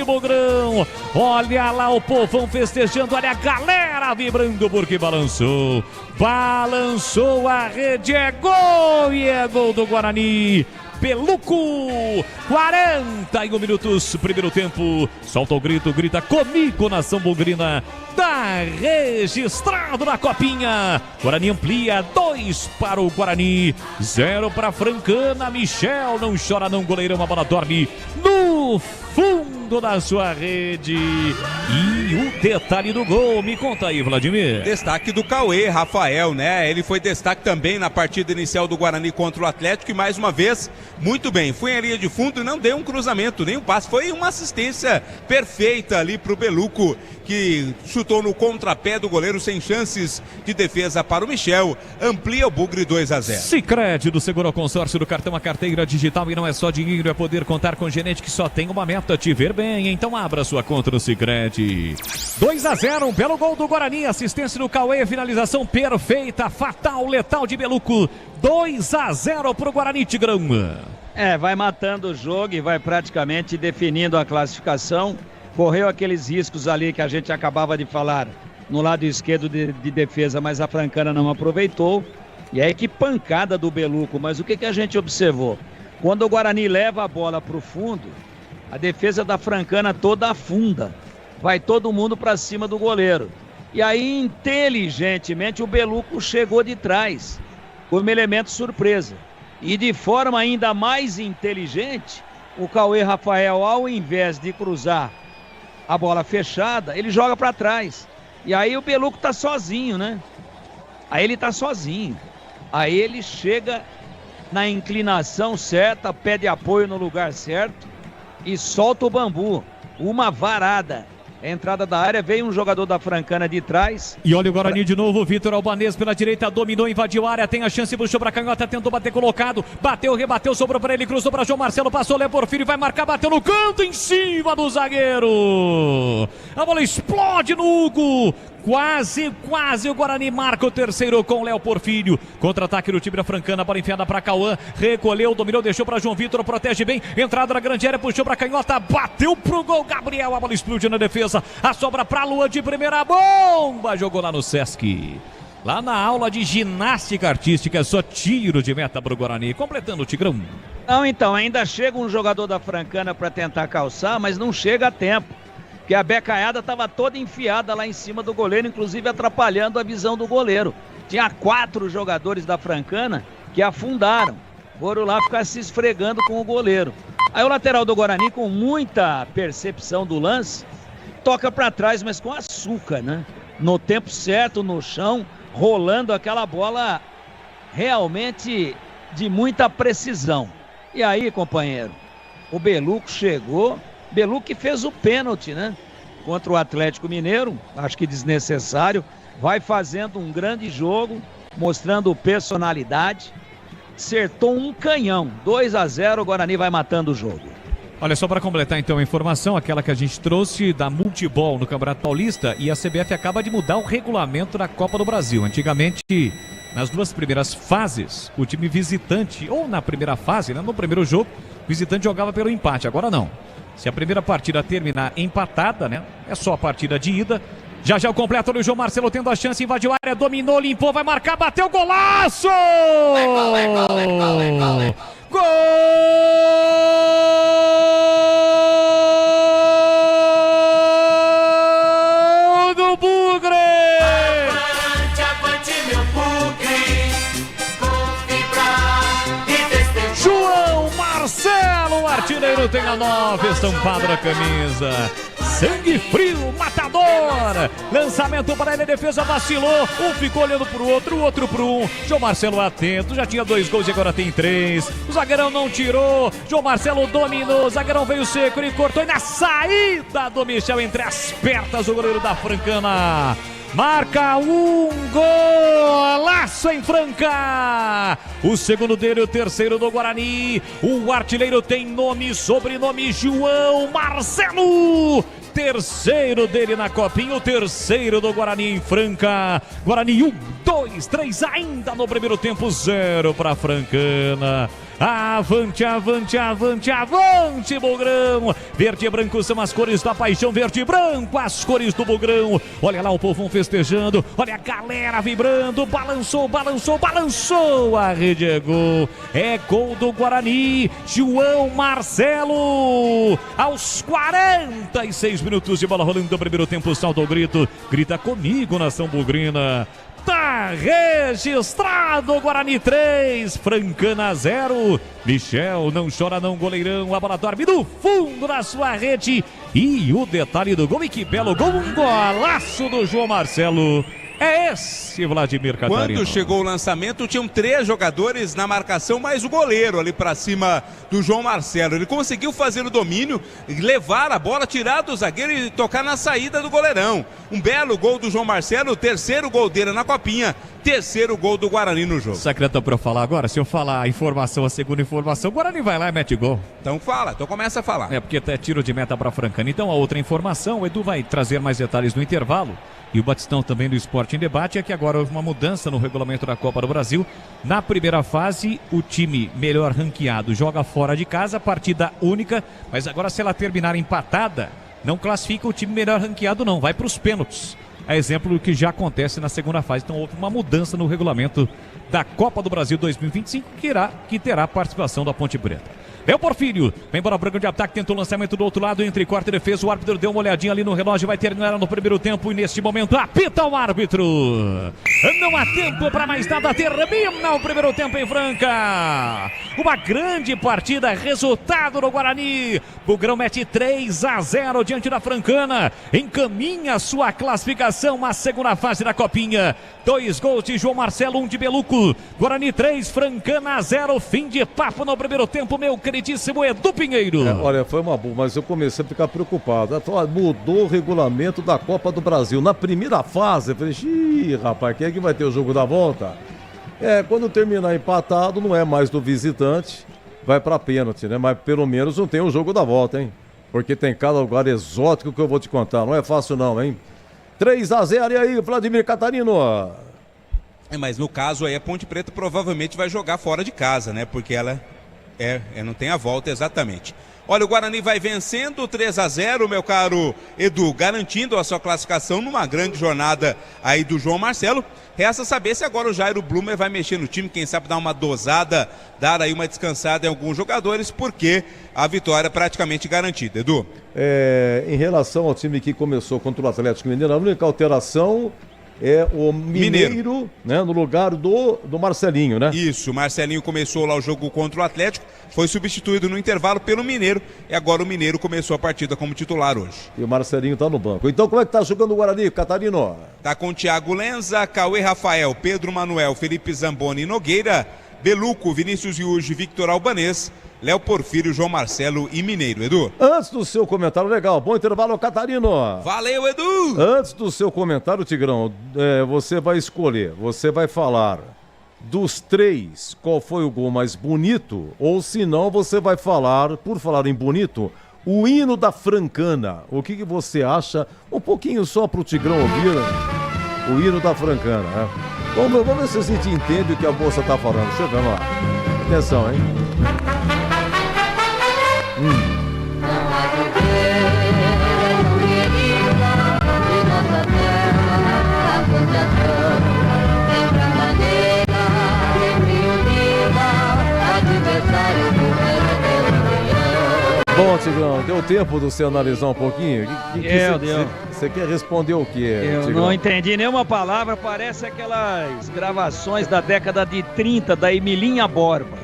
Bugrão. Olha lá o povão festejando, olha a galera vibrando porque balançou. Balançou a rede, é gol e é gol do Guarani. Beluco, 41 minutos, primeiro tempo, solta o grito, grita comigo, nação bugrina, tá registrado na Copinha. Guarani amplia, 2 para o Guarani, 0 para Francana. Michel não chora não, goleirão, a bola dorme no fundo da sua rede. E o detalhe do gol, me conta aí, Vladimir. Destaque do Cauê Rafael, né? Ele foi destaque também na partida inicial do Guarani contra o Atlético e mais uma vez, muito bem, foi em linha de fundo e não deu um cruzamento, nem um passe, foi uma assistência perfeita ali pro Beluco, que chutou no contrapé do goleiro sem chances de defesa para o Michel, amplia o Bugre 2-0. Sicredi do Seguro Consórcio do Cartão, a carteira digital, e não é só dinheiro, é poder contar com gente que só tem uma meta, te ver bem, então abra sua conta no Sicredi. 2-0, um belo gol do Guarani, assistência do Cauê, finalização perfeita, fatal, letal de Beluco, 2-0 pro Guarani, Tigrão. Vai matando o jogo e vai praticamente definindo a classificação. Correu aqueles riscos ali que a gente acabava de falar no lado esquerdo de defesa, mas a Francana não aproveitou. E aí que pancada do Beluco, mas o que a gente observou? Quando o Guarani leva a bola para o fundo, a defesa da Francana toda afunda. Vai todo mundo para cima do goleiro. E aí, inteligentemente, o Beluco chegou de trás, como elemento surpresa. E de forma ainda mais inteligente, o Cauê Rafael, ao invés de cruzar a bola fechada, ele joga para trás. E aí o Beluco tá sozinho, né? Aí ele tá sozinho. Aí ele chega na inclinação certa, pede apoio no lugar certo e solta o bambu. Uma varada. A entrada da área, veio um jogador da Francana de trás. E olha o Guarani de novo, Vitor Albanês pela direita, dominou, invadiu a área, tem a chance, puxou pra canhota, tentou bater colocado, bateu, rebateu, sobrou pra ele, cruzou pra João Marcelo, passou, Léo Porfírio, vai marcar, bateu no canto, em cima do zagueiro. A bola explode no Hugo. Quase o Guarani marca o terceiro com o Léo Porfírio. Contra-ataque do time da Francana, bola enfiada para Cauã, recolheu, dominou, deixou para João Vitor, protege bem, entrada na grande área, puxou para canhota, bateu pro gol, Gabriel, a bola explodiu na defesa, a sobra para Lua de primeira, bomba, jogou lá no Sesc. Lá na aula de ginástica artística, só tiro de meta pro Guarani, completando o Tigrão. Não, então, ainda chega um jogador da Francana para tentar calçar, mas não chega a tempo. Porque a becaiada estava toda enfiada lá em cima do goleiro, inclusive atrapalhando a visão do goleiro. Tinha 4 jogadores da Francana que afundaram. Foram lá ficar se esfregando com o goleiro. Aí o lateral do Guarani, com muita percepção do lance, toca para trás, mas com açúcar, né? No tempo certo, no chão, rolando aquela bola realmente de muita precisão. E aí, companheiro, o Beluco chegou, Beluco que fez o pênalti, né? Contra o Atlético Mineiro, acho que desnecessário, vai fazendo um grande jogo, mostrando personalidade, acertou um canhão, 2-0, o Guarani vai matando o jogo. Olha, só para completar então a informação, aquela que a gente trouxe da Multibol no Campeonato Paulista, e a CBF acaba de mudar o regulamento da Copa do Brasil. Antigamente, nas 2 primeiras fases, o time visitante, ou na primeira fase, né, no primeiro jogo, o visitante jogava pelo empate. Agora não. Se a primeira partida terminar empatada, né, é só a partida de ida. Já o completo do João Marcelo tendo a chance, invadiu a área, dominou, limpou, vai marcar, bateu, golaço! Gol do Bugre! Avante, meu Bugre, com fibra e testemunho. João Marcelo, o artilheiro, tem a 9 estampado na camisa. Sangue frio, matador. Lançamento para ele, a defesa vacilou. Um ficou olhando pro outro, o outro pro um. João Marcelo atento, já tinha 2 gols e agora tem 3. O zagueirão não tirou. João Marcelo dominou. O zagueirão veio seco, ele cortou e na saída do Michel entre as pernas o goleiro da Francana. Marca um golaço em Franca. O segundo dele, o terceiro do Guarani. O artilheiro tem nome, sobrenome João Marcelo. Terceiro dele na copinha, o terceiro do Guarani em Franca. Guarani 1, 2, 3 ainda no primeiro tempo, 0 para Francana. Avante, avante, avante, avante, Bugrão. Verde e branco são as cores da paixão, verde e branco, as cores do Bugrão. Olha lá o povão festejando, olha a galera vibrando, balançou, balançou, balançou, a rede é gol. É gol do Guarani, João Marcelo. Aos 46 minutos de bola rolando do primeiro tempo, salta o grito, grita comigo, nação bugrina. Tá registrado, Guarani 3, Francana 0. Michel não chora não, goleirão, a bola dorme no fundo da sua rede. E o detalhe do gol, e que belo gol, um golaço do João Marcelo. É esse, Vladimir Catarino. Quando chegou o lançamento, tinham 3 jogadores na marcação, mais o goleiro ali pra cima do João Marcelo. Ele conseguiu fazer o domínio, levar a bola, tirar do zagueiro e tocar na saída do goleirão. Um belo gol do João Marcelo, o terceiro gol dele na copinha, terceiro gol do Guarani no jogo. Secreto pra eu falar agora, se eu falar a informação, a segunda informação, o Guarani vai lá e mete gol. Então fala, então começa a falar. É porque é tiro de meta pra Francana. Então a outra informação, o Edu vai trazer mais detalhes no intervalo. E o Batistão também do Esporte em Debate é que agora houve uma mudança no regulamento da Copa do Brasil. Na primeira fase, o time melhor ranqueado joga fora de casa, partida única. Mas agora, se ela terminar empatada, não classifica o time melhor ranqueado não, vai para os pênaltis. É exemplo do que já acontece na segunda fase. Então houve uma mudança no regulamento da Copa do Brasil 2025, que terá a participação da Ponte Preta. Léo Porfírio, vem bola branca de ataque, tentou o lançamento do outro lado, entre corte e defesa, o árbitro deu uma olhadinha ali no relógio, vai terminar no primeiro tempo e neste momento apita o árbitro. Não há tempo para mais nada, termina o primeiro tempo em Franca. Uma grande partida, resultado do Guarani. Bugrão mete 3-0 diante da Francana, encaminha sua classificação à segunda fase da Copinha. 2 gols de João Marcelo, 1 de Beluco. Guarani 3, Francana 0, fim de papo no primeiro tempo, meu queridíssimo Edu Pinheiro. Olha, foi uma boa, mas eu comecei a ficar preocupado. Mudou o regulamento da Copa do Brasil. Na primeira fase, eu falei, ih, rapaz, quem é que vai ter o jogo da volta? Quando terminar empatado, não é mais do visitante, vai pra pênalti, né? Mas pelo menos não tem o jogo da volta, hein? Porque tem cada lugar exótico que eu vou te contar. Não é fácil não, hein? 3-0, e aí, Vladimir Catarino? Mas no caso aí, a Ponte Preta provavelmente vai jogar fora de casa, né? Porque ela não tem a volta exatamente. Olha, o Guarani vai vencendo 3-0, meu caro Edu, garantindo a sua classificação numa grande jornada aí do João Marcelo. Resta saber se agora o Jairo Blumer vai mexer no time, quem sabe dar uma dosada, dar aí uma descansada em alguns jogadores, porque a vitória é praticamente garantida, Edu. Em relação ao time que começou contra o Atlético Mineiro, a única alteração é o Mineiro, né, no lugar do Marcelinho, né? Isso, o Marcelinho começou lá o jogo contra o Atlético, foi substituído no intervalo pelo Mineiro, e agora o Mineiro começou a partida como titular hoje. E o Marcelinho tá no banco. Então como é que tá jogando o Guarani, Catarino? Tá com Thiago Lenza, Cauê Rafael, Pedro Manuel, Felipe Zamboni e Nogueira, Beluco, Vinícius Yuji, Victor Albanês, Léo Porfírio, João Marcelo e Mineiro. Edu? Antes do seu comentário, legal, bom intervalo, Catarino. Valeu, Edu! Antes do seu comentário, Tigrão, você vai escolher, você vai falar dos 3 qual foi o gol mais bonito, ou se não, você vai falar, por falar em bonito, o hino da Francana. O que você acha? Um pouquinho só pro Tigrão ouvir o hino da Francana, né? Vamos ver se a gente entende o que a moça tá falando. Chegando lá. Atenção, hein? Bom, Tigrão, deu tempo de você analisar um pouquinho? Você quer responder o quê, Eu Tigrão? não entendi nenhuma palavra, parece aquelas gravações da década de 30 da Emilinha Borba.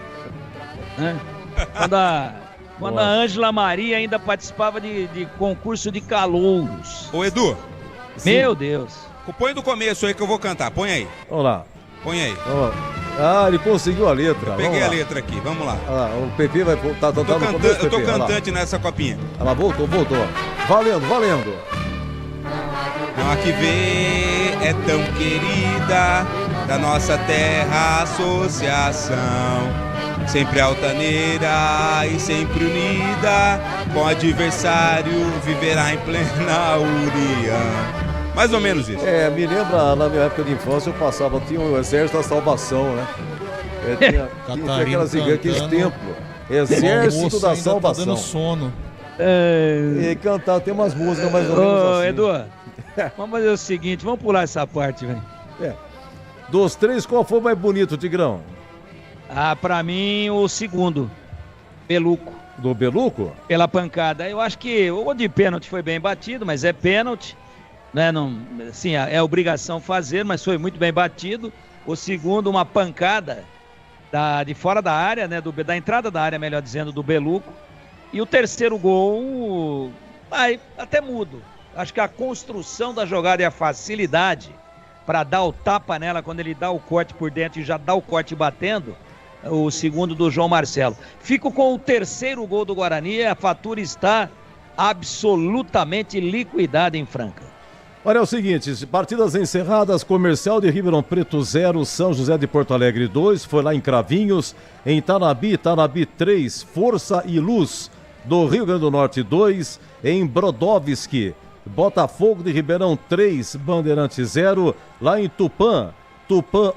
Né? Quando a Ângela Maria ainda participava de concurso de calouros. Ô, Edu. Meu Deus. Põe do começo aí que eu vou cantar, põe aí. Vamos lá. Põe aí. Ele conseguiu a letra. Eu peguei a letra aqui, vamos lá. O PP vai voltar. Eu tô cantante nessa copinha. Ela voltou. Valendo. A que vê é tão querida, da nossa terra associação, sempre altaneira e sempre unida, com o adversário viverá em plena união. Mais ou menos isso. Me lembra, na minha época de infância, eu passava, tinha o Exército da Salvação, né? Tinha aqueles templos. Exército da Salvação. Tá dando sono. E cantar, tem umas músicas mais ou menos assim. Edu, vamos fazer o seguinte, vamos pular essa parte, velho. Dos 3, qual foi o mais bonito, Tigrão? Pra mim, o segundo. Beluco. Do Beluco? Pela pancada. Eu acho que o de pênalti foi bem batido, mas é pênalti. Né? Não, assim, é obrigação fazer, mas foi muito bem batido. O segundo, uma pancada de fora da área, né? Da entrada da área, melhor dizendo, do Beluco. E o terceiro gol, até mudo. Acho que a construção da jogada e a facilidade para dar o tapa nela quando ele dá o corte por dentro e já dá o corte batendo, o segundo do João Marcelo. Fico com o terceiro gol do Guarani, a fatura está absolutamente liquidada em Franca. Olha, é o seguinte, partidas encerradas, Comercial de Ribeirão Preto 0, São José de Porto Alegre 2, foi lá em Cravinhos, em Tanabi 3, Força e Luz do Rio Grande do Norte 2, em Brodowski, Botafogo de Ribeirão 3, Bandeirante 0, lá em Tupã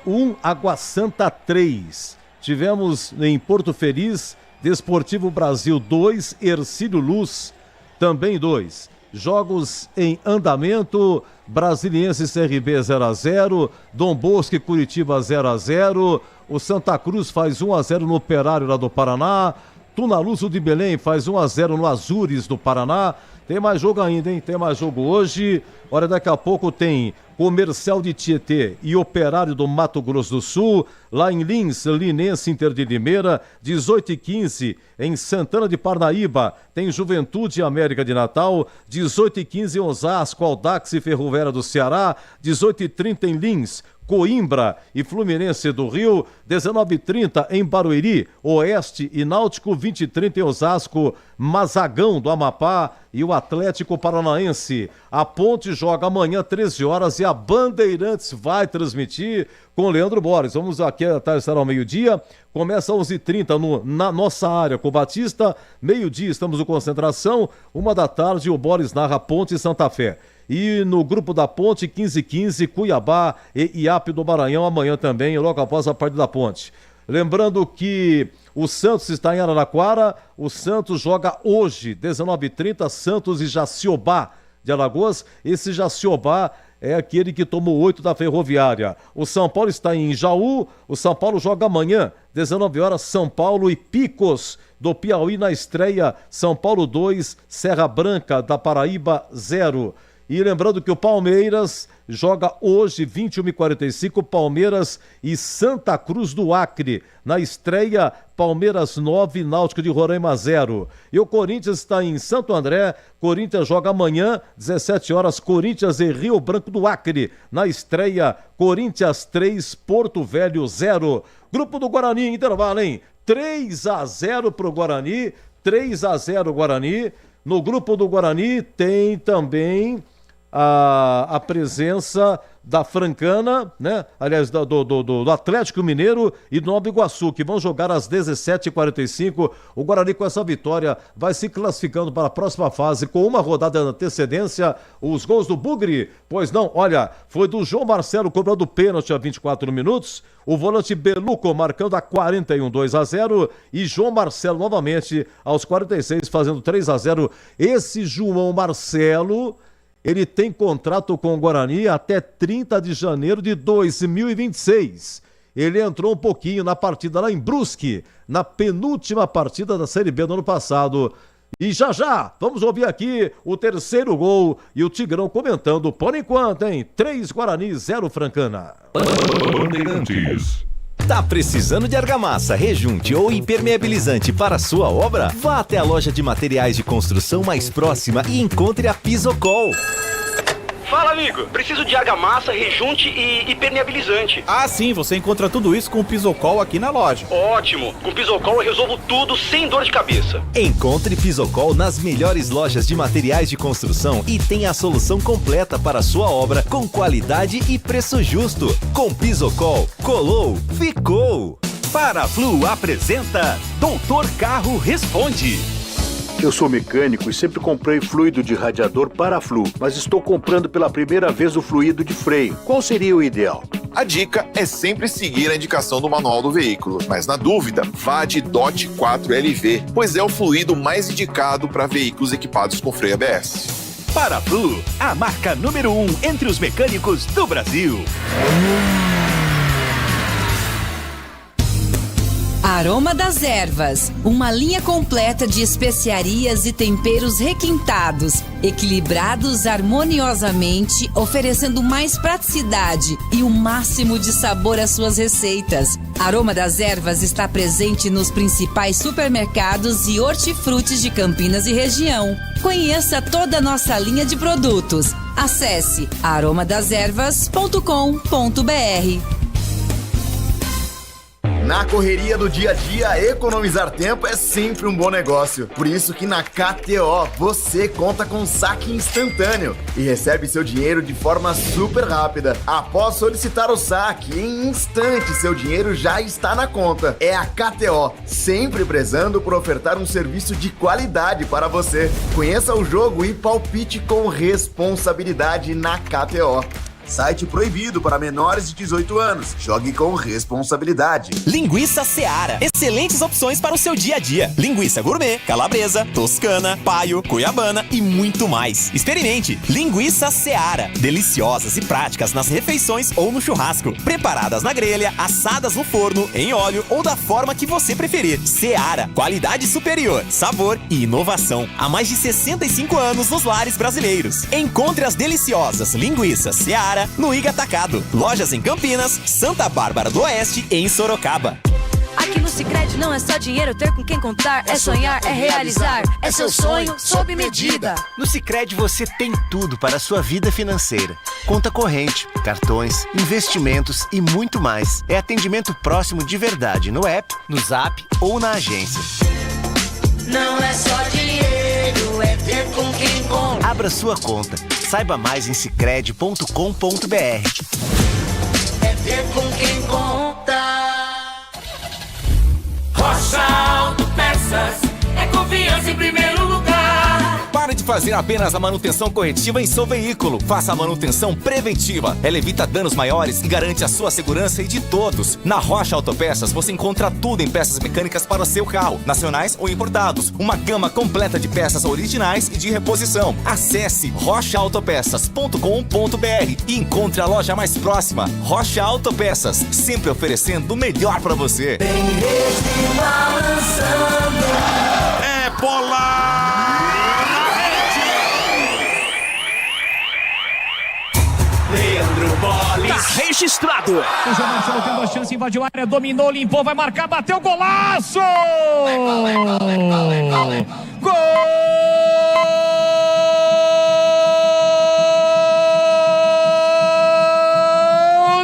1, Água Santa 3. Tivemos em Porto Feliz, Desportivo Brasil 2, Hercílio Luz também 2. Jogos em andamento, Brasiliense CRB 0-0, Dom Bosco e Curitiba 0-0, o Santa Cruz faz 1-0 no Operário lá do Paraná, Tunaluso de Belém faz 1-0 no Azures do Paraná. Tem mais jogo ainda, hein? Tem mais jogo hoje. Olha, daqui a pouco tem Comercial de Tietê e Operário do Mato Grosso do Sul. Lá em Lins, Linense Inter de Limeira, 18h15. Em Santana de Parnaíba, tem Juventude e América de Natal. 18h15 em Osasco, Audax e Ferroviária do Ceará. 18h30 em Lins, Coimbra e Fluminense do Rio, 19h30 em Barueri, Oeste e Náutico, 20h30 em Osasco, Mazagão do Amapá e o Atlético Paranaense. A Ponte joga amanhã 13 horas e a Bandeirantes vai transmitir com Leandro Borges. Vamos aqui, estará ao meio-dia, começa às 11h30 na nossa área com o Batista, meio-dia estamos no Concentração, 13h o Borges narra Ponte e Santa Fé. E no grupo da Ponte, 15h15, Cuiabá e IAP do Maranhão, amanhã também, logo após a partida da Ponte. Lembrando que o Santos está em Araraquara, o Santos joga hoje, 19h30, Santos e Jaciobá de Alagoas. Esse Jaciobá é aquele que tomou 8 da Ferroviária. O São Paulo está em Jaú, o São Paulo joga amanhã, 19 horas, São Paulo e Picos do Piauí na estreia, São Paulo 2, Serra Branca da Paraíba 0. E lembrando que o Palmeiras joga hoje, 21h45, Palmeiras e Santa Cruz do Acre. Na estreia, Palmeiras 9, Náutico de Roraima 0. E o Corinthians está em Santo André. Corinthians joga amanhã, 17 horas, Corinthians e Rio Branco do Acre. Na estreia, Corinthians 3, Porto Velho 0. Grupo do Guarani, intervalo, hein? 3-0 pro Guarani, 3-0 Guarani. No grupo do Guarani tem também a presença da Francana, né? Aliás, do Atlético Mineiro e do Nova Iguaçu, que vão jogar às 17h45. O Guarani, com essa vitória, vai se classificando para a próxima fase com uma rodada de antecedência. Os gols do Bugre, pois não, olha, foi do João Marcelo cobrando pênalti a 24 minutos, o volante Beluco marcando a 41, 2-0, e João Marcelo novamente aos 46 fazendo 3-0. Esse João Marcelo, ele tem contrato com o Guarani até 30 de janeiro de 2026. Ele entrou um pouquinho na partida lá em Brusque, na penúltima partida da Série B do ano passado. E já, vamos ouvir aqui o terceiro gol e o Tigrão comentando por enquanto, hein? 3 Guarani, 0 Francana. Bandeirantes. Tá precisando de argamassa, rejunte ou impermeabilizante para sua obra? Vá até a loja de materiais de construção mais próxima e encontre a Pisocol. Fala, amigo. Preciso de argamassa, rejunte e impermeabilizante. Ah, sim. Você encontra tudo isso com o Pisocol aqui na loja. Ótimo. Com o Pisocol eu resolvo tudo sem dor de cabeça. Encontre Pisocol nas melhores lojas de materiais de construção e tenha a solução completa para a sua obra com qualidade e preço justo. Com Pisocol, colou, ficou. Paraflu apresenta Doutor Carro Responde. Eu sou mecânico e sempre comprei fluido de radiador Paraflu, mas estou comprando pela primeira vez o fluido de freio. Qual seria o ideal? A dica é sempre seguir a indicação do manual do veículo, mas na dúvida, vá de DOT 4LV, pois é o fluido mais indicado para veículos equipados com freio ABS. Paraflu, a marca número 1 entre os mecânicos do Brasil. Aroma das Ervas, uma linha completa de especiarias e temperos requintados, equilibrados harmoniosamente, oferecendo mais praticidade e o máximo de sabor às suas receitas. Aroma das Ervas está presente nos principais supermercados e hortifrutis de Campinas e região. Conheça toda a nossa linha de produtos. Acesse aromadeservas.com.br. Na correria do dia a dia, economizar tempo é sempre um bom negócio. Por isso que na KTO você conta com saque instantâneo e recebe seu dinheiro de forma super rápida. Após solicitar o saque, em instantes seu dinheiro já está na conta. É a KTO, sempre prezando por ofertar um serviço de qualidade para você. Conheça o jogo e palpite com responsabilidade na KTO. Site proibido para menores de 18 anos. Jogue com responsabilidade. Linguiça Seara. Excelentes opções para o seu dia a dia. Linguiça gourmet, calabresa, toscana, paio, cuiabana e muito mais. Experimente. Linguiça Seara. Deliciosas e práticas nas refeições ou no churrasco. Preparadas na grelha, assadas no forno, em óleo ou da forma que você preferir. Seara. Qualidade superior, sabor e inovação. Há mais de 65 anos nos lares brasileiros. Encontre as deliciosas linguiças Seara no Iga Atacado. Lojas em Campinas, Santa Bárbara do Oeste e em Sorocaba. Aqui no Sicredi não é só dinheiro, ter com quem contar, é sonhar, é realizar, é seu sonho sob medida. No Sicredi você tem tudo para a sua vida financeira. Conta corrente, cartões, investimentos e muito mais. É atendimento próximo de verdade no app, no Zap ou na agência. Não é só dinheiro, é ter com quem conta. Abra sua conta. Saiba mais em sicredi.com.br. É ter com quem conta. Rocha Autopeças é confiança em primeiro lugar. Pare de fazer apenas a manutenção corretiva em seu veículo. Faça a manutenção preventiva. Ela evita danos maiores e garante a sua segurança e de todos. Na Rocha Autopeças você encontra tudo em peças mecânicas para o seu carro, nacionais ou importados. Uma gama completa de peças originais e de reposição. Acesse rochaautopeças.com.br e encontre a loja mais próxima. Rocha Autopeças, sempre oferecendo o melhor para você. Tem rede balançando. É bola! Tá registrado. O João Marcelo tendo a chance, invadiu a área, dominou, limpou, vai marcar, bateu, golaço! Gol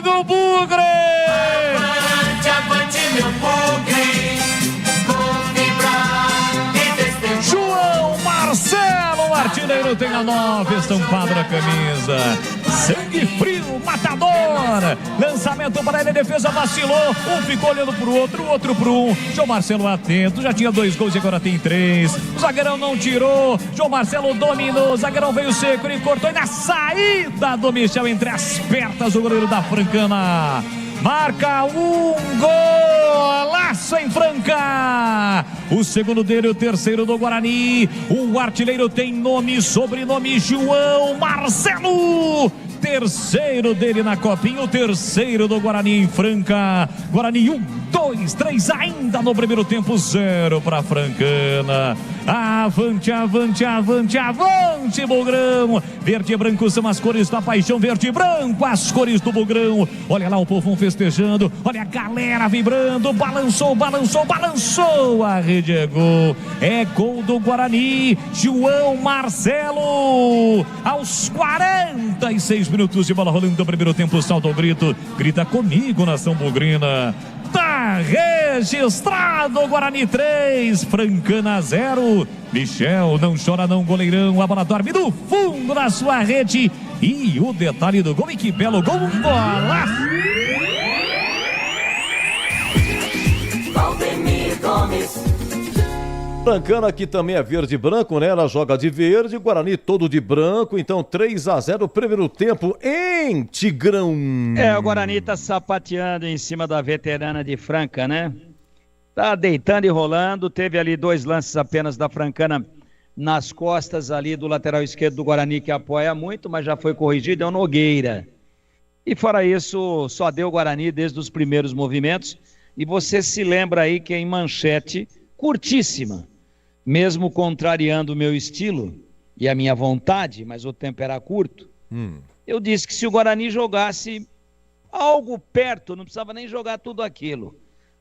do Bugre! Avante, avante, meu Bugre. Vou vibrar e festejar. João Marcelo, o artilheiro, tem a 9 estampada na camisa. Sangue frio, matador. Lançamento para ele, a defesa vacilou. Um ficou olhando pro outro, o outro pro um. João Marcelo atento, já tinha 2 gols e agora tem 3. O zagueirão não tirou. João Marcelo dominou. O zagueirão veio seco, ele cortou e na saída do Michel entre as pernas o goleiro da Francana. Marca um golaço em Franca. O segundo dele, o terceiro do Guarani. O artilheiro tem nome, sobrenome João Marcelo. Terceiro dele na copinha, o terceiro do Guarani em Franca. Guarani 1, 2, 3 ainda no primeiro tempo, 0 para Francana. Avante, avante, avante, avante, Bugrão. Verde e branco são as cores da paixão, verde e branco as cores do Bugrão. Olha lá o povão festejando, olha a galera vibrando, balançou, balançou, balançou, a rede é gol do Guarani. João Marcelo aos 46 minutos de bola rolando do primeiro tempo, salto ao grito, grita comigo, nação bugrina. Tá registrado, Guarani 3, Francana 0. Michel, não chora não, goleirão, a bola dorme no fundo da sua rede. E o detalhe do gol, e que belo gol, um golaço. Valdemir Gomes. Francana, que também é verde e branco, né? Ela joga de verde, Guarani todo de branco, então 3-0, primeiro tempo em Tigrão. O Guarani tá sapateando em cima da veterana de Franca, né? Tá deitando e rolando, teve ali 2 lances apenas da Francana nas costas ali do lateral esquerdo do Guarani, que apoia muito, mas já foi corrigido, é o Nogueira. E fora isso, só deu o Guarani desde os primeiros movimentos, e você se lembra aí que em manchete, curtíssima, mesmo contrariando o meu estilo e a minha vontade, mas o tempo era curto, eu disse que se o Guarani jogasse algo perto, não precisava nem jogar tudo aquilo,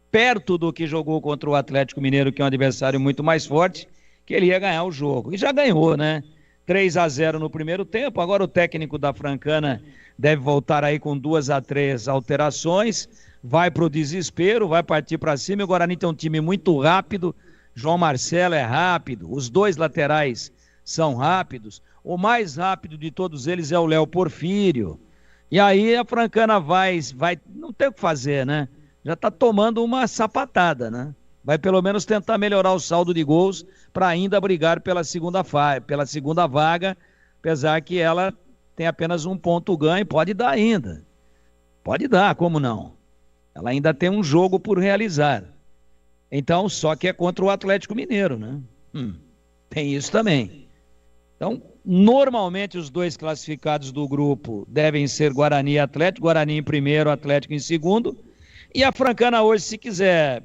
perto do que jogou contra o Atlético Mineiro, que é um adversário muito mais forte, que ele ia ganhar o jogo. E já ganhou, né? 3-0 no primeiro tempo, agora o técnico da Francana deve voltar aí com 2 a 3 alterações, vai pro desespero, vai partir para cima. O Guarani tem um time muito rápido, João Marcelo é rápido, os 2 laterais são rápidos, o mais rápido de todos eles é o Léo Porfírio. E aí a Francana vai, não tem o que fazer, né? Já tá tomando uma sapatada, né? Vai pelo menos tentar melhorar o saldo de gols para ainda brigar pela segunda vaga, apesar que ela tem apenas 1 ponto ganho, pode dar ainda. Pode dar, como não? Ela ainda tem um jogo por realizar. Então, só que é contra o Atlético Mineiro, né? Tem isso também. Então, normalmente os 2 classificados do grupo devem ser Guarani e Atlético. Guarani em primeiro, Atlético em segundo. E a Francana hoje, se quiser,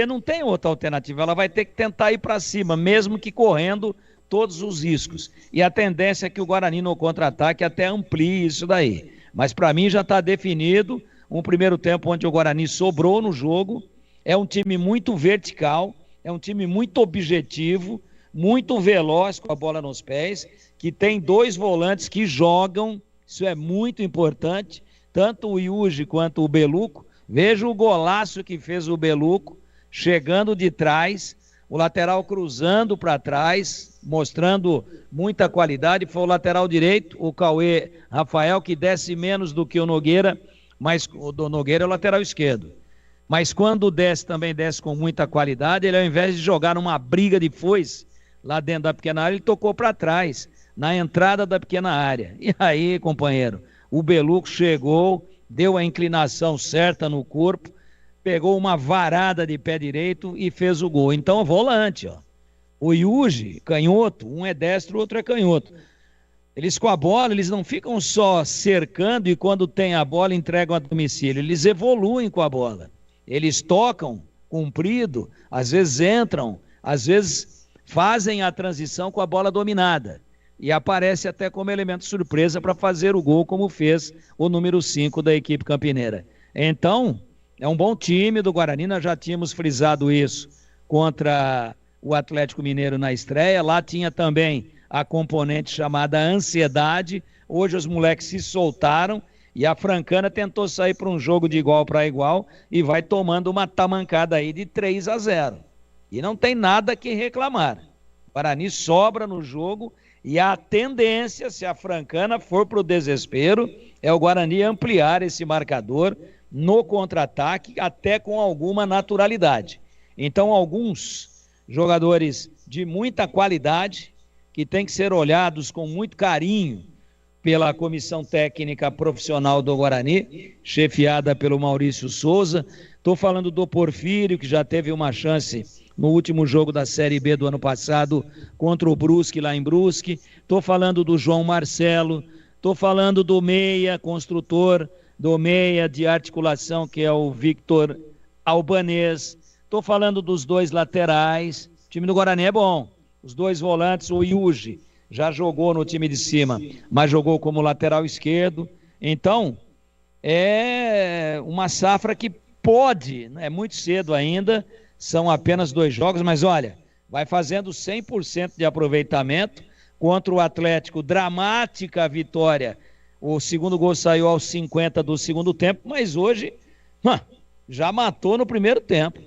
não tem outra alternativa. Ela vai ter que tentar ir para cima, mesmo que correndo todos os riscos. E a tendência é que o Guarani no contra-ataque até amplie isso daí. Mas para mim já está definido um primeiro tempo onde o Guarani sobrou no jogo. É um time muito vertical, é um time muito objetivo, muito veloz com a bola nos pés, que tem 2 volantes que jogam, isso é muito importante, tanto o Yuji quanto o Beluco. Veja o golaço que fez o Beluco, chegando de trás, o lateral cruzando para trás, mostrando muita qualidade. Foi o lateral direito, o Cauê Rafael, que desce menos do que o Nogueira, mas o do Nogueira é o lateral esquerdo. Mas quando desce, também desce com muita qualidade. Ele, ao invés de jogar numa briga de foice lá dentro da pequena área, ele tocou para trás, na entrada da pequena área. E aí, companheiro, o Beluco chegou, deu a inclinação certa no corpo, pegou uma varada de pé direito e fez o gol. Então, volante, ó. O Yuji, canhoto, um é destro, o outro é canhoto. Eles com a bola, eles não ficam só cercando e quando tem a bola entregam a domicílio. Eles evoluem com a bola. Eles tocam comprido, às vezes entram, às vezes fazem a transição com a bola dominada. e aparece até como elemento surpresa para fazer o gol, como fez o número 5 da equipe campineira. Então, é um bom time do Guarani, nós já tínhamos frisado isso contra o Atlético Mineiro na estreia. Lá tinha também a componente chamada ansiedade. Hoje os moleques se soltaram e a Francana tentou sair para um jogo de igual para igual e vai tomando uma tamancada aí de 3-0. E não tem nada que reclamar. O Guarani sobra no jogo e a tendência, se a Francana for para o desespero, é o Guarani ampliar esse marcador no contra-ataque, até com alguma naturalidade. Então, alguns jogadores de muita qualidade, que têm que ser olhados com muito carinho pela comissão técnica profissional do Guarani, chefiada pelo Maurício Souza. Estou falando do Porfírio, que já teve uma chance no último jogo da Série B do ano passado contra o Brusque, lá em Brusque. Estou falando do João Marcelo, estou falando do meia construtor, do meia de articulação, que é o Victor Albanês. Estou falando dos dois laterais. O time do Guarani é bom. Os dois volantes, o Yuji já jogou no time de cima, mas jogou como lateral esquerdo. Então, é uma safra que pode, é muito cedo ainda, são apenas 2 jogos, mas olha, vai fazendo 100% de aproveitamento contra o Atlético. Dramática vitória. O segundo gol saiu aos 50 do segundo tempo, mas hoje já matou no primeiro tempo.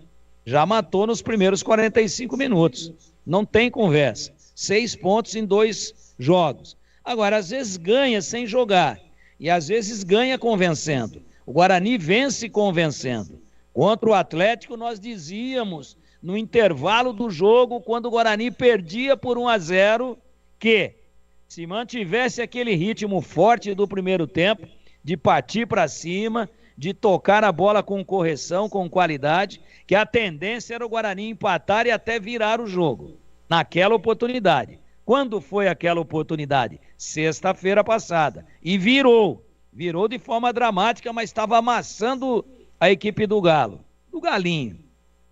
Já matou nos primeiros 45 minutos. Não tem conversa. 6 pontos em 2 jogos. Agora, às vezes ganha sem jogar. E às vezes ganha convencendo. O Guarani vence convencendo. Contra o Atlético, nós dizíamos, no intervalo do jogo, quando o Guarani perdia por 1-0, que se mantivesse aquele ritmo forte do primeiro tempo, de partir para cima, de tocar a bola com correção, com qualidade, que a tendência era o Guarani empatar e até virar o jogo, naquela oportunidade. Quando foi aquela oportunidade? Sexta-feira passada. E virou de forma dramática, mas estava amassando a equipe do Galo, do Galinho,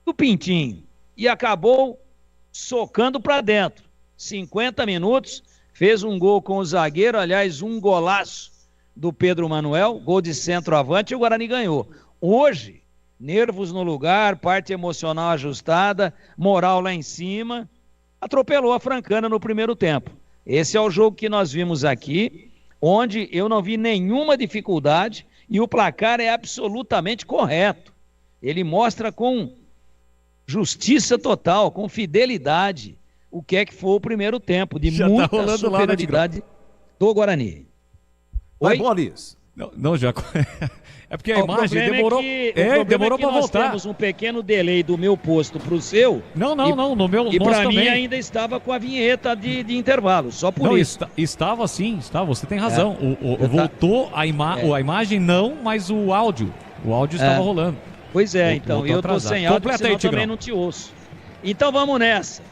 do Pintinho, e acabou socando para dentro. 50 minutos, fez um gol com o zagueiro, aliás, um golaço do Pedro Manuel, gol de centroavante, e o Guarani ganhou. Hoje, nervos no lugar, parte emocional ajustada, moral lá em cima, atropelou a Francana no primeiro tempo. Esse é o jogo que nós vimos aqui, onde eu não vi nenhuma dificuldade e o placar é absolutamente correto. Ele mostra com justiça total, com fidelidade, o que é que foi o primeiro tempo, de já muita tá superioridade do Guarani. Vai, Boris. Não, já... É porque a imagem demorou. Demorou para voltar. Nós temos um pequeno delay do meu posto pro seu. Não, no meu. E para mim ainda estava com a vinheta de intervalo, só por isso. Estava sim, você tem razão. Voltou a imagem, não, mas o áudio. O áudio estava rolando. Pois é, então. Eu tô sem áudio, senão também não te ouço. Então vamos nessa.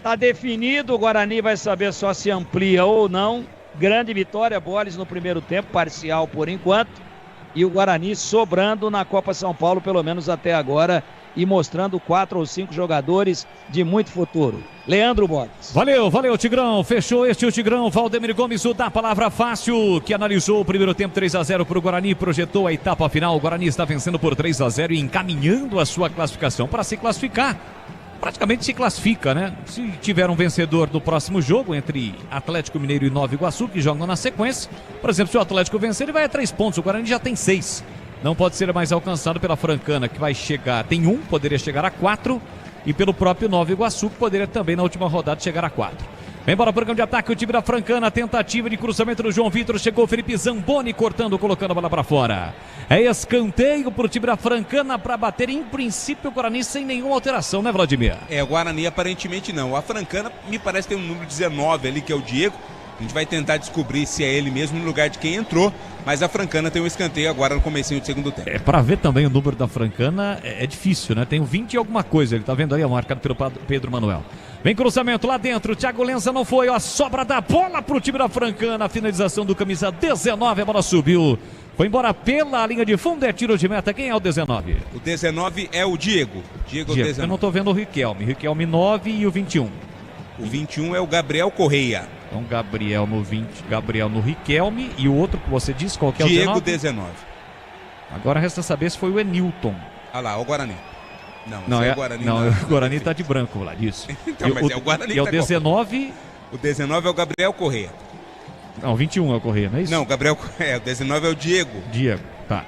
Tá definido, o Guarani vai saber só se amplia ou não. Grande vitória, Boles no primeiro tempo, parcial por enquanto. E o Guarani sobrando na Copa São Paulo, pelo menos até agora, e mostrando 4 ou 5 jogadores de muito futuro. Leandro Borges. Valeu, Tigrão. Fechou o Tigrão. Valdemir Gomes, o da Palavra Fácil, que analisou o primeiro tempo 3-0 para o Guarani, projetou a etapa final. O Guarani está vencendo por 3-0 e encaminhando a sua classificação para se classificar. Praticamente se classifica, né? Se tiver um vencedor no próximo jogo entre Atlético Mineiro e Nova Iguaçu, que jogam na sequência, por exemplo, se o Atlético vencer, ele vai a 3 pontos, o Guarani já tem 6. Não pode ser mais alcançado pela Francana, que vai chegar, tem 1, poderia chegar a 4, e pelo próprio Nova Iguaçu, que poderia também na última rodada chegar a 4. Vem embora para o campo de ataque, o time da Francana, tentativa de cruzamento do João Vitor, chegou o Felipe Zamboni cortando, colocando a bola para fora. É escanteio para o time da Francana para bater, em princípio o Guarani sem nenhuma alteração, né, Vladimir? O Guarani aparentemente não. A Francana me parece ter um número 19 ali, que é o Diego. A gente vai tentar descobrir se é ele mesmo no lugar de quem entrou, mas a Francana tem um escanteio agora no comecinho do segundo tempo. Para ver também o número da Francana é difícil, né? Tem um 20 e alguma coisa, ele tá vendo aí, marcado pelo Pedro Manuel. Vem cruzamento lá dentro, Thiago Lenza não foi, a sobra da bola pro time da Francana, a finalização do camisa 19, a bola subiu. Foi embora pela linha de fundo, é tiro de meta. Quem é o 19? O 19 é o Diego. Diego 19. Eu não tô vendo o Riquelme 9 e o 21. O 21 é o Gabriel Correia. Então, Gabriel no 20, Gabriel no Riquelme. E o outro que você disse, qual que é o Diego 19? Agora resta saber se foi o Enilton. Ah lá, o Guarani. Não, é o Guarani. Não, o Guarani tá de branco lá, isso. Então, mas é o Guarani. E é o 19... O 19 é o Gabriel Correia. Não, 21 é o Correia, não é isso? Não, Gabriel Correia. O 19 é o Diego. Tá.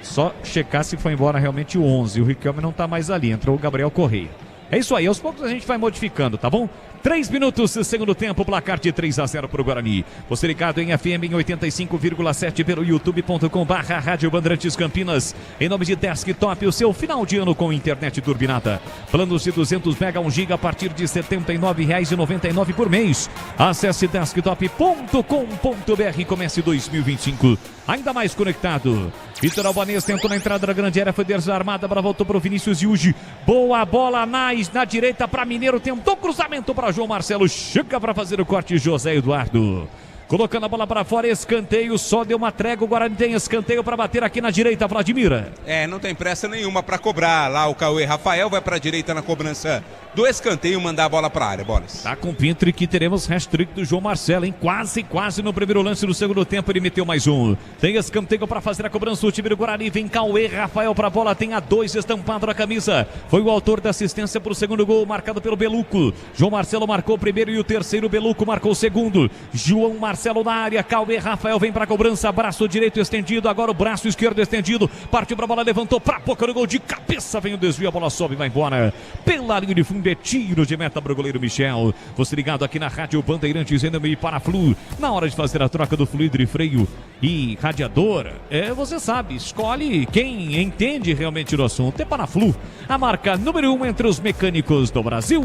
Só checar se foi embora realmente o 11. O Riquelme não tá mais ali, entrou o Gabriel Correia. É isso aí, aos poucos a gente vai modificando, tá bom? 3 minutos, segundo tempo, placar de 3-0 pro Guarani. Você ligado em FM em 85,7 pelo youtube.com/Rádio Bandeirantes Campinas. Em nome de Desktop, o seu final de ano com internet turbinada. Planos de 200 mega 1 GB a partir de R$ 79,99 por mês. Acesse desktop.com.br e comece 2025 ainda mais conectado. Vitor Albanês tentou na entrada da grande área, foi desarmada, para voltou para o Vinícius Yuji. Boa bola na direita para Mineiro, tentou cruzamento para João Marcelo, chega para fazer o corte José Eduardo. Colocando a bola para fora, escanteio, só deu uma trégua, o Guarani tem escanteio para bater aqui na direita, Vladimir. Não tem pressa nenhuma para cobrar. Lá o Cauê Rafael vai para a direita na cobrança do escanteio, mandar a bola para a área, Bolas. Tá com o Pintre que teremos restrito do João Marcelo, hein? Quase no primeiro lance do segundo tempo, ele meteu mais um. Tem escanteio para fazer a cobrança, o time do Guarani, vem Cauê Rafael para a bola, tem a 2 estampado na camisa. Foi o autor da assistência para o segundo gol, marcado pelo Beluco. João Marcelo marcou o primeiro e o terceiro, Beluco marcou o segundo. João Marcelo na área, Cauê Rafael vem para a cobrança, braço direito estendido, agora o braço esquerdo estendido, partiu para a bola, levantou para a boca do gol, de cabeça vem o desvio, a bola sobe e vai embora. Pela linha de fundo é tiro de meta para o goleiro Michel. Você ligado aqui na Rádio Bandeirantes, NMI para Flu. Na hora de fazer a troca do fluido de freio e radiador, você sabe, escolhe quem entende realmente do assunto. É para Flu, a marca número 1 entre os mecânicos do Brasil.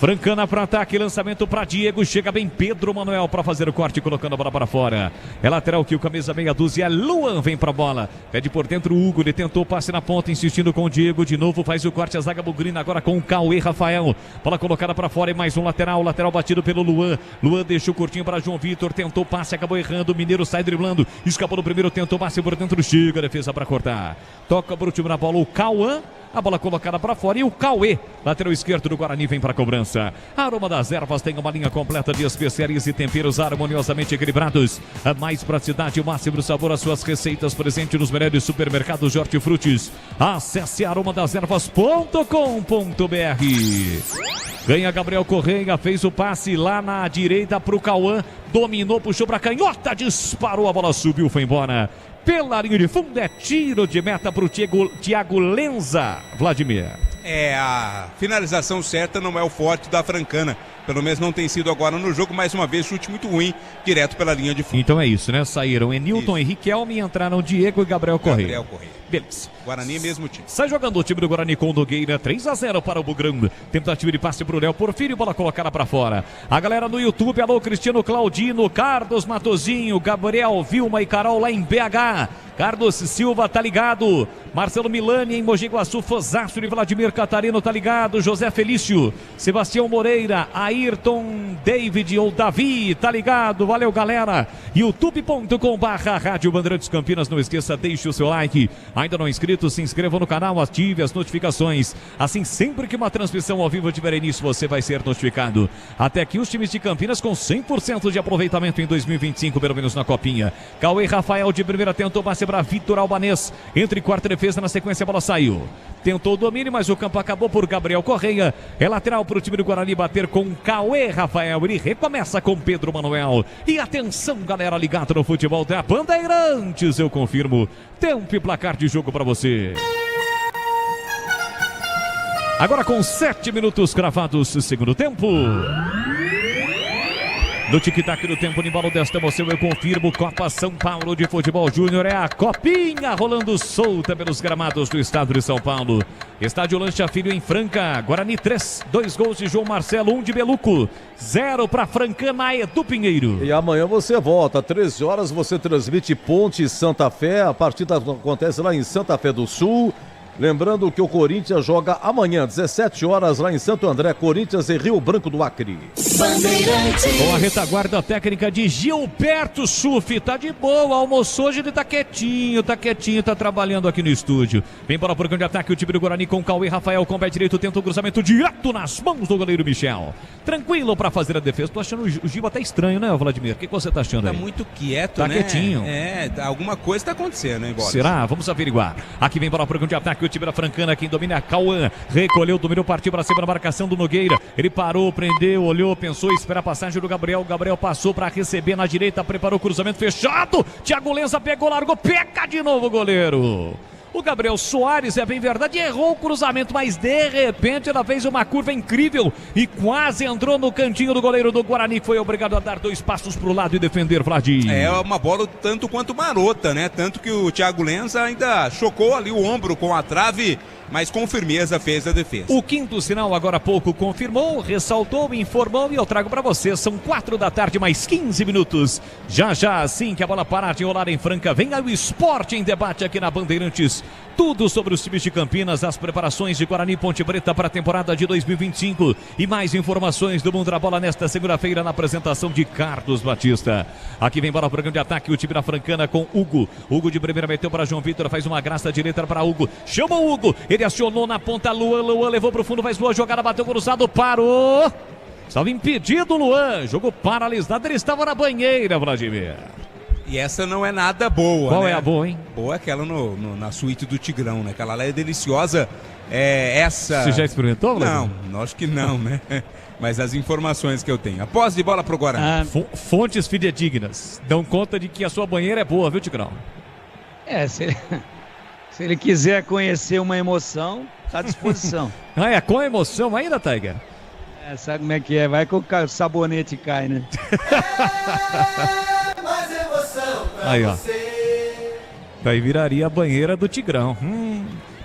Francana para ataque, lançamento para Diego, chega bem Pedro Manuel para fazer o corte, colocando a bola para fora. É lateral que o camisa meia dúzia, Luan vem para a bola, pede por dentro o Hugo, ele tentou passe na ponta, insistindo com o Diego, de novo faz o corte, a zaga bugrina agora com o Cauê Rafael, bola colocada para fora e mais um lateral batido pelo Luan, deixou curtinho para João Vitor, tentou passe, acabou errando, o Mineiro sai driblando, escapou no primeiro, tentou passe por dentro, chega a defesa para cortar, toca para o time na bola, o Cauã, a bola colocada para fora e o Cauê, lateral esquerdo do Guarani, vem para a cobrança. Aroma das Ervas tem uma linha completa de especiarias e temperos harmoniosamente equilibrados. A mais praticidade e o máximo sabor às suas receitas, presente nos melhores supermercados de hortifrutis. Acesse aromadeservas.com.br. Ganha Gabriel Correia, fez o passe lá na direita para o Cauã, dominou, puxou para a canhota, disparou, a bola subiu, foi embora. Pela linha de fundo é tiro de meta para o Thiago Lenza, Vladimir. A finalização certa não é o forte da Francana. Pelo menos não tem sido agora no jogo. Mais uma vez, chute muito ruim, direto pela linha de fundo. Então é isso, né? Saíram Enilton e Riquelme, entraram Diego e Gabriel Correia. Beleza. Guarani é mesmo time. Sai jogando o time do Guarani com o Nogueira, 3-0 para o Bugrão. Tentativa de passe para o Léo Porfírio, bola colocada para fora. A galera no YouTube, alô Cristiano Claudino, Carlos Matozinho, Gabriel, Vilma e Carol lá em BH. Carlos Silva tá ligado. Marcelo Milani em Mogi Guaçu, Fosastro e Vladimir Catarino tá ligado. José Felício, Sebastião Moreira, Ayrton, David ou Davi tá ligado. Valeu, galera. youtube.com/Rádio Bandeirantes Campinas. Não esqueça, deixe o seu like. Ainda não inscrito, se inscreva no canal, ative as notificações. Assim, sempre que uma transmissão ao vivo tiver início, você vai ser notificado. Até aqui os times de Campinas com 100% de aproveitamento em 2025, pelo menos na Copinha. Cauê Rafael de primeira tentou passe para Vitor Albanês. Entre quarta e defesa, na sequência a bola saiu. Tentou o domínio, mas o campo acabou por Gabriel Correia. É lateral para o time do Guarani bater com Cauê Rafael. Ele recomeça com Pedro Manuel. E atenção, galera ligada no futebol da Bandeirantes, eu confirmo. Tempo e placar de jogo para você. Agora com 7 minutos cravados, segundo tempo. No tic-tac do tempo, embalo desta emoção, eu confirmo. Copa São Paulo de Futebol Júnior é a copinha rolando solta pelos gramados do estado de São Paulo. Estádio Lancha Filho em Franca, Guarani 3, 2 gols de João Marcelo, 1 de Beluco, 0 para Francana, Edu Pinheiro. E amanhã você volta, 13 horas você transmite Ponte Santa Fé, a partida acontece lá em Santa Fé do Sul. Lembrando que o Corinthians joga amanhã, 17 horas, lá em Santo André, Corinthians e Rio Branco do Acre. Com a retaguarda técnica de Gilberto Suf, tá de boa, almoçou hoje, ele tá quietinho, tá trabalhando aqui no estúdio. Vem bola por campo de ataque, o time do Guarani com Cauê Rafael, com o pé direito, tenta o cruzamento direto nas mãos do goleiro Michel. Tranquilo pra fazer a defesa, tô achando o Gil até estranho, né, Vladimir? O que você tá achando aí? Tá muito quieto, tá né? Quietinho. Alguma coisa tá acontecendo, hein, Bola? Será? Vamos averiguar. Aqui vem bola por campo de ataque, o time da Francana, quem domina é Cauã. Recolheu, dominou, partiu pra cima na marcação do Nogueira. Ele parou, prendeu, olhou, pensou, espera a passagem do Gabriel. Gabriel passou pra receber na direita, preparou o cruzamento fechado. Thiago Lenza pegou, largou, pega de novo o goleiro. O Gabriel Soares, é bem verdade, errou o cruzamento, mas de repente ela fez uma curva incrível e quase entrou no cantinho do goleiro do Guarani, que foi obrigado a dar 2 passos pro lado e defender, Vladimir. É uma bola tanto quanto marota, né? Tanto que o Thiago Lenza ainda chocou ali o ombro com a trave, mas com firmeza fez a defesa. O quinto sinal agora há pouco confirmou, ressaltou, informou e eu trago para você. São 4 da tarde, mais 15 minutos. Já assim que a bola parar de rolar em Franca, vem aí o Esporte em Debate aqui na Bandeirantes. Tudo sobre os times de Campinas, as preparações de Guarani e Ponte Preta para a temporada de 2025 e mais informações do Mundo da Bola nesta segunda-feira na apresentação de Carlos Batista. Aqui vem bola para o programa de ataque, o time da Francana com Hugo. Hugo de primeira meteu para João Vitor, faz uma graça direita para Hugo. Chama o Hugo, ele acionou na ponta, Luan levou para o fundo, faz boa jogada, bateu cruzado, parou. Estava impedido o Luan, jogo paralisado, ele estava na banheira, Vladimir. E essa não é nada boa, Qual né? é a boa, hein? Boa é aquela na suíte do Tigrão, né? Aquela lá é deliciosa. Essa... Você já experimentou, Vladimir? Não, acho que não, né? Mas as informações que eu tenho. Após de bola pro Guarani. Fontes fidedignas dão conta de que a sua banheira é boa, viu, Tigrão? Se ele quiser conhecer uma emoção, tá à disposição. É com emoção ainda, Tiger? Sabe como é que é? Vai que o sabonete cai, né? Aí, ó. Daí viraria a banheira do Tigrão.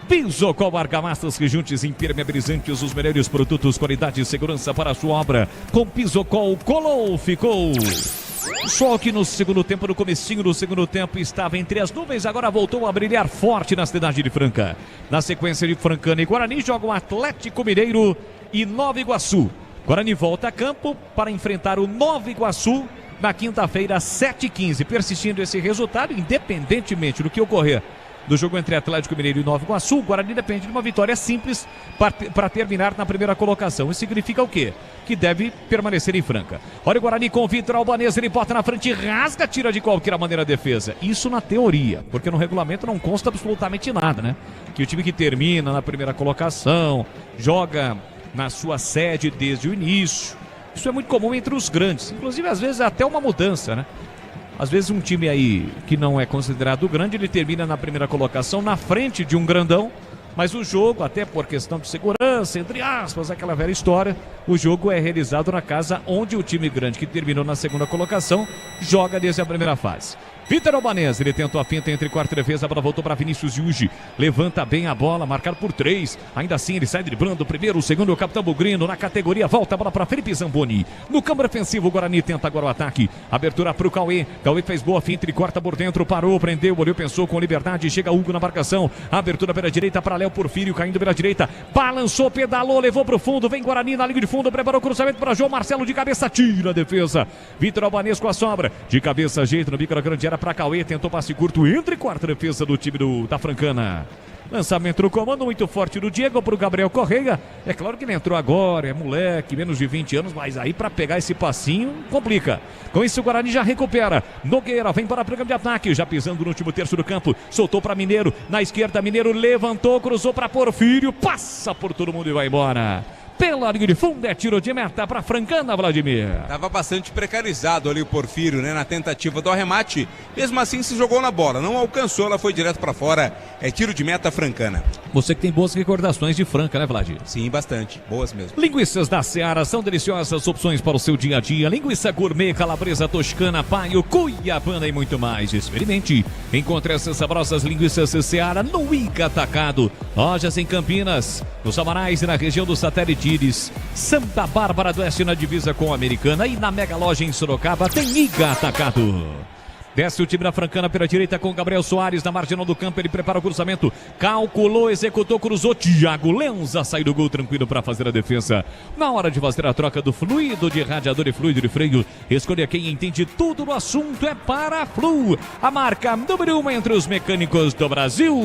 Pisocol Argamassas, rejuntes impermeabilizantes, os melhores produtos, qualidade e segurança para a sua obra. Com Pisocol, colou, ficou. Só que no segundo tempo, no comecinho do segundo tempo, estava entre as nuvens, agora voltou a brilhar forte na cidade de Franca. Na sequência de Francana e Guarani, jogam Atlético Mineiro e Nova Iguaçu. Guarani volta a campo para enfrentar o Nova Iguaçu na quinta-feira, 7h15. Persistindo esse resultado, independentemente do que ocorrer do jogo entre Atlético Mineiro e Nova Iguaçu, o Guarani depende de uma vitória simples para terminar na primeira colocação. Isso significa o quê? Que deve permanecer em Franca. Olha o Guarani com o Vitor Albanese, ele bota na frente, rasga, tira de qualquer maneira a defesa. Isso na teoria, porque no regulamento não consta absolutamente nada, né? Que o time que termina na primeira colocação, joga na sua sede desde o início. Isso é muito comum entre os grandes, inclusive às vezes até uma mudança, né? Às vezes um time aí que não é considerado grande, ele termina na primeira colocação, na frente de um grandão, mas o jogo, até por questão de segurança, entre aspas, aquela velha história, o jogo é realizado na casa onde o time grande que terminou na segunda colocação joga desde a primeira fase. Vitor Albanese, ele tentou a finta entre quarta e defesa, a bola voltou para Vinícius Yuji, levanta bem a bola, marcado por 3, ainda assim ele sai driblando o primeiro, o segundo, o capitão Bugrino, na categoria, volta a bola para Felipe Zamboni, no campo defensivo, o Guarani tenta agora o ataque, abertura para o Cauê fez boa finta, ele corta por dentro, parou, prendeu, olhou, pensou com liberdade, chega Hugo na marcação, abertura pela direita para Léo Porfírio, caindo pela direita, balançou, pedalou, levou para o fundo, vem Guarani na linha de fundo, preparou o cruzamento para João Marcelo de cabeça, tira a defesa, Vitor Albanese com a sobra, de cabeça, ajeita no bico da grande área para Cauê, tentou passe curto entre quarta defesa do time da Francana. Lançamento no comando muito forte do Diego para o Gabriel Correia. É claro que ele entrou agora, é moleque, menos de 20 anos, mas aí para pegar esse passinho complica. Com isso o Guarani já recupera. Nogueira vem para o programa de ataque, já pisando no último terço do campo. Soltou para Mineiro, na esquerda Mineiro levantou, cruzou para Porfírio, passa por todo mundo e vai embora. Pela linha de fundo é tiro de meta para Francana, Vladimir. Estava bastante precarizado ali o Porfírio, né, na tentativa do arremate. Mesmo assim se jogou na bola, não alcançou, ela foi direto para fora. É tiro de meta Francana. Você que tem boas recordações de Franca, né, Vladimir? Sim, bastante, boas mesmo. Linguiças da Seara são deliciosas opções para o seu dia a dia. Linguiça gourmet, calabresa toscana, paio, cuiabana e muito mais. Experimente. Encontre essas saborosas linguiças Seara no Ica Atacado. Lojas em Campinas, nos Amarais e na região do Satélite Íris, Santa Bárbara do Oeste na divisa com a Americana e na Mega Loja em Sorocaba tem Ica Atacado. Desce o time da Francana pela direita com Gabriel Soares na marginal do campo. Ele prepara o cruzamento. Calculou, executou, cruzou. Thiago Lenza sai do gol tranquilo para fazer a defesa. Na hora de fazer a troca do fluido de radiador e fluido de freio, escolha quem entende tudo no assunto. É Paraflu, a marca número 1 entre os mecânicos do Brasil.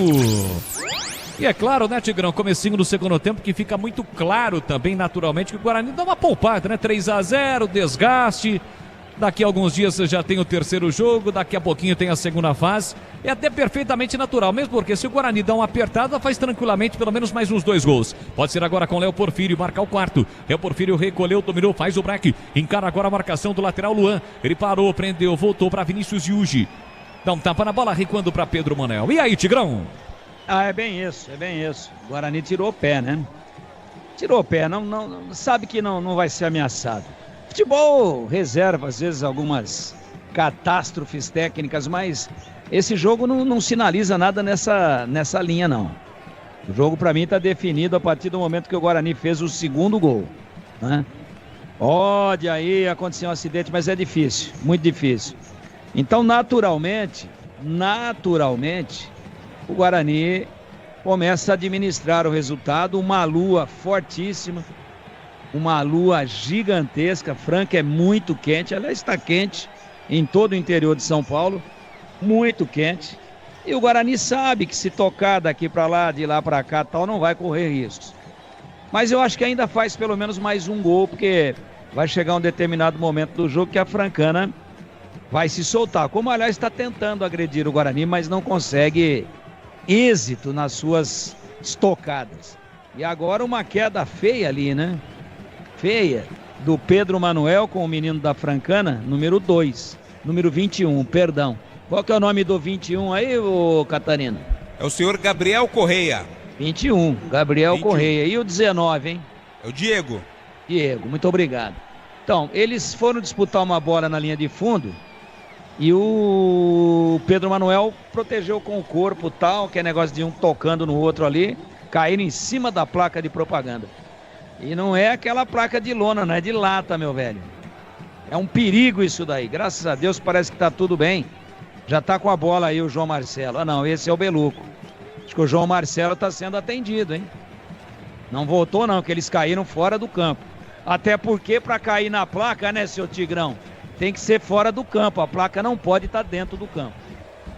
E é claro, né, Tigrão, comecinho do segundo tempo que fica muito claro também, naturalmente, que o Guarani dá uma poupada, né? 3-0, desgaste. Daqui a alguns dias você já tem o terceiro jogo, daqui a pouquinho tem a segunda fase. É até perfeitamente natural, mesmo porque se o Guarani dá uma apertada, faz tranquilamente pelo menos mais uns 2 gols. Pode ser agora com Léo Porfírio, marcar o quarto. Léo Porfírio recolheu, dominou, faz o break. Encara agora a marcação do lateral Luan. Ele parou, prendeu, voltou para Vinícius Yuji. Dá um tapa na bola, recuando para Pedro Manel. E aí, Tigrão? É bem isso. O Guarani tirou o pé, né? Tirou o pé, não sabe que não vai ser ameaçado. Futebol reserva, às vezes, algumas catástrofes técnicas, mas esse jogo não sinaliza nada nessa linha, não. O jogo, para mim, está definido a partir do momento que o Guarani fez o segundo gol, né? Pode aí acontecer um acidente, mas é difícil, muito difícil. Então, naturalmente, o Guarani começa a administrar o resultado. Uma lua fortíssima, uma lua gigantesca. Franca é muito quente, ela está quente em todo o interior de São Paulo, muito quente. E o Guarani sabe que se tocar daqui para lá, de lá para cá, tal, não vai correr riscos. Mas eu acho que ainda faz pelo menos mais um gol, porque vai chegar um determinado momento do jogo que a Francana vai se soltar. Como, aliás, está tentando agredir o Guarani, mas não consegue êxito nas suas estocadas. E agora uma queda feia ali, né? Feia, do Pedro Manuel com o menino da Francana, número 21, perdão. Qual que é o nome do 21 aí, ô Catarina? É o senhor Gabriel Correia. 21, Gabriel 21. Correia. E o 19, hein? É o Diego. Diego, muito obrigado. Então, eles foram disputar uma bola na linha de fundo e o Pedro Manuel protegeu com o corpo tal, que é negócio de um tocando no outro ali, caíram em cima da placa de propaganda. E não é aquela placa de lona, não é de lata, meu velho. É um perigo isso daí. Graças a Deus parece que tá tudo bem. Já tá com a bola aí o João Marcelo. Ah não, esse é o Beluco. Acho que o João Marcelo tá sendo atendido, hein? Não voltou não, que eles caíram fora do campo. Até porque para cair na placa, né, seu Tigrão, tem que ser fora do campo. A placa não pode estar dentro do campo.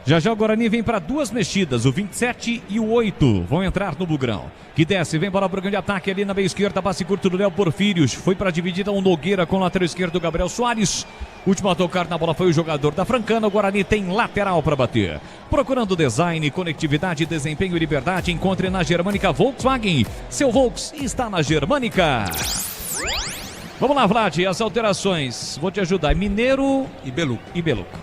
Já o Guarani vem para 2 mexidas, o 27 e o 8 vão entrar no Bugrão. Que desce, vem bola pro grande ataque ali na meia esquerda, passe curto do Léo Porfírio. Foi para a dividida o Nogueira com o lateral esquerdo Gabriel Soares. Último a tocar na bola foi o jogador da Francana. O Guarani tem lateral para bater. Procurando design, conectividade, desempenho e liberdade, encontre na Germânica Volkswagen. Seu Volks está na Germânica. Vamos lá, Vlad, as alterações. Vou te ajudar. Mineiro e Beluco.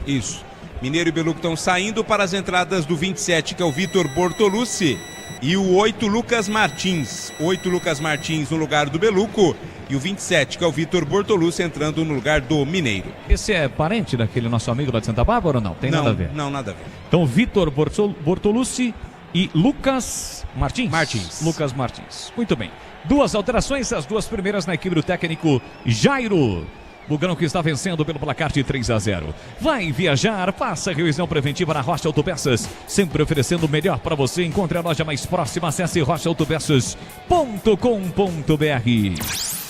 Isso. Mineiro e Beluco estão saindo para as entradas do 27, que é o Vitor Bortolucci, e o 8, Lucas Martins. 8, Lucas Martins no lugar do Beluco, e o 27, que é o Vitor Bortolucci, entrando no lugar do Mineiro. Esse é parente daquele nosso amigo lá de Santa Bárbara ou não? Tem nada a ver? Não, nada a ver. Então, Vitor Bortolucci e Lucas Martins. Lucas Martins. Muito bem. 2 alterações, as 2 primeiras na equipe do técnico Jairo. Bugrão que está vencendo pelo placar de 3-0. Vai viajar, faça revisão preventiva na Rocha Autopeças. Sempre oferecendo o melhor para você. Encontre a loja mais próxima. Acesse rochaautopeças.com.br.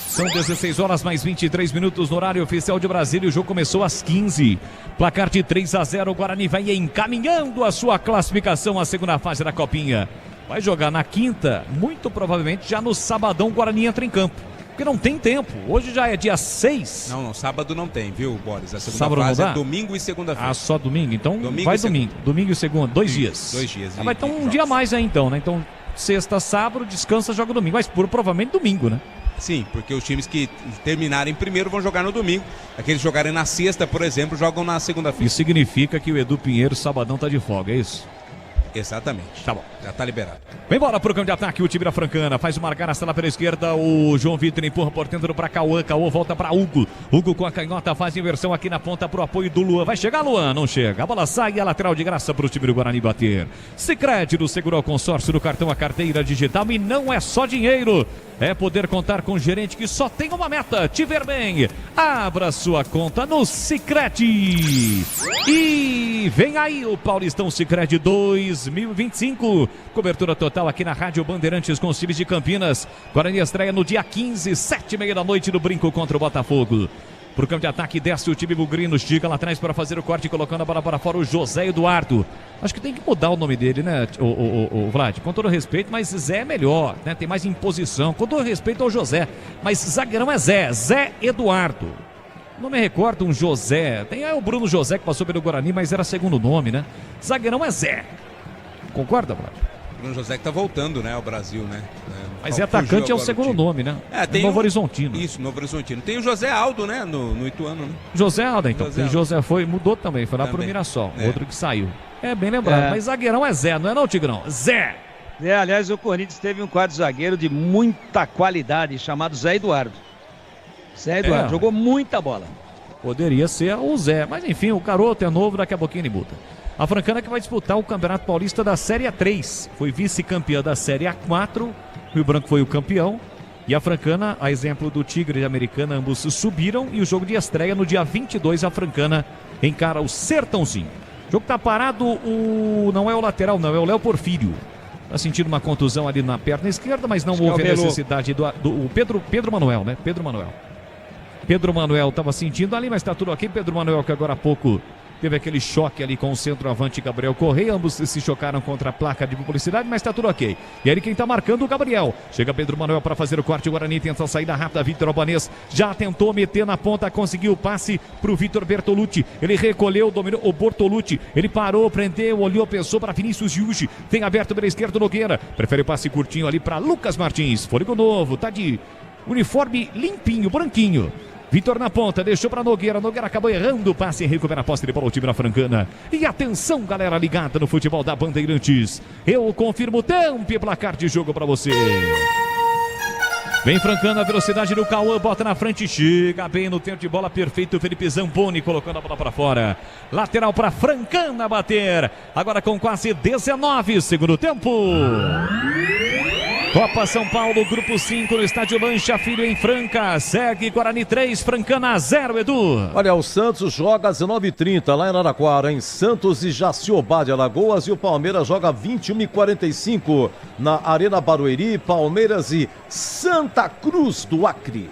São 16 horas mais 23 minutos no horário oficial de Brasília. O jogo começou às 15. Placar de 3-0. O Guarani vai encaminhando a sua classificação à segunda fase da Copinha. Vai jogar na quinta. Muito provavelmente já no sabadão o Guarani entra em campo. Porque não tem tempo. Hoje já é dia 6. Não, sábado não tem, viu, Boris? A segunda sábado fase é domingo e segunda-feira. Ah, só domingo? Então vai domingo. Domingo e segunda, 2 dias. 2 dias. Vai ter um dia a mais aí então, né? Então, sexta, sábado, descansa, joga domingo. Mas provavelmente domingo, né? Sim, porque os times que terminarem primeiro vão jogar no domingo. Aqueles que jogarem na sexta, por exemplo, jogam na segunda-feira. Isso significa que o Edu Pinheiro, sabadão, tá de folga, é isso? Exatamente. Tá bom. Já tá liberado. Vem embora pro campo de ataque, o time da Francana. Faz uma marcação lá pela esquerda. O João Vitor empurra por dentro pra Cauã. Cauã volta pra Hugo. Hugo com a canhota faz inversão aqui na ponta pro apoio do Luan. Vai chegar, Luan? Não chega. A bola sai e a lateral de graça pro time do Guarani bater. Sicredi segurou o consórcio do cartão, a carteira digital. E não é só dinheiro. É poder contar com um gerente que só tem uma meta: te ver bem. Abra sua conta no Sicredi. E vem aí o Paulistão Sicredi 2025. Cobertura total aqui na Rádio Bandeirantes com os times de Campinas. Guarani estreia no dia 15, 7h30 da noite no Brinco contra o Botafogo. Pro campo de ataque desce o time bugrino, estica lá atrás para fazer o corte, colocando a bola para fora o José Eduardo. Acho que tem que mudar o nome dele, né, o Vlad? Com todo respeito, mas Zé é melhor, né? Tem mais imposição. Com todo respeito ao José, mas zagueirão é Zé Eduardo. Não me recordo um José. Tem o Bruno José que passou pelo Guarani, mas era segundo nome, né? Zagueirão é Zé. Concorda, Vlad? Bruno José que tá voltando, né, ao Brasil, né? Mas é atacante, é o segundo nome, né? Tem Novo Horizontino. Isso, Novo Horizontino. Tem o José Aldo, né, no Ituano, né? José Aldo, então. José Aldo. José mudou também, foi lá pro Mirassol. Outro que saiu. É bem lembrado, mas zagueirão é Zé, não é não, Tigrão? Zé! Aliás, o Corinthians teve um quarto zagueiro de muita qualidade, chamado Zé Eduardo. Zé Eduardo, jogou muita bola. Poderia ser o Zé, mas enfim, o garoto é novo, daqui a pouquinho ele muda. A Francana que vai disputar o Campeonato Paulista da Série A3. Foi vice-campeã da Série A4. Rio Branco foi o campeão. E a Francana, a exemplo do Tigre e Americana, ambos subiram. E o jogo de estreia no dia 22, a Francana encara o Sertãozinho. O jogo tá parado, não é o lateral não, é o Léo Porfírio. Tá sentindo uma contusão ali na perna esquerda, mas não houve necessidade do Pedro Manuel, né? Pedro Manuel estava sentindo ali, mas tá tudo ok. Pedro Manuel que agora há pouco teve aquele choque ali com o centroavante Gabriel Correia. Ambos se chocaram contra a placa de publicidade, mas tá tudo ok. E aí quem tá marcando o Gabriel. Chega Pedro Manuel para fazer o corte. O Guarani tenta a saída rápida. Vitor Albanês já tentou meter na ponta, conseguiu o passe pro Vitor Bertolucci. Ele recolheu, dominou o Bortolucci. Ele parou, prendeu, olhou, pensou para Vinícius Yuji. Tem aberto pela esquerda Nogueira. Prefere o passe curtinho ali para Lucas Martins. Fôlego novo, tá de uniforme limpinho, branquinho. Vitor na ponta, deixou para Nogueira. Nogueira acabou errando o passe e recupera a posse de bola o time da Francana. E atenção, galera ligada no futebol da Bandeirantes. Eu confirmo tempo e placar de jogo para você. Vem Francana, a velocidade do Cauã, bota na frente, chega bem no tempo de bola, perfeito. Felipe Zamponi colocando a bola para fora. Lateral para Francana bater. Agora com quase 19, segundo tempo. Copa São Paulo, Grupo 5, no estádio Lancha Filho em Franca. Segue Guarani 3, Francana 0, Edu. Olha, o Santos joga às 19h30 lá em Araraquara, em Santos e Jaciobá de Alagoas. E o Palmeiras joga 21h45 na Arena Barueri, Palmeiras e Santa Cruz do Acre.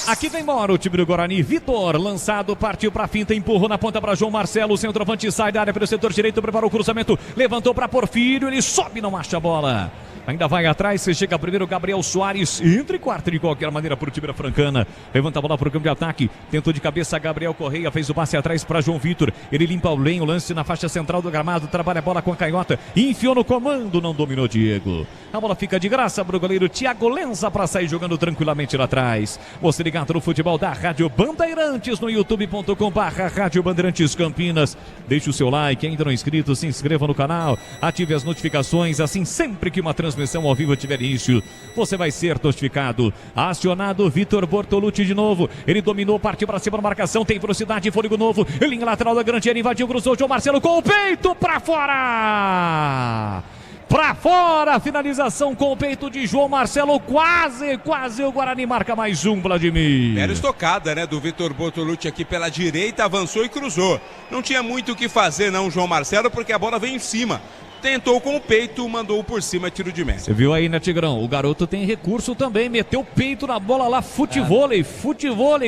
Aqui vem embora o time do Guarani. Vitor, lançado, partiu pra finta, empurrou na ponta para João Marcelo. O centroavante sai da área pelo setor direito, preparou o cruzamento, levantou para Porfírio, ele sobe, não acha a bola. Ainda vai atrás, chega primeiro Gabriel Soares, entra e quarta de qualquer maneira para o time da Francana. Levanta a bola para o campo de ataque, tentou de cabeça Gabriel Correia, fez o passe atrás para João Vitor. Ele limpa o lenho, lance na faixa central do gramado, trabalha a bola com a canhota, enfiou no comando, não dominou Diego. A bola fica de graça para o goleiro Thiago Lenza para sair jogando tranquilamente lá atrás. Você ligado no futebol da Rádio Bandeirantes no youtube.com/Rádio Bandeirantes Campinas. Deixe o seu like, ainda não inscrito, se inscreva no canal, ative as notificações, assim sempre que uma transmissão ao vivo tiver início, você vai ser notificado. Acionado Vitor Bortolucci de novo, ele dominou, partiu para cima da marcação, tem velocidade, fôlego novo, linha lateral da grande área, invadiu, cruzou, João Marcelo com o peito para fora! Pra fora, finalização com o peito de João Marcelo, quase o Guarani marca mais um, Vladimir. Era estocada, né, do Vitor Bortolucci aqui pela direita, avançou e cruzou. Não tinha muito o que fazer não, João Marcelo, porque a bola veio em cima. Tentou com o peito, mandou por cima, tiro de meta. Você viu aí, né, Tigrão? O garoto tem recurso também, meteu o peito na bola lá, futevôlei,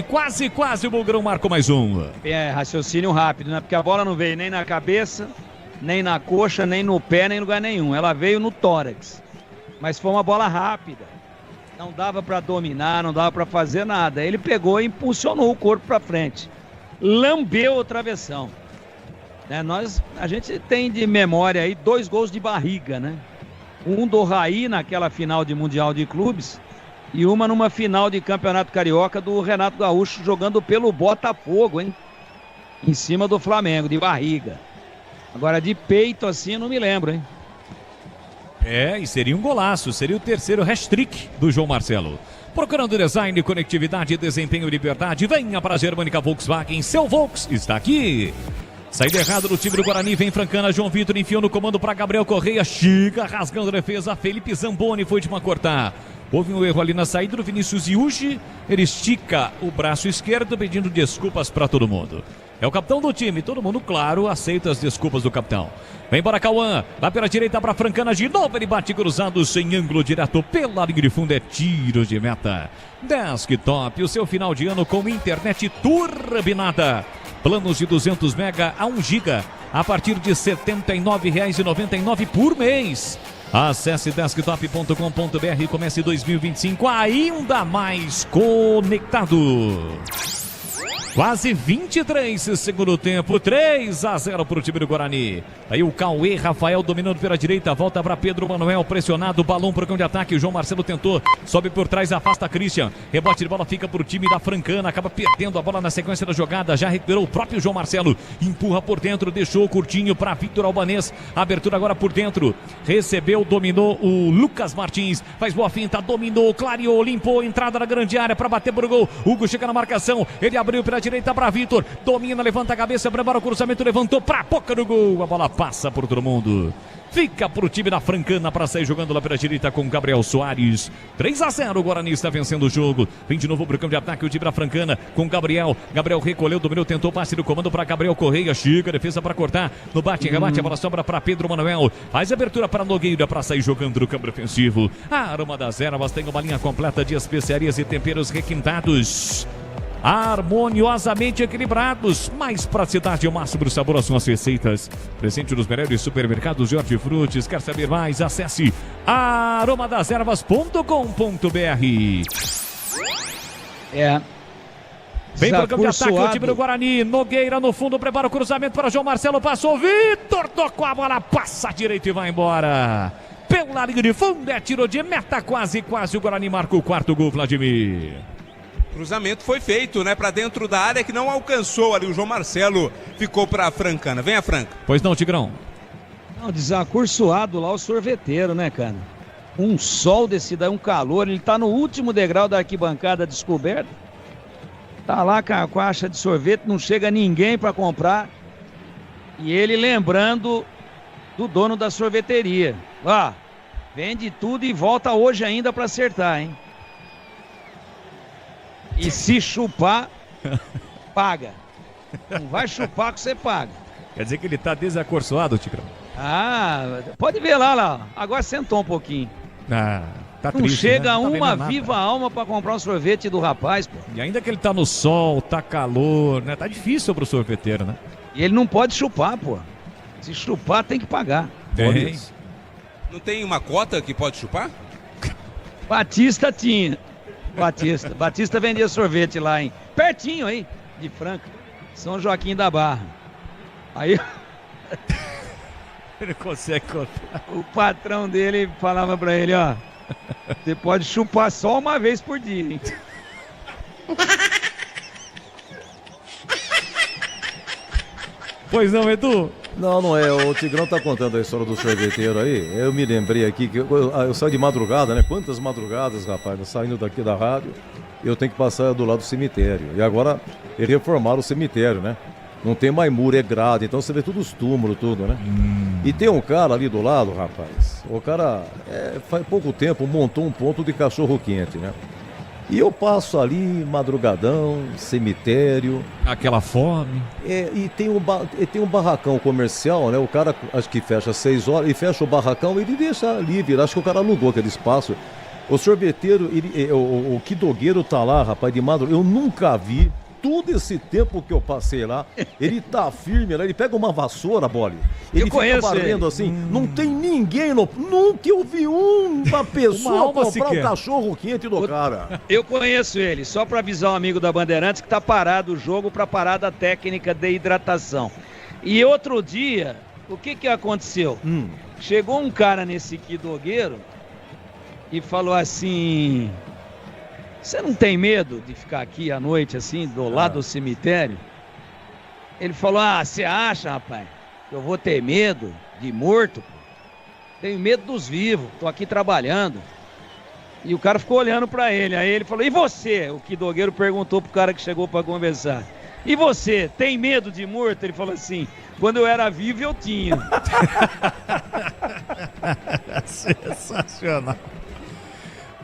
quase o Bugrão marcou mais um. Raciocínio rápido, né, porque a bola não veio nem na cabeça, nem na coxa, nem no pé, nem em lugar nenhum. Ela veio no tórax. Mas foi uma bola rápida. Não dava para dominar, não dava para fazer nada. Ele pegou e impulsionou o corpo para frente. Lambeu o travessão. Né, a gente tem de memória aí 2 gols de barriga, né? Um do Raí naquela final de Mundial de Clubes e uma numa final de Campeonato Carioca do Renato Gaúcho jogando pelo Botafogo, hein? Em cima do Flamengo, de barriga. Agora de peito assim eu não me lembro, hein? E seria um golaço, seria o terceiro hat-trick do João Marcelo. Procurando design, conectividade, desempenho e liberdade, venha para a Germânica Volkswagen, seu Volks está aqui. Saída errada do time do Guarani, vem Francana, João Vitor enfiou no comando para Gabriel Correia, chega rasgando a defesa, Felipe Zamboni foi de uma cortar. Houve um erro ali na saída do Vinícius Iuji, ele estica o braço esquerdo pedindo desculpas para todo mundo. É o capitão do time, todo mundo, claro, aceita as desculpas do capitão. Vem para Cauã, lá pela direita para Francana, de novo ele bate cruzado, sem ângulo direto pela linha de fundo, é tiro de meta. Desktop, o seu final de ano com internet turbinada. Planos de 200 mega a 1 giga, a partir de R$ 79,99 por mês. Acesse desktop.com.br e comece 2025 ainda mais conectado. Quase 23 segundo tempo, 3-0 para o time do Guarani. Aí o Cauê Rafael dominando pela direita, volta para Pedro Manuel, pressionado, balão para o campo de ataque, o João Marcelo tentou, sobe por trás, afasta Christian, rebote de bola fica para o time da Francana, acaba perdendo a bola na sequência da jogada, já recuperou o próprio João Marcelo, empurra por dentro, deixou curtinho para Victor Albanês, abertura agora por dentro, recebeu, dominou o Lucas Martins, faz boa finta, dominou, clareou, limpou, entrada na grande área para bater por gol, Hugo chega na marcação, ele abriu pela direita para Vitor, domina, levanta a cabeça, prepara o cruzamento, levantou para a boca do gol, a bola passa por todo mundo. Fica pro time da Francana para sair jogando lá pela direita com Gabriel Soares. 3-0, o Guarani está vencendo o jogo. Vem de novo pro campo de ataque o time da Francana com Gabriel. Gabriel recolheu, dominou, tentou passe do comando para Gabriel Correia. Chega, defesa para cortar. No bate, rebate, a bola sobra para Pedro Manuel. Faz abertura para Nogueira para sair jogando no campo ofensivo. A Aroma das Ervas tem uma linha completa de especiarias e temperos requintados. Harmoniosamente equilibrados, mais praticidade e o máximo do sabor às suas receitas. Presente nos melhores supermercados de hortifrutis. Quer saber mais? Acesse aromadazervas.com.br. Vem para o campo de ataque o time do Guarani. Nogueira no fundo, prepara o cruzamento para João Marcelo, passou, Vitor tocou a bola, passa direito e vai embora. Pela linha de fundo, tirou de meta, quase o Guarani marca o quarto gol, Vladimir. Cruzamento foi feito, né, para dentro da área que não alcançou ali. O João Marcelo ficou para a Francana. Vem a Franca. Pois não, Tigrão. Não, desacursoado lá o sorveteiro, né, cara? Um sol desse daí, um calor. Ele tá no último degrau da arquibancada descoberta. Tá lá com a caixa de sorvete, não chega ninguém para comprar. E ele lembrando do dono da sorveteria. Ó, vende tudo e volta hoje ainda para acertar, hein? E se chupar, paga. Não vai chupar que você paga. Quer dizer que ele tá desacorçoado, Tigrão? Ah, pode ver lá. Agora sentou um pouquinho. Ah, tá não triste, chega né? Não tá uma vendo viva alma pra comprar um sorvete do rapaz, pô. E ainda que ele tá no sol, tá calor, né? Tá difícil pro sorveteiro, né? E ele não pode chupar, pô. Se chupar, tem que pagar. Tem. Não tem uma cota que pode chupar? Batista tinha. Batista vendia sorvete lá, hein? Pertinho aí, de Franca. São Joaquim da Barra. Aí... Ele consegue contar. O patrão dele falava pra ele, ó. Você pode chupar só uma vez por dia, hein? Pois não, Edu? Não é. O Tigrão tá contando a história do sorveteiro aí. Eu me lembrei aqui que eu saio de madrugada, né? Quantas madrugadas, rapaz, saindo daqui da rádio, eu tenho que passar do lado do cemitério. E agora reformaram o cemitério, né? Não tem mais muro, é grade, então você vê todos os túmulos, tudo, né? E tem um cara ali do lado, rapaz. O cara, faz pouco tempo, montou um ponto de cachorro-quente, né? E eu passo ali, madrugadão, cemitério. Aquela fome. E tem um barracão comercial, né? O cara, acho que fecha às 6 horas, e fecha o barracão e ele deixa livre. Acho que o cara alugou aquele espaço. O sorveteiro, o quidogueiro tá lá, rapaz, de madrugada. Eu nunca vi. Todo esse tempo que eu passei lá, ele tá firme lá, ele pega uma vassoura, Bolle. Ele fica varrendo assim, não tem ninguém, nunca eu vi uma pessoa comprar um cachorro quente do cara. Eu conheço ele, só para avisar um amigo da Bandeirantes que tá parado o jogo para parada técnica de hidratação. E outro dia, o que aconteceu? Chegou um cara nesse quidogueiro e falou assim... Você não tem medo de ficar aqui à noite, assim, do lado do cemitério? Ele falou, você acha, rapaz? Eu vou ter medo de morto, pô. Tenho medo dos vivos, tô aqui trabalhando. E o cara ficou olhando pra ele, aí ele falou, e você? O Quidogueiro perguntou pro cara que chegou pra conversar. E você, tem medo de morto? Ele falou assim, quando eu era vivo eu tinha. Sensacional.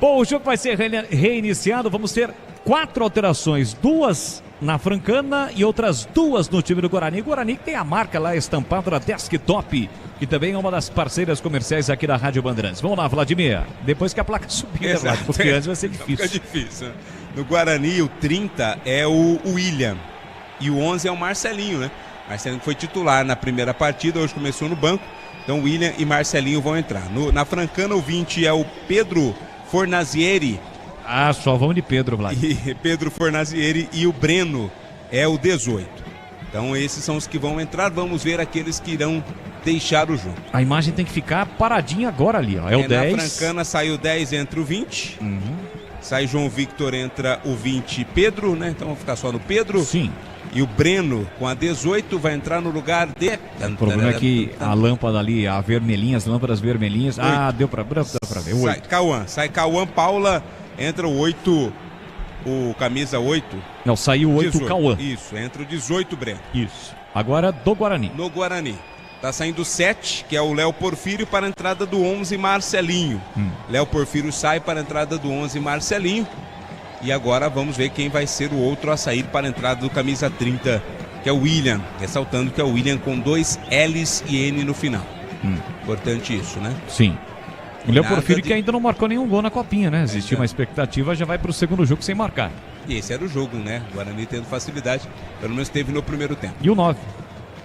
Bom, o jogo vai ser reiniciado, vamos ter 4 alterações, 2 na Francana e outras 2 no time do Guarani. O Guarani que tem a marca lá estampada da Desktop, que também é uma das parceiras comerciais aqui da Rádio Bandeirantes. Vamos lá, Vladimir, depois que a placa subir, Vlad, porque antes vai ser difícil. Fica difícil, né? No Guarani, o 30 é o William e o 11 é o Marcelinho, né? Marcelinho foi titular na primeira partida, hoje começou no banco, então William e Marcelinho vão entrar. Na Francana, o 20 é o Pedro Fornazieri. Ah, só vamos de Pedro, Vlad. E Pedro Fornazieri, e o Breno é o 18. Então esses são os que vão entrar, vamos ver aqueles que irão deixar o jogo. A imagem tem que ficar paradinha agora ali, ó. É o 10. Na Francana sai o 10, entra o 20. Sai João Victor, entra o 20 Pedro, né? Então vamos ficar só no Pedro. Sim. E o Breno, com a 18, vai entrar no lugar de... O problema é que a lâmpada ali, a vermelhinha, as lâmpadas vermelhinhas... 8. Ah, deu pra ver. 8. Sai Cauã, Paula, entra o 8, o camisa 8. Não, saiu o 8, Cauã. Isso, entra o 18, Breno. Isso. Agora do Guarani. No Guarani. Tá saindo o 7, que é o Léo Porfírio, para a entrada do 11, Marcelinho. Léo Porfírio sai para a entrada do 11, Marcelinho. E agora vamos ver quem vai ser o outro a sair para a entrada do camisa 30, que é o William. Ressaltando que é o William com 2 L's e N no final. Importante isso, né? Sim. O Léo Porfírio que ainda não marcou nenhum gol na Copinha, né? Existia uma expectativa, já vai para o segundo jogo sem marcar. E esse era o jogo, né? O Guarani tendo facilidade, pelo menos teve no primeiro tempo. E o 9?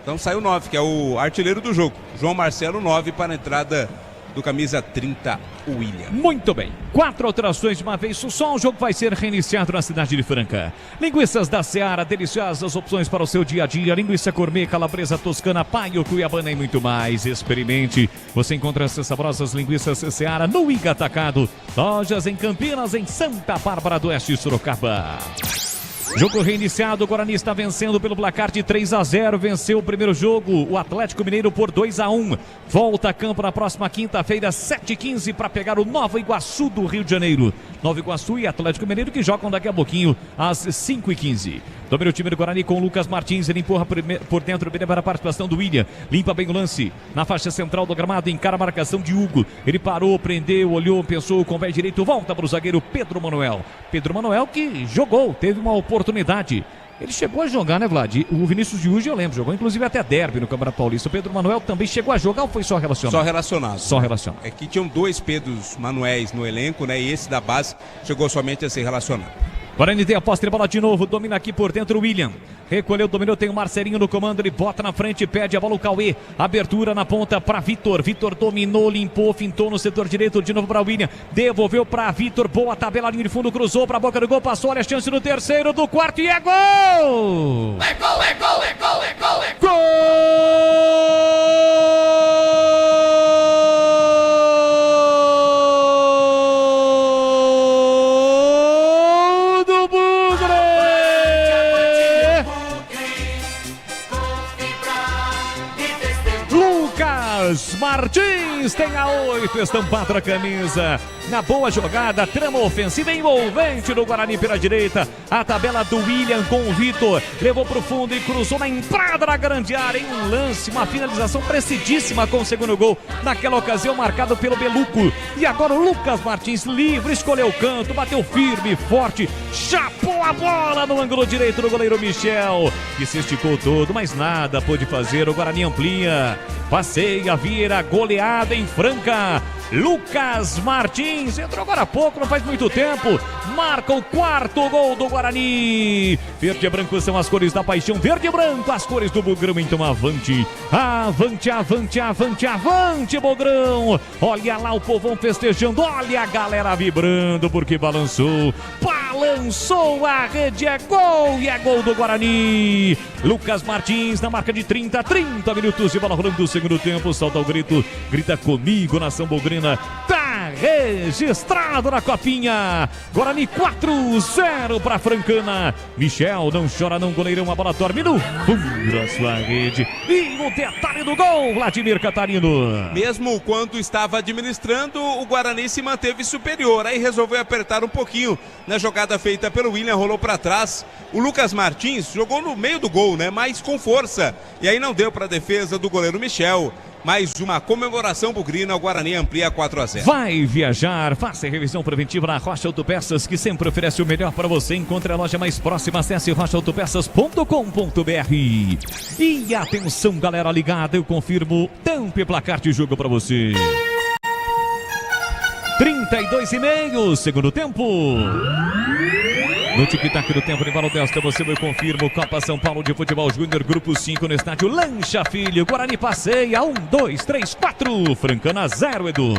Então sai o 9, que é o artilheiro do jogo. João Marcelo, 9, para a entrada do camisa 30, o William. Muito bem. 4 alterações de uma vez só. O jogo vai ser reiniciado na cidade de Franca. Linguiças da Seara, deliciosas opções para o seu dia a dia. Linguiça gourmet, calabresa toscana, paio, cuiabana e muito mais. Experimente. Você encontra essas saborosas linguiças Seara no Iga Atacado. Lojas em Campinas, em Santa Bárbara do Oeste, Sorocaba. Jogo reiniciado, o Guarani está vencendo pelo placar de 3-0, venceu o primeiro jogo, o Atlético Mineiro por 2-1, volta a campo na próxima quinta-feira, 7h15, para pegar o Nova Iguaçu do Rio de Janeiro. Nova Iguaçu e Atlético Mineiro que jogam daqui a pouquinho, às 5h15. Domina o time do Guarani com o Lucas Martins, ele empurra por dentro, para a participação do William, limpa bem o lance, na faixa central do gramado, encara a marcação de Hugo, ele parou, prendeu, olhou, pensou, com o pé direito, volta para o zagueiro Pedro Manuel. Pedro Manuel que jogou, teve uma oportunidade. Ele chegou a jogar, né, Vlad? O Vinícius de Uji, eu lembro, jogou inclusive até derby no Campeonato Paulista. O Pedro Manuel também chegou a jogar ou foi só relacionado? Só relacionado. Só relacionado. É que tinham 2 Pedros Manuéis no elenco, né? E esse da base chegou somente a ser relacionado. Guarani tem a posse de bola de novo, domina aqui por dentro o William. Recolheu, dominou, tem o Marcelinho no comando, ele bota na frente, pede a bola o Cauê. Abertura na ponta para Vitor. Vitor dominou, limpou, fintou no setor direito, de novo para William. Devolveu para Vitor, boa tabela, linha de fundo, cruzou para a boca do gol, passou, olha a chance do terceiro, do quarto e é gol! É gol, é gol, é gol, é gol, é gol! Martins tem a 8 estampado na camisa. Na boa jogada, trama ofensiva envolvente do Guarani pela direita. A tabela do William com o Vitor. Levou para o fundo e cruzou na entrada da grande área. Em um lance, uma finalização precidíssima com o segundo gol. Naquela ocasião marcado pelo Beluco. E agora o Lucas Martins livre, escolheu o canto, bateu firme, forte. Chapou a bola no ângulo direito do goleiro Michel. Que se esticou todo, mas nada pôde fazer. O Guarani amplia. Passeia, vira, goleada em Franca. Lucas Martins entrou agora há pouco, não faz muito tempo. Marca o 4º gol do Guarani. Verde e branco são as cores da paixão. Verde e branco, as cores do Bugrão. Então avante, avante, avante, avante, avante, Bugrão. Olha lá o povão festejando. Olha a galera vibrando porque balançou. Balançou a rede, é gol e é gol do Guarani. Lucas Martins na marca de 30 minutos de bola rolando do segundo tempo. Salta o grito, grita comigo, nação bugrina. Tá registrado na copinha. Guarani 4-0 para Francana. Michel não chora não, goleirão, a bola dorme no fundo da sua rede. E o detalhe do gol, Vladimir Catarino. Mesmo quando estava administrando, o Guarani se manteve superior. Aí resolveu apertar um pouquinho na jogada feita pelo William, rolou para trás. O Lucas Martins jogou no meio do gol, né? Mas com força. E aí não deu para a defesa do goleiro Michel. Mais uma comemoração bugrina, o Guarani amplia 4-0. Vai viajar, faça a revisão preventiva na Rocha Autopeças, que sempre oferece o melhor para você. Encontre a loja mais próxima, acesse rochaautopeças.com.br. E atenção, galera ligada, eu confirmo, tempo e placar de jogo para você. 32,5, segundo tempo. No tic-tac do tempo, Nivaldo Desta, você eu confirmo. Copa São Paulo de Futebol Júnior, Grupo 5 no estádio Lancha Filho. Guarani passeia, 1, 2, 3, 4. Francana 0, Edu.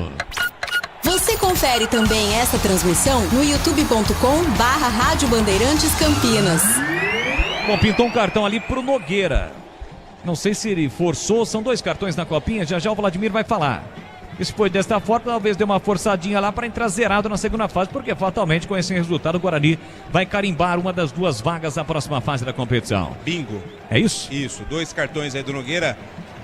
Você confere também esta transmissão no youtube.com/Rádio Bandeirantes Campinas. Bom, pintou um cartão ali pro Nogueira. Não sei se ele forçou, são 2 cartões na copinha, já o Vladimir vai falar. E se foi desta forma, talvez dê uma forçadinha lá para entrar zerado na segunda fase, porque fatalmente com esse resultado o Guarani vai carimbar uma das 2 vagas da próxima fase da competição. Bingo. É isso? Isso, 2 cartões aí do Nogueira.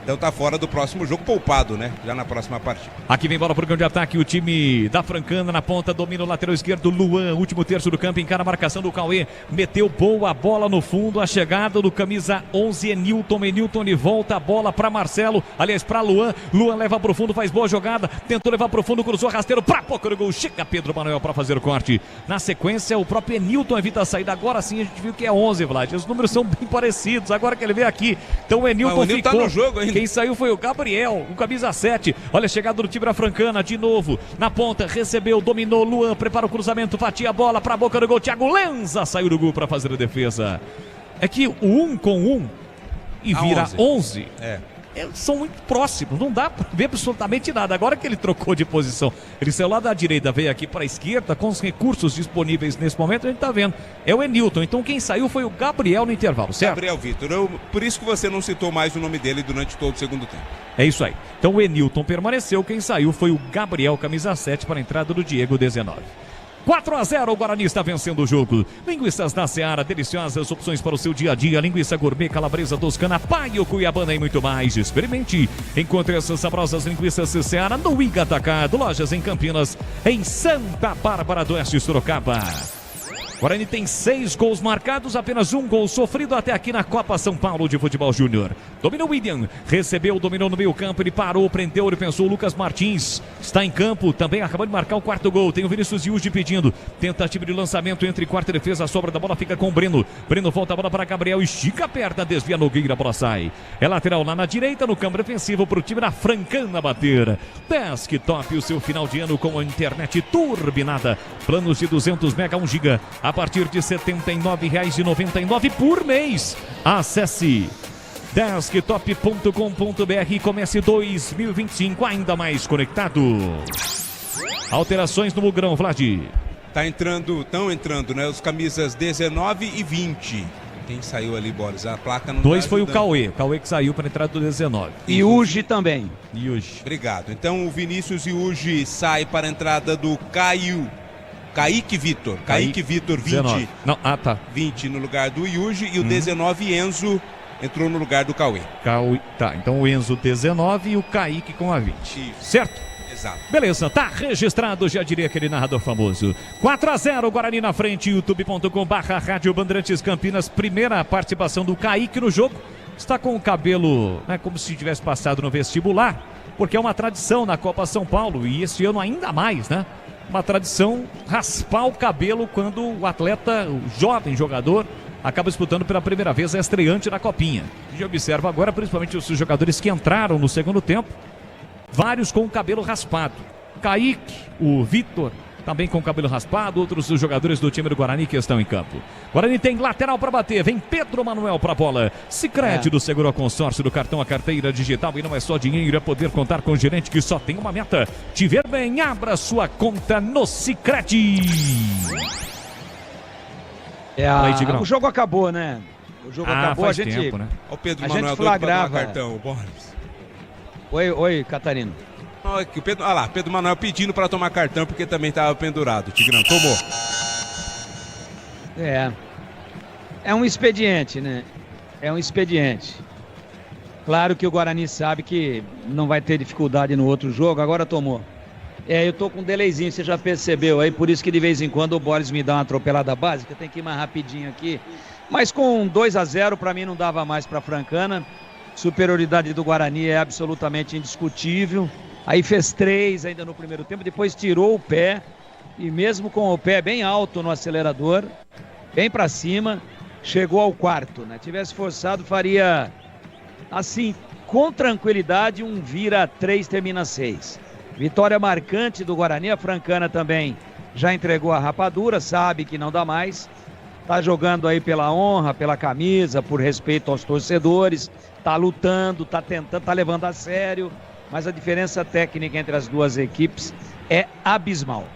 Então tá fora do próximo jogo, poupado, né? Já na próxima partida. Aqui vem bola pro campo de ataque, o time da Francana na ponta, domina o lateral esquerdo, Luan, último terço do campo, encara a marcação do Cauê, meteu boa bola no fundo, a chegada do camisa 11 Enilton, ele volta a bola pra Marcelo, aliás pra Luan, Luan leva pro fundo, faz boa jogada, tentou levar pro fundo, cruzou rasteiro pra pouco do gol, chega Pedro Manuel pra fazer o corte. Na sequência, o próprio Enilton evita a saída, agora sim a gente viu que é 11, Vlad, os números são bem parecidos, agora que ele veio aqui, então o Enilton ficou, tá no jogo ainda. Quem saiu foi o Gabriel, o camisa 7. Olha a chegada do time da Francana de novo. Na ponta, recebeu, dominou. Luan prepara o cruzamento, fatia a bola para a boca do gol. Thiago Lenza saiu do gol para fazer a defesa. É que o 1 com 1 e vira 11. São muito próximos, não dá para ver absolutamente nada. Agora que ele trocou de posição, ele saiu lá da direita, veio aqui para a esquerda, com os recursos disponíveis nesse momento, a gente tá vendo. É o Enilton, então quem saiu foi o Gabriel no intervalo, certo? Gabriel Vitor, por isso que você não citou mais o nome dele durante todo o segundo tempo. É isso aí. Então o Enilton permaneceu, quem saiu foi o Gabriel, camisa 7, para a entrada do Diego, 19. 4-0, o Guarani está vencendo o jogo. Linguiças da Seara, deliciosas opções para o seu dia a dia. Linguiça gourmet, calabresa toscana, paio, cuiabana e muito mais. Experimente. Encontre essas saborosas linguiças Seara no Iga Atacado. Lojas em Campinas, em Santa Bárbara do Oeste, Sorocaba. Guarani tem 6 gols marcados, apenas 1 gol sofrido até aqui na Copa São Paulo de Futebol Júnior. Dominou o William, recebeu, dominou no meio campo, ele parou, prendeu, ele pensou, o Lucas Martins está em campo, também acabou de marcar o 4º gol, tem o Vinícius Yuji pedindo, tentativa de lançamento entre quarta e defesa, a sobra da bola fica com o Breno, volta a bola para Gabriel, estica a perna, desvia Nogueira, a bola sai. É lateral lá na direita, no campo defensivo para o time da Francana bater. Desktop, o seu final de ano com a internet turbinada, planos de 200 mega, 1 giga, a partir de R$ 79,99 por mês. Acesse desktop.com.br e comece 2025 ainda mais conectado. Alterações no Mugrão, Vlad. Estão entrando, né? Os camisas 19 e 20. Quem saiu ali, Boris? A placa não 2 foi o Cauê que saiu para a entrada do 19. E Uji também. Obrigado. Então o Vinícius Yuji sai para a entrada do Kaique Vitor. Kaique Vitor, 20. 19. Não, tá. 20 no lugar do Yuji e o 19, Enzo, entrou no lugar do Cauê. Tá, então o Enzo 19 e o Kaique com a 20. Isso. Certo? Exato. Beleza, tá registrado, já diria aquele narrador famoso. 4-0, Guarani na frente, youtube.com/Rádio Bandeirantes Campinas. Primeira participação do Kaique no jogo. Está com o cabelo, né, como se tivesse passado no vestibular, porque é uma tradição na Copa São Paulo e esse ano ainda mais, né? Uma tradição raspar o cabelo quando o atleta, o jovem jogador, acaba disputando pela primeira vez a estreante na Copinha. A gente observa agora, principalmente os jogadores que entraram no segundo tempo, vários com o cabelo raspado. Kaique, o Vitor, também com o cabelo raspado, outros dos jogadores do time do Guarani que estão em campo. Guarani tem lateral para bater, vem Pedro Manuel para a bola. Sicredi do Seguro Consórcio, do cartão a carteira digital, e não é só dinheiro, é poder contar com o gerente que só tem uma meta: te ver bem. Abra sua conta no Sicredi. O jogo acabou, né? O jogo acabou, faz a gente tempo, né? O Pedro a Manuel gente flagrava cartão, Boris. Oi, Catarino. Olha lá, Pedro Manuel pedindo para tomar cartão porque também estava pendurado. O Tigrão tomou. É um expediente, né? É um expediente. Claro que o Guarani sabe que não vai ter dificuldade no outro jogo, agora tomou. Eu tô com um delayzinho, você já percebeu aí, por isso que de vez em quando o Boris me dá uma atropelada básica, tem que ir mais rapidinho aqui. Mas com 2-0, para mim não dava mais para Francana. Superioridade do Guarani é absolutamente indiscutível. Aí fez 3 ainda no primeiro tempo, depois tirou o pé, e mesmo com o pé bem alto no acelerador, bem para cima, chegou ao quarto, né? Tivesse forçado, faria assim, com tranquilidade, um vira 3, termina 6. Vitória marcante do Guarani. A Francana também já entregou a rapadura, sabe que não dá mais, tá jogando aí pela honra, pela camisa, por respeito aos torcedores, tá lutando, tá tentando, tá levando a sério, mas a diferença técnica entre as duas equipes é abismal.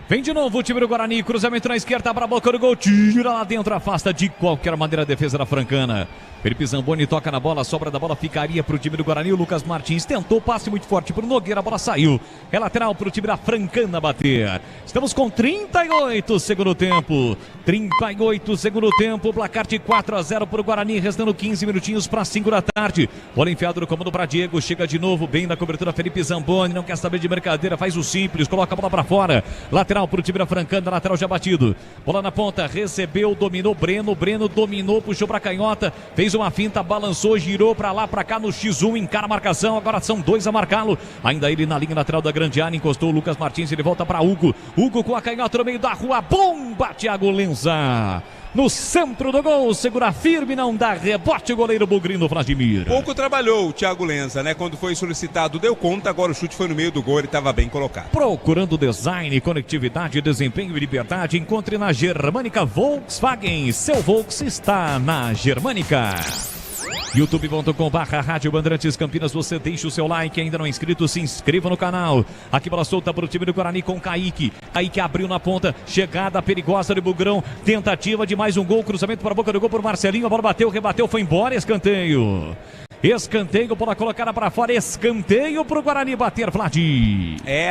Vem de novo o time do Guarani, cruzamento na esquerda para a boca do gol, tira lá dentro, afasta de qualquer maneira a defesa da Francana. Felipe Zamboni toca na bola, a sobra da bola ficaria para o time do Guarani. O Lucas Martins tentou, passe muito forte para o Nogueira, a bola saiu. É lateral para o time da Francana bater. Estamos com 38 segundo tempo. 38 segundo tempo, placar de 4-0 para o Guarani, restando 15 minutinhos para 5 da tarde. Bola enfiada no comando para Diego, chega de novo, bem na cobertura Felipe Zamboni, não quer saber de brincadeira, faz o simples, coloca a bola para fora. Lateral para o time da Francana, lateral já batido. Bola na ponta, recebeu, dominou Breno dominou, puxou para canhota, fez uma finta, balançou, girou pra lá, pra cá no X1, encara a marcação, agora são 2 a marcá-lo, ainda ele na linha lateral da grande área, encostou o Lucas Martins, ele volta pra Hugo com a canhota no meio da rua, bomba, Thiago Lenza no centro do gol, segura firme, não dá rebote, o goleiro Bugrino Vladimir. Pouco trabalhou o Thiago Lenza, né? Quando foi solicitado, deu conta, agora o chute foi no meio do gol, ele estava bem colocado. Procurando design, conectividade, desempenho e liberdade, encontre na Germânica Volkswagen. Seu Volks está na Germânica. youtube.com/Rádio Bandeirantes Campinas, você deixa o seu like, ainda não é inscrito, se inscreva no canal. Aqui bola solta para o time do Guarani com Kaique abriu na ponta, chegada perigosa de Bugrão, tentativa de mais um gol, cruzamento para a boca do gol por Marcelinho, a bola bateu, rebateu, foi embora, escanteio, bola colocada para fora, escanteio para o Guarani bater, Vlad.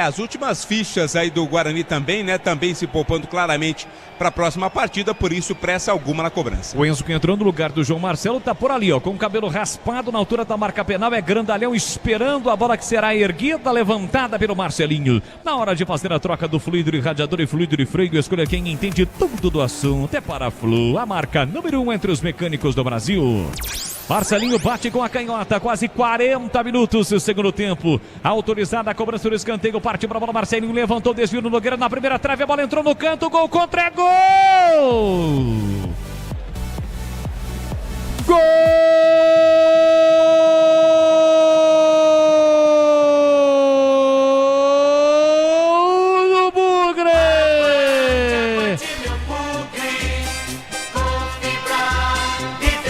As últimas fichas aí do Guarani também, né? Também se poupando claramente para a próxima partida, por isso pressa alguma na cobrança. O Enzo que entrou no lugar do João Marcelo tá por ali, ó, com o cabelo raspado na altura da marca penal, é grandalhão esperando a bola que será erguida, levantada pelo Marcelinho. Na hora de fazer a troca do fluido de radiador e fluido de freio, escolha quem entende tudo do assunto, é Paraflu, a marca número 1 entre os mecânicos do Brasil. Marcelinho bate com a canhota, quase 40 minutos do segundo tempo. Autorizada a cobrança do escanteio, parte para a bola, Marcelinho levantou, desvio no Nogueira, na primeira trave, a bola entrou no canto, gol contra, é gol! Gol do Bugre!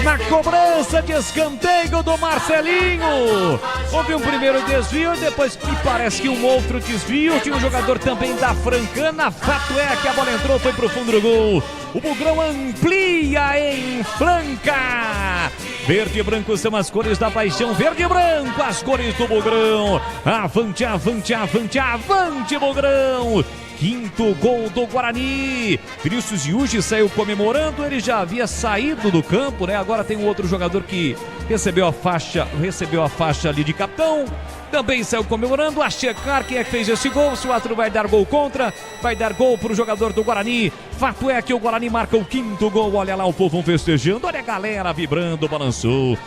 Na cobrança de escanteio do Marcelinho, houve um primeiro desvio, depois que parece que um outro desvio, tinha um jogador também da Francana, fato é que a bola entrou, foi pro fundo do gol. O Bugrão amplia em Franca. Verde e branco são as cores da paixão, verde e branco as cores do Bugrão. Avante, avante, avante, avante, Bugrão. Quinto gol do Guarani. Vinícius Yuji saiu comemorando, ele já havia saído do campo, né? Agora tem um outro jogador que recebeu a faixa ali de capitão. Também saiu comemorando, a checar quem é que fez esse gol, se o outro vai dar gol contra, vai dar gol para o jogador do Guarani. Fato é que o Guarani marca o quinto gol, olha lá o povo festejando, olha a galera vibrando, balançou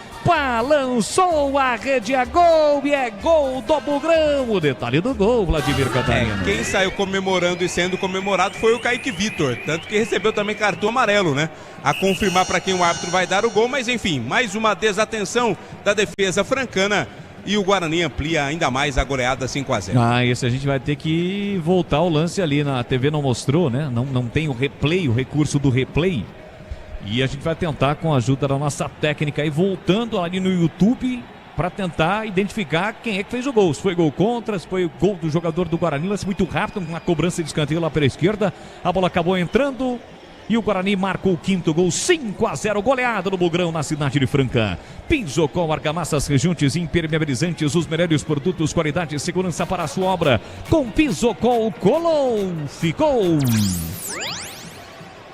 a rede, é gol e é gol do Bugrão. O detalhe do gol, Vladimir Catarina. Quem saiu comemorando e sendo comemorado foi o Kaique Vitor, tanto que recebeu também cartão amarelo, né? A confirmar para quem o árbitro vai dar o gol, mas enfim, mais uma desatenção da defesa francana. E o Guarani amplia ainda mais a goleada 5-0. Esse a gente vai ter que voltar ao lance ali. Na TV não mostrou, né? Não tem o replay, o recurso do replay. E a gente vai tentar, com a ajuda da nossa técnica, aí voltando ali no YouTube para tentar identificar quem é que fez o gol. Se foi gol contra, se foi o gol do jogador do Guarani. Lance muito rápido, uma cobrança de escanteio lá pela esquerda. A bola acabou entrando E o Guarani marca o 5º gol, 5-0, goleada no Bugrão, na cidade de Franca. Pisocol, argamassas, rejuntes, impermeabilizantes, os melhores produtos, qualidade e segurança para a sua obra. Com Pisocol, colou, ficou.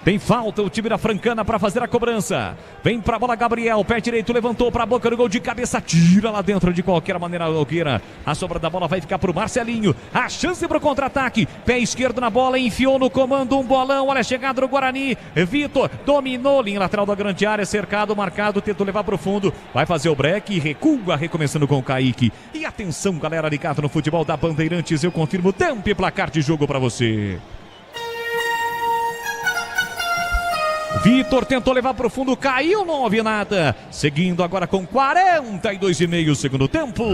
Tem falta o time da Francana para fazer a cobrança. Vem pra bola Gabriel, pé direito, levantou pra boca do gol de cabeça, tira lá dentro de qualquer maneira Nogueira. A sobra da bola vai ficar pro Marcelinho. A chance pro contra-ataque. Pé esquerdo na bola, enfiou no comando um bolão. Olha a chegada do Guarani. Vitor dominou, linha lateral da grande área, cercado, marcado, tentou levar pro fundo. Vai fazer o break, recua, recomeçando com o Kaique. E atenção, galera ligada no futebol da Bandeirantes, eu confirmo tempo e placar de jogo pra você. Vitor tentou levar para o fundo, caiu, não houve nada. Seguindo agora com 42,5 segundo tempo.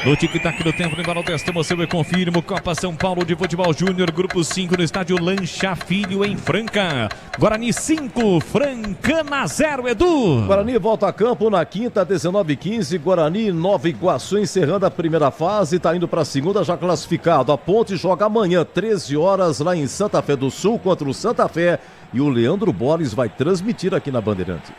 No tic-tac do tempo, embora o testamos, eu confirmo. Copa São Paulo de Futebol Júnior, grupo 5 no estádio Lancha Filho, em Franca. Guarani 5, Francana 0, Edu. Guarani volta a campo na quinta, 19h15. Guarani, Nova Iguaçu, encerrando a primeira fase, está indo para a segunda, já classificado. A Ponte joga amanhã, 13 horas, lá em Santa Fé do Sul, contra o Santa Fé. E o Leandro Borges vai transmitir aqui na Bandeirantes.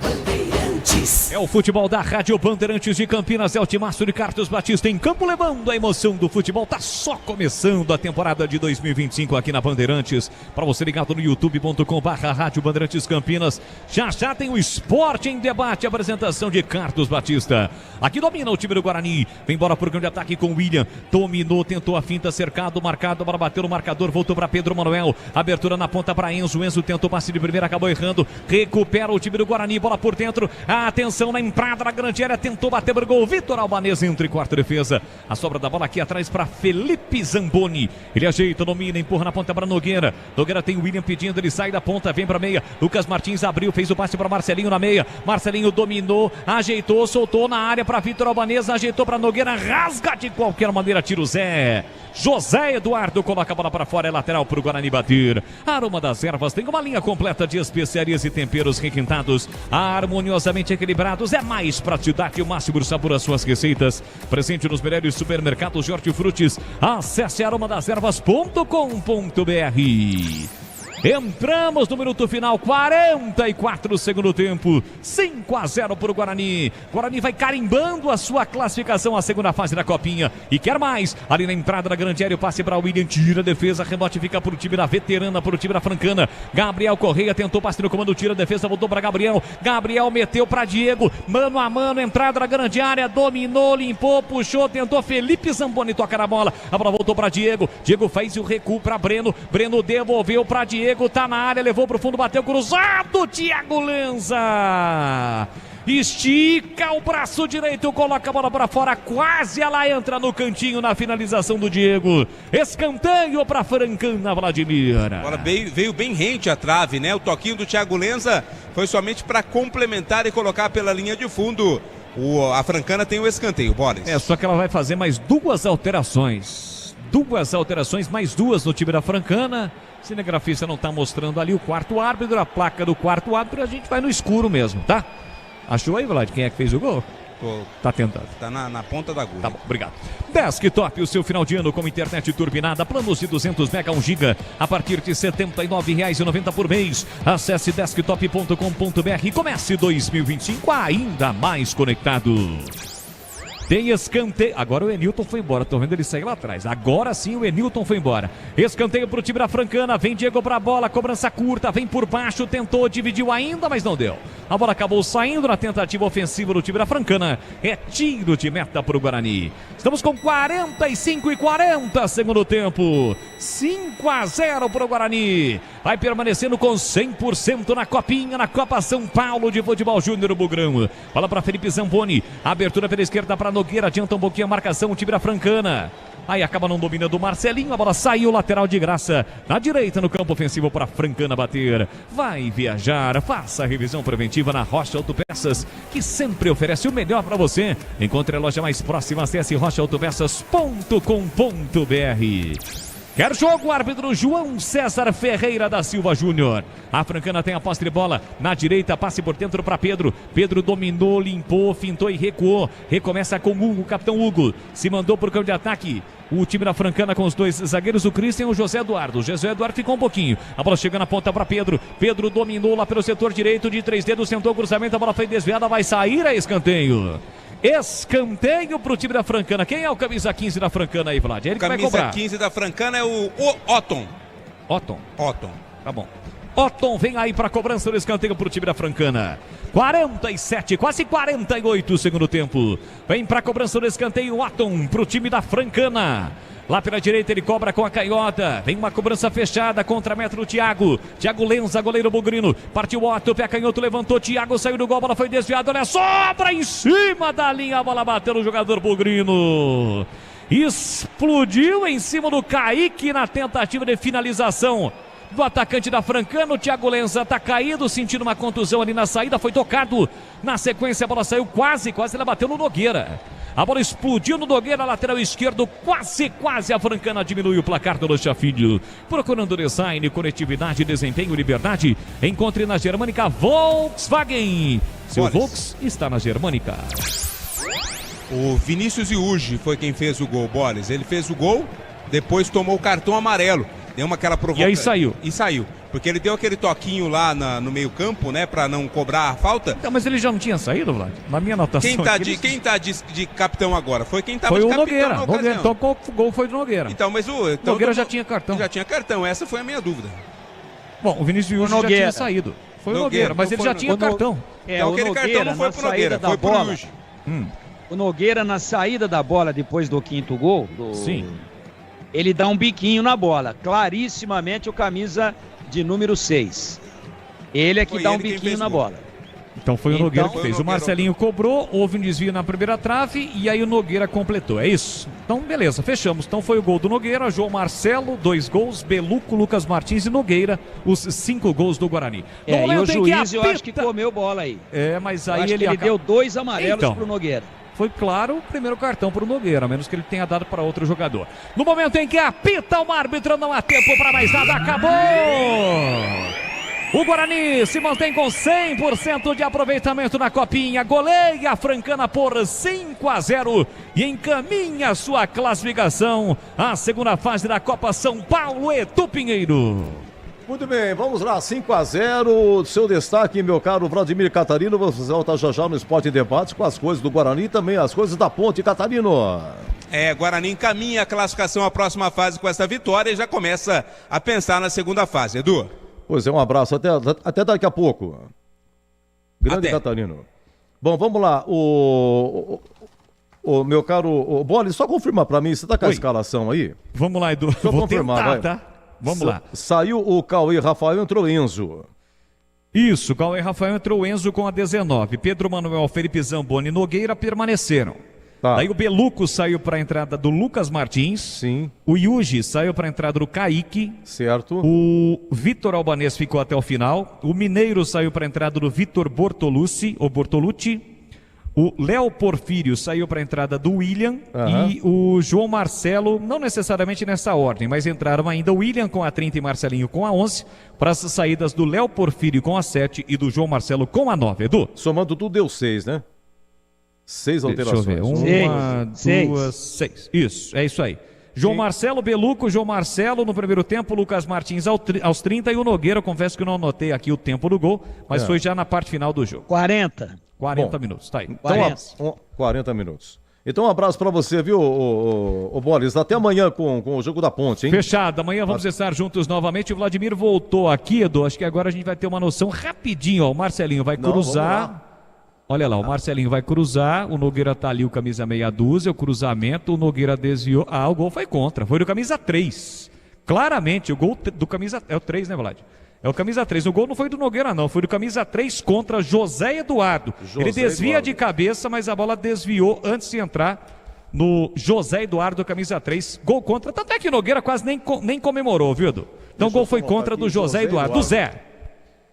É o futebol da Rádio Bandeirantes de Campinas, é o timaço de Carlos Batista em campo, levando a emoção do futebol. Tá só começando a temporada de 2025 aqui na Bandeirantes. Para você ligado no youtube.com/Rádio Bandeirantes Campinas. Já já tem o Esporte em Debate, apresentação de Carlos Batista. Aqui domina o time do Guarani, vem embora por grande ataque com o William. Dominou, tentou a finta, cercado, marcado, para bater no marcador, voltou para Pedro Manuel. Abertura na ponta para Enzo, Enzo tentou passe de primeira, acabou errando. Recupera o time do Guarani, bola por dentro. Atenção na entrada da grande área, tentou bater pro gol. Vitor Albanês entre quarta defesa. A sobra da bola aqui atrás para Felipe Zamboni. Ele ajeita, domina, empurra na ponta para Nogueira. Nogueira tem o William pedindo, ele sai da ponta, vem para meia. Lucas Martins abriu, fez o passe para Marcelinho na meia. Marcelinho dominou, ajeitou, soltou na área para Vitor Albanês, ajeitou para Nogueira, rasga de qualquer maneira, tira o Zé. José Eduardo coloca a bola para fora, é lateral para o Guarani bater. Aroma das Ervas tem uma linha completa de especiarias e temperos requintados, harmoniosamente equilibrados. É mais praticidade e o máximo sabor às suas receitas. Presente nos melhores supermercados de hortifrutis. Acesse aromadas-ervas.com.br. Entramos no minuto final, 44 segundo tempo, 5-0 para o Guarani. Guarani vai carimbando a sua classificação à segunda fase da Copinha e quer mais. Ali na entrada da grande área, o passe para o William, tira a defesa, rebote fica para o time da veterana, para o time da Francana. Gabriel Correia tentou passe no comando, tira a defesa, voltou para Gabriel. Gabriel meteu para Diego, mano a mano, entrada da grande área, dominou, limpou, puxou, tentou Felipe Zamboni, toca na bola. A bola voltou para Diego, Diego fez o recuo para Breno, Breno devolveu para Diego. Tá na área, levou pro fundo, bateu cruzado, Thiago Lanza estica o braço direito, coloca a bola para fora, quase ela entra no cantinho na finalização do Diego. Escanteio para Francana, Vladimir. Agora veio bem rente a trave, né? O toquinho do Thiago Lanza foi somente para complementar e colocar pela linha de fundo. A Francana tem o escanteio, Boris. Só que ela vai fazer mais duas alterações, mais duas no time da Francana. O cinegrafista não está mostrando ali o quarto árbitro, a placa do quarto árbitro, a gente vai no escuro mesmo, tá? Achou aí, Vlad, quem é que fez o gol? Tá tentando. Tá na ponta da agulha. Tá bom, obrigado. Desktop, o seu final de ano com internet turbinada, planos de 200 mega 1 GB a partir de R$ 79,90 por mês. Acesse desktop.com.br e comece 2025 ainda mais conectado. Tem escanteio. Agora o Enilton foi embora. Tô vendo ele sair lá atrás. Agora sim o Enilton foi embora. Escanteio pro time da Francana. Vem Diego pra bola. Cobrança curta. Vem por baixo. Tentou, dividiu ainda, mas não deu. A bola acabou saindo na tentativa ofensiva do time da Francana. É tiro de meta pro Guarani. Estamos com 45:40 segundo tempo. 5-0 pro Guarani. Vai permanecendo com 100% na Copinha, na Copa São Paulo de Futebol Júnior Bugrão. Bola para Felipe Zamboni. Abertura pela esquerda para Nogueira. Adianta um pouquinho a marcação o time da Francana. Aí acaba não dominando o Marcelinho. A bola saiu lateral de graça. Na direita no campo ofensivo para Francana bater. Vai viajar. Faça a revisão preventiva na Rocha Autopeças, que sempre oferece o melhor para você. Encontre a loja mais próxima. Acesse rochaautopeças.com.br. Quer jogo, árbitro João César Ferreira da Silva Júnior. A Francana tem a posse de bola na direita, passe por dentro para Pedro. Pedro dominou, limpou, fintou e recuou. Recomeça com Hugo, o capitão Hugo. Se mandou para o campo de ataque. O time da Francana com os dois zagueiros, o Christian e o José Eduardo. O José Eduardo ficou um pouquinho. A bola chega na ponta para Pedro. Pedro dominou lá pelo setor direito de 3 dedos, tentou o cruzamento, a bola foi desviada, vai sair a escanteio. Escanteio pro time da Francana. Quem é o camisa 15 da Francana aí, Vlad? Ele que vai cobrar. Camisa 15 da Francana é o Otton. Otton. Tá bom. Otton vem aí para cobrança do escanteio pro time da Francana. 47, quase 48 segundo tempo. Vem para cobrança do escanteio Otton pro time da Francana. Lá pela direita ele cobra com a canhota. Vem uma cobrança fechada contra a meta do Thiago. Thiago Lenza, goleiro bugrino. Partiu Otto, pé canhoto, levantou. Thiago saiu do gol, a bola foi desviada. Olha só, pra em cima da linha. A bola bateu no jogador bugrino. Explodiu em cima do Kaique na tentativa de finalização do atacante da Francana. O Thiago Lenza tá caído, sentindo uma contusão ali na saída. Foi tocado. Na sequência a bola saiu quase ela bateu no Nogueira. A bola explodiu no Nogueira, lateral esquerdo, quase a Francana diminui o placar do Lucha Filho. Procurando design, conectividade, desempenho, liberdade, encontre na Germânica Volkswagen. Seu Volks está na Germânica. O Vinícius Iuge foi quem fez o gol, Boris. Ele fez o gol, depois tomou o cartão amarelo. Deu aquela provocação. E aí saiu. E saiu. Porque ele deu aquele toquinho lá no meio campo, né? Pra não cobrar a falta. Então, mas ele já não tinha saído, Vlad? Na minha anotação. Quem tá de capitão agora? Foi quem tava foi de o capitão Nogueira. na ocasião. Então o gol foi do Nogueira. Então, mas o Nogueira já tinha cartão. Já tinha cartão, essa foi a minha dúvida. Bom, o Vinícius Iuge já tinha saído. Foi o Nogueira, mas ele já tinha cartão. Então aquele cartão não foi pro Nogueira, foi pro Iuge. O Nogueira, na saída da bola depois do quinto gol, Sim. Ele dá um biquinho na bola. Clarissimamente o camisa de número 6. Ele é que dá um biquinho na bola. Então foi o Nogueira que fez. O Marcelinho cobrou, houve um desvio na primeira trave e aí o Nogueira completou. É isso. Então, beleza, fechamos. Então foi o gol do Nogueira, João Marcelo, 2 gols, Beluco, Lucas Martins e Nogueira, os 5 gols do Guarani. E o juiz eu acho que comeu bola aí. Mas aí ele deu 2 amarelos pro Nogueira. Foi claro o primeiro cartão para o Nogueira, a menos que ele tenha dado para outro jogador. No momento em que apita o árbitro, não há tempo para mais nada, acabou! O Guarani se mantém com 100% de aproveitamento na Copinha, goleia a Francana por 5-0 e encaminha sua classificação à segunda fase da Copa São Paulo e Tupinheiro. Muito bem, vamos lá, 5-0, seu destaque, meu caro Vladimir Catarino, você volta já no Esporte em Debate com as coisas do Guarani e também as coisas da Ponte, Catarino. Guarani encaminha a classificação à próxima fase com essa vitória e já começa a pensar na segunda fase, Edu. Pois é, um abraço, até daqui a pouco. Grande Catarino. Bom, vamos lá, o meu caro Bolis, só confirma pra mim, você tá com a escalação aí? Vamos lá, Edu, vou confirmar, tentar, vai. tá? Vamos lá. Saiu o Cauê Rafael, entrou Enzo. Isso, Cauê Rafael entrou Enzo com a 19. Pedro Manuel, Felipe Zamboni e Nogueira permaneceram. Tá. Daí o Beluco saiu para a entrada do Lucas Martins. Sim. O Iuge saiu para a entrada do Kaique. Certo. O Vitor Albanês ficou até o final. O Mineiro saiu para a entrada do Vitor Bortolucci. O Léo Porfírio saiu para a entrada do William e o João Marcelo, não necessariamente nessa ordem, mas entraram ainda o William com a 30 e Marcelinho com a 11, para as saídas do Léo Porfírio com a 7 e do João Marcelo com a 9, Edu. Somando tudo deu 6, né? 6 alterações. Deixa eu ver, 1, 2, 6. Isso, é isso aí. João Marcelo, Beluco, João Marcelo no primeiro tempo, Lucas Martins aos 30 e o Nogueira, confesso que não anotei aqui o tempo do gol, mas foi já na parte final do jogo. 40 minutos, tá aí. Então, 40 minutos. Então um abraço pra você, viu, o Boris, até amanhã com o jogo da Ponte, hein? Fechado, amanhã vamos estar juntos novamente, o Vladimir voltou aqui, Edu, acho que agora a gente vai ter uma noção rapidinho, ó, o Marcelinho vai cruzar... Olha lá, o Marcelinho vai cruzar, o Nogueira tá ali, o camisa meia dúzia, o cruzamento, o Nogueira desviou. O gol foi contra, foi do camisa 3. Claramente, o gol do camisa... É o 3, né, Vlad? É o camisa 3. O gol não foi do Nogueira, não. Foi do camisa 3 contra José Eduardo. Ele desvia de cabeça, mas a bola desviou antes de entrar no José Eduardo, camisa 3. Gol contra. Tanto é que o Nogueira quase nem comemorou, viu, Edu? Então o gol foi contra do José Eduardo. Do Zé.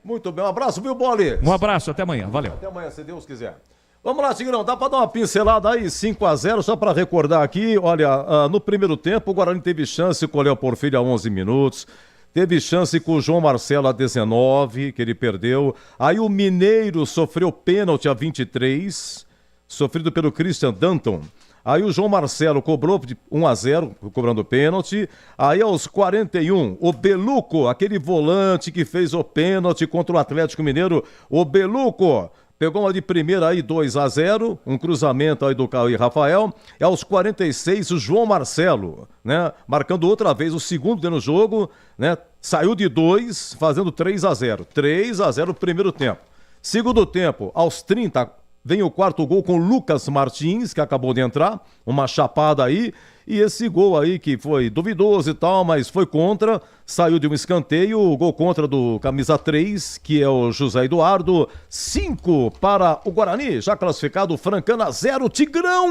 Muito bem, um abraço, viu, Bolis? Um abraço, até amanhã, valeu. Até amanhã, se Deus quiser. Vamos lá, Tigrão, dá pra dar uma pincelada aí, 5-0, só pra recordar aqui, olha, no primeiro tempo o Guarani teve chance com o Léo Porfírio a 11 minutos, teve chance com o João Marcelo a 19, que ele perdeu, aí o Mineiro sofreu pênalti a 23, sofrido pelo Christian Danton, aí o João Marcelo cobrou de 1-0, cobrando pênalti, aí aos 41, o Beluco, aquele volante que fez o pênalti contra o Atlético Mineiro, o Beluco, pegou uma de primeira aí, 2-0, um cruzamento aí do Cauê Rafael. E aos 46, o João Marcelo, né? Marcando outra vez o segundo no jogo, né? Saiu de 2, fazendo 3-0. 3-0 no primeiro tempo. Segundo tempo, aos 30, vem o quarto gol com o Lucas Martins, que acabou de entrar. Uma chapada aí. E esse gol aí que foi duvidoso e tal, mas foi contra, saiu de um escanteio, o gol contra do camisa 3, que é o José Eduardo, 5 para o Guarani, já classificado, Francana 0, Tigrão!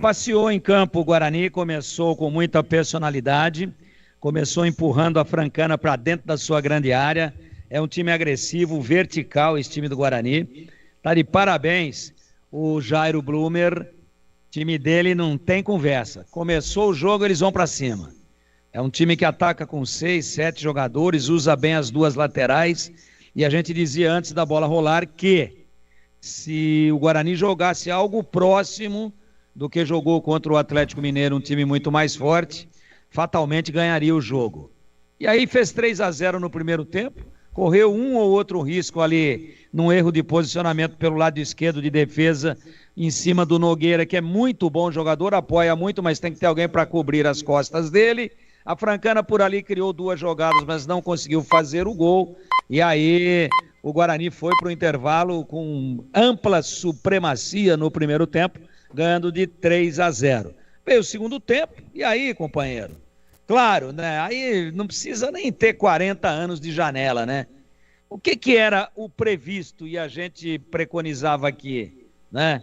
Passeou em campo o Guarani, começou com muita personalidade, começou empurrando a Francana para dentro da sua grande área, é um time agressivo, vertical esse time do Guarani, tá de parabéns o Jairo Blumer. Time dele não tem conversa. Começou o jogo, eles vão para cima. É um time que ataca com 6, 7 jogadores, usa bem as duas laterais. E a gente dizia antes da bola rolar que se o Guarani jogasse algo próximo do que jogou contra o Atlético Mineiro, um time muito mais forte, fatalmente ganharia o jogo. E aí fez 3-0 no primeiro tempo, correu um ou outro risco ali num erro de posicionamento pelo lado esquerdo de defesa, em cima do Nogueira, que é muito bom jogador, apoia muito, mas tem que ter alguém para cobrir as costas dele. A Francana por ali criou 2 jogadas, mas não conseguiu fazer o gol. E aí o Guarani foi para o intervalo com ampla supremacia no primeiro tempo, ganhando de 3-0. Veio o segundo tempo, e aí, companheiro? Claro, né? Aí não precisa nem ter 40 anos de janela, né? O que era o previsto e a gente preconizava aqui, né?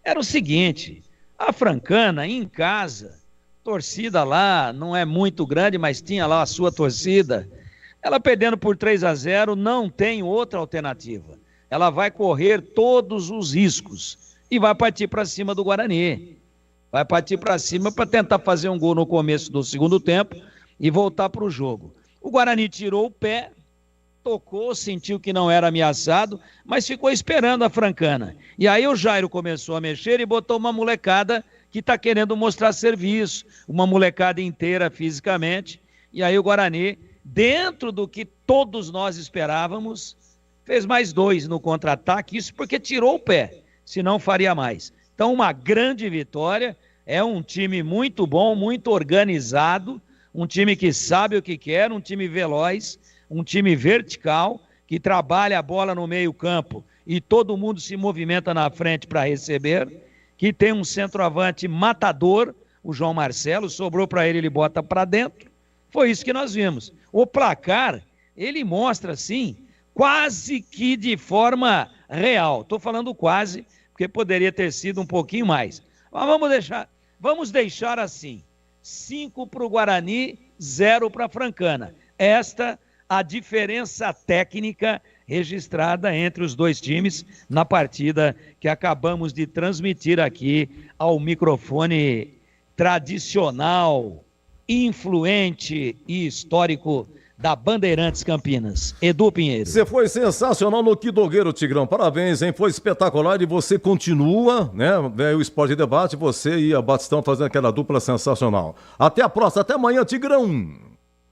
Era o seguinte, a Francana em casa, torcida lá, não é muito grande, mas tinha lá a sua torcida, ela perdendo por 3-0, não tem outra alternativa. Ela vai correr todos os riscos e vai partir para cima do Guarani. Vai partir para cima para tentar fazer um gol no começo do segundo tempo e voltar para o jogo. O Guarani tirou o pé, tocou, sentiu que não era ameaçado, mas ficou esperando a Francana. E aí o Jairo começou a mexer e botou uma molecada que está querendo mostrar serviço, uma molecada inteira fisicamente. E aí o Guarani, dentro do que todos nós esperávamos, fez mais 2 no contra-ataque, isso porque tirou o pé, senão faria mais. Então uma grande vitória, é um time muito bom, muito organizado, um time que sabe o que quer, um time veloz, um time vertical, que trabalha a bola no meio-campo e todo mundo se movimenta na frente para receber, que tem um centroavante matador, o João Marcelo, sobrou para ele, ele bota para dentro. Foi isso que nós vimos. O placar, ele mostra, assim, quase que de forma real. Estou falando quase, porque poderia ter sido um pouquinho mais. Mas vamos deixar assim, 5 para o Guarani, 0 para a Francana. Esta a diferença técnica registrada entre os dois times na partida que acabamos de transmitir aqui ao microfone tradicional, influente e histórico da Bandeirantes Campinas. Edu Pinheiro. Você foi sensacional no Quidogueiro, Tigrão. Parabéns, hein? Foi espetacular e você continua, né? O Esporte Debate, você e a Batistão fazendo aquela dupla sensacional. Até a próxima, até amanhã, Tigrão.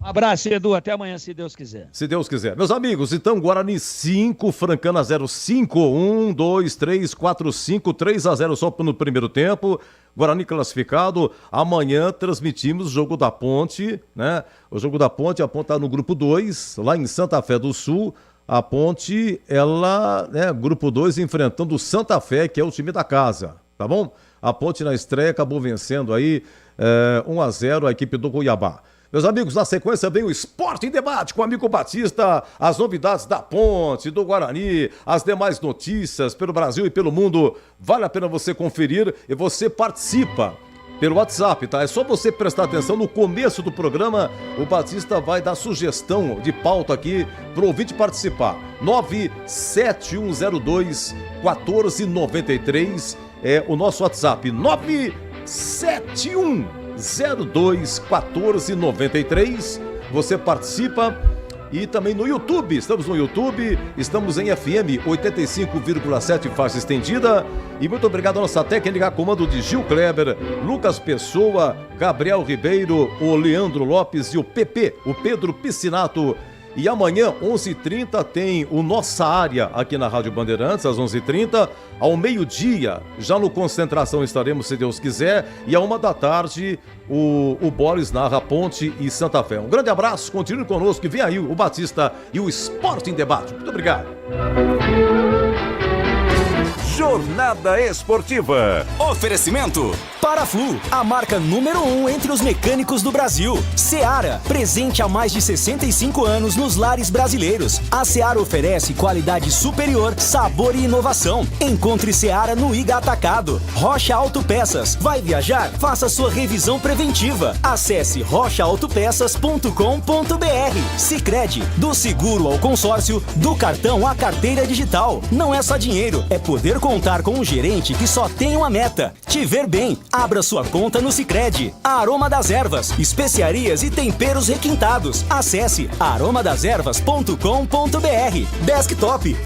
Um abraço, Edu. Até amanhã, se Deus quiser. Se Deus quiser. Meus amigos, então, Guarani 5, Francana 0, 5, 1, 2, 3, 4, 5, 3-0 só no primeiro tempo. Guarani classificado. Amanhã transmitimos o Jogo da Ponte, né? O Jogo da Ponte, a Ponte tá no grupo 2, lá em Santa Fé do Sul. A Ponte, ela, né, grupo 2, enfrentando o Santa Fé, que é o time da casa, tá bom? A Ponte na estreia acabou vencendo aí 1-0 a equipe do Cuiabá. Meus amigos, na sequência vem o Esporte em Debate com o amigo Batista, as novidades da Ponte, do Guarani, as demais notícias pelo Brasil e pelo mundo. Vale a pena você conferir e você participa pelo WhatsApp, tá? É só você prestar atenção no começo do programa, o Batista vai dar sugestão de pauta aqui pro ouvinte participar. 97102-1493 é o nosso WhatsApp. 97102-1493. Você participa. E também no YouTube, estamos no YouTube, estamos em FM 85,7 faixa estendida. E muito obrigado à nossa técnica, comando de Gil Kleber, Lucas Pessoa, Gabriel Ribeiro, o Leandro Lopes e o PP, o Pedro Piscinato. E amanhã, 11h30, tem o Nossa Área aqui na Rádio Bandeirantes, às 11h30. Ao meio-dia, já no Concentração estaremos, se Deus quiser. E à 13h, o Boris narra Ponte e Santa Fé. Um grande abraço, continue conosco, que vem aí o Batista e o Esporte em Debate. Muito obrigado. Jornada Esportiva. Oferecimento Paraflu, a marca número 1 entre os mecânicos do Brasil. Seara, presente há mais de 65 anos nos lares brasileiros. A Seara oferece qualidade superior, sabor e inovação. Encontre Seara no Iga Atacado. Rocha Autopeças. Vai viajar? Faça sua revisão preventiva. Acesse rochaautopeças.com.br. Sicredi, do seguro ao consórcio, do cartão à carteira digital. Não é só dinheiro, é poder contar com um gerente que só tem uma meta: te ver bem. Abra sua conta no Sicredi. Aroma das Ervas, especiarias e temperos requintados. Acesse aromadeservas.com.br. Desktop,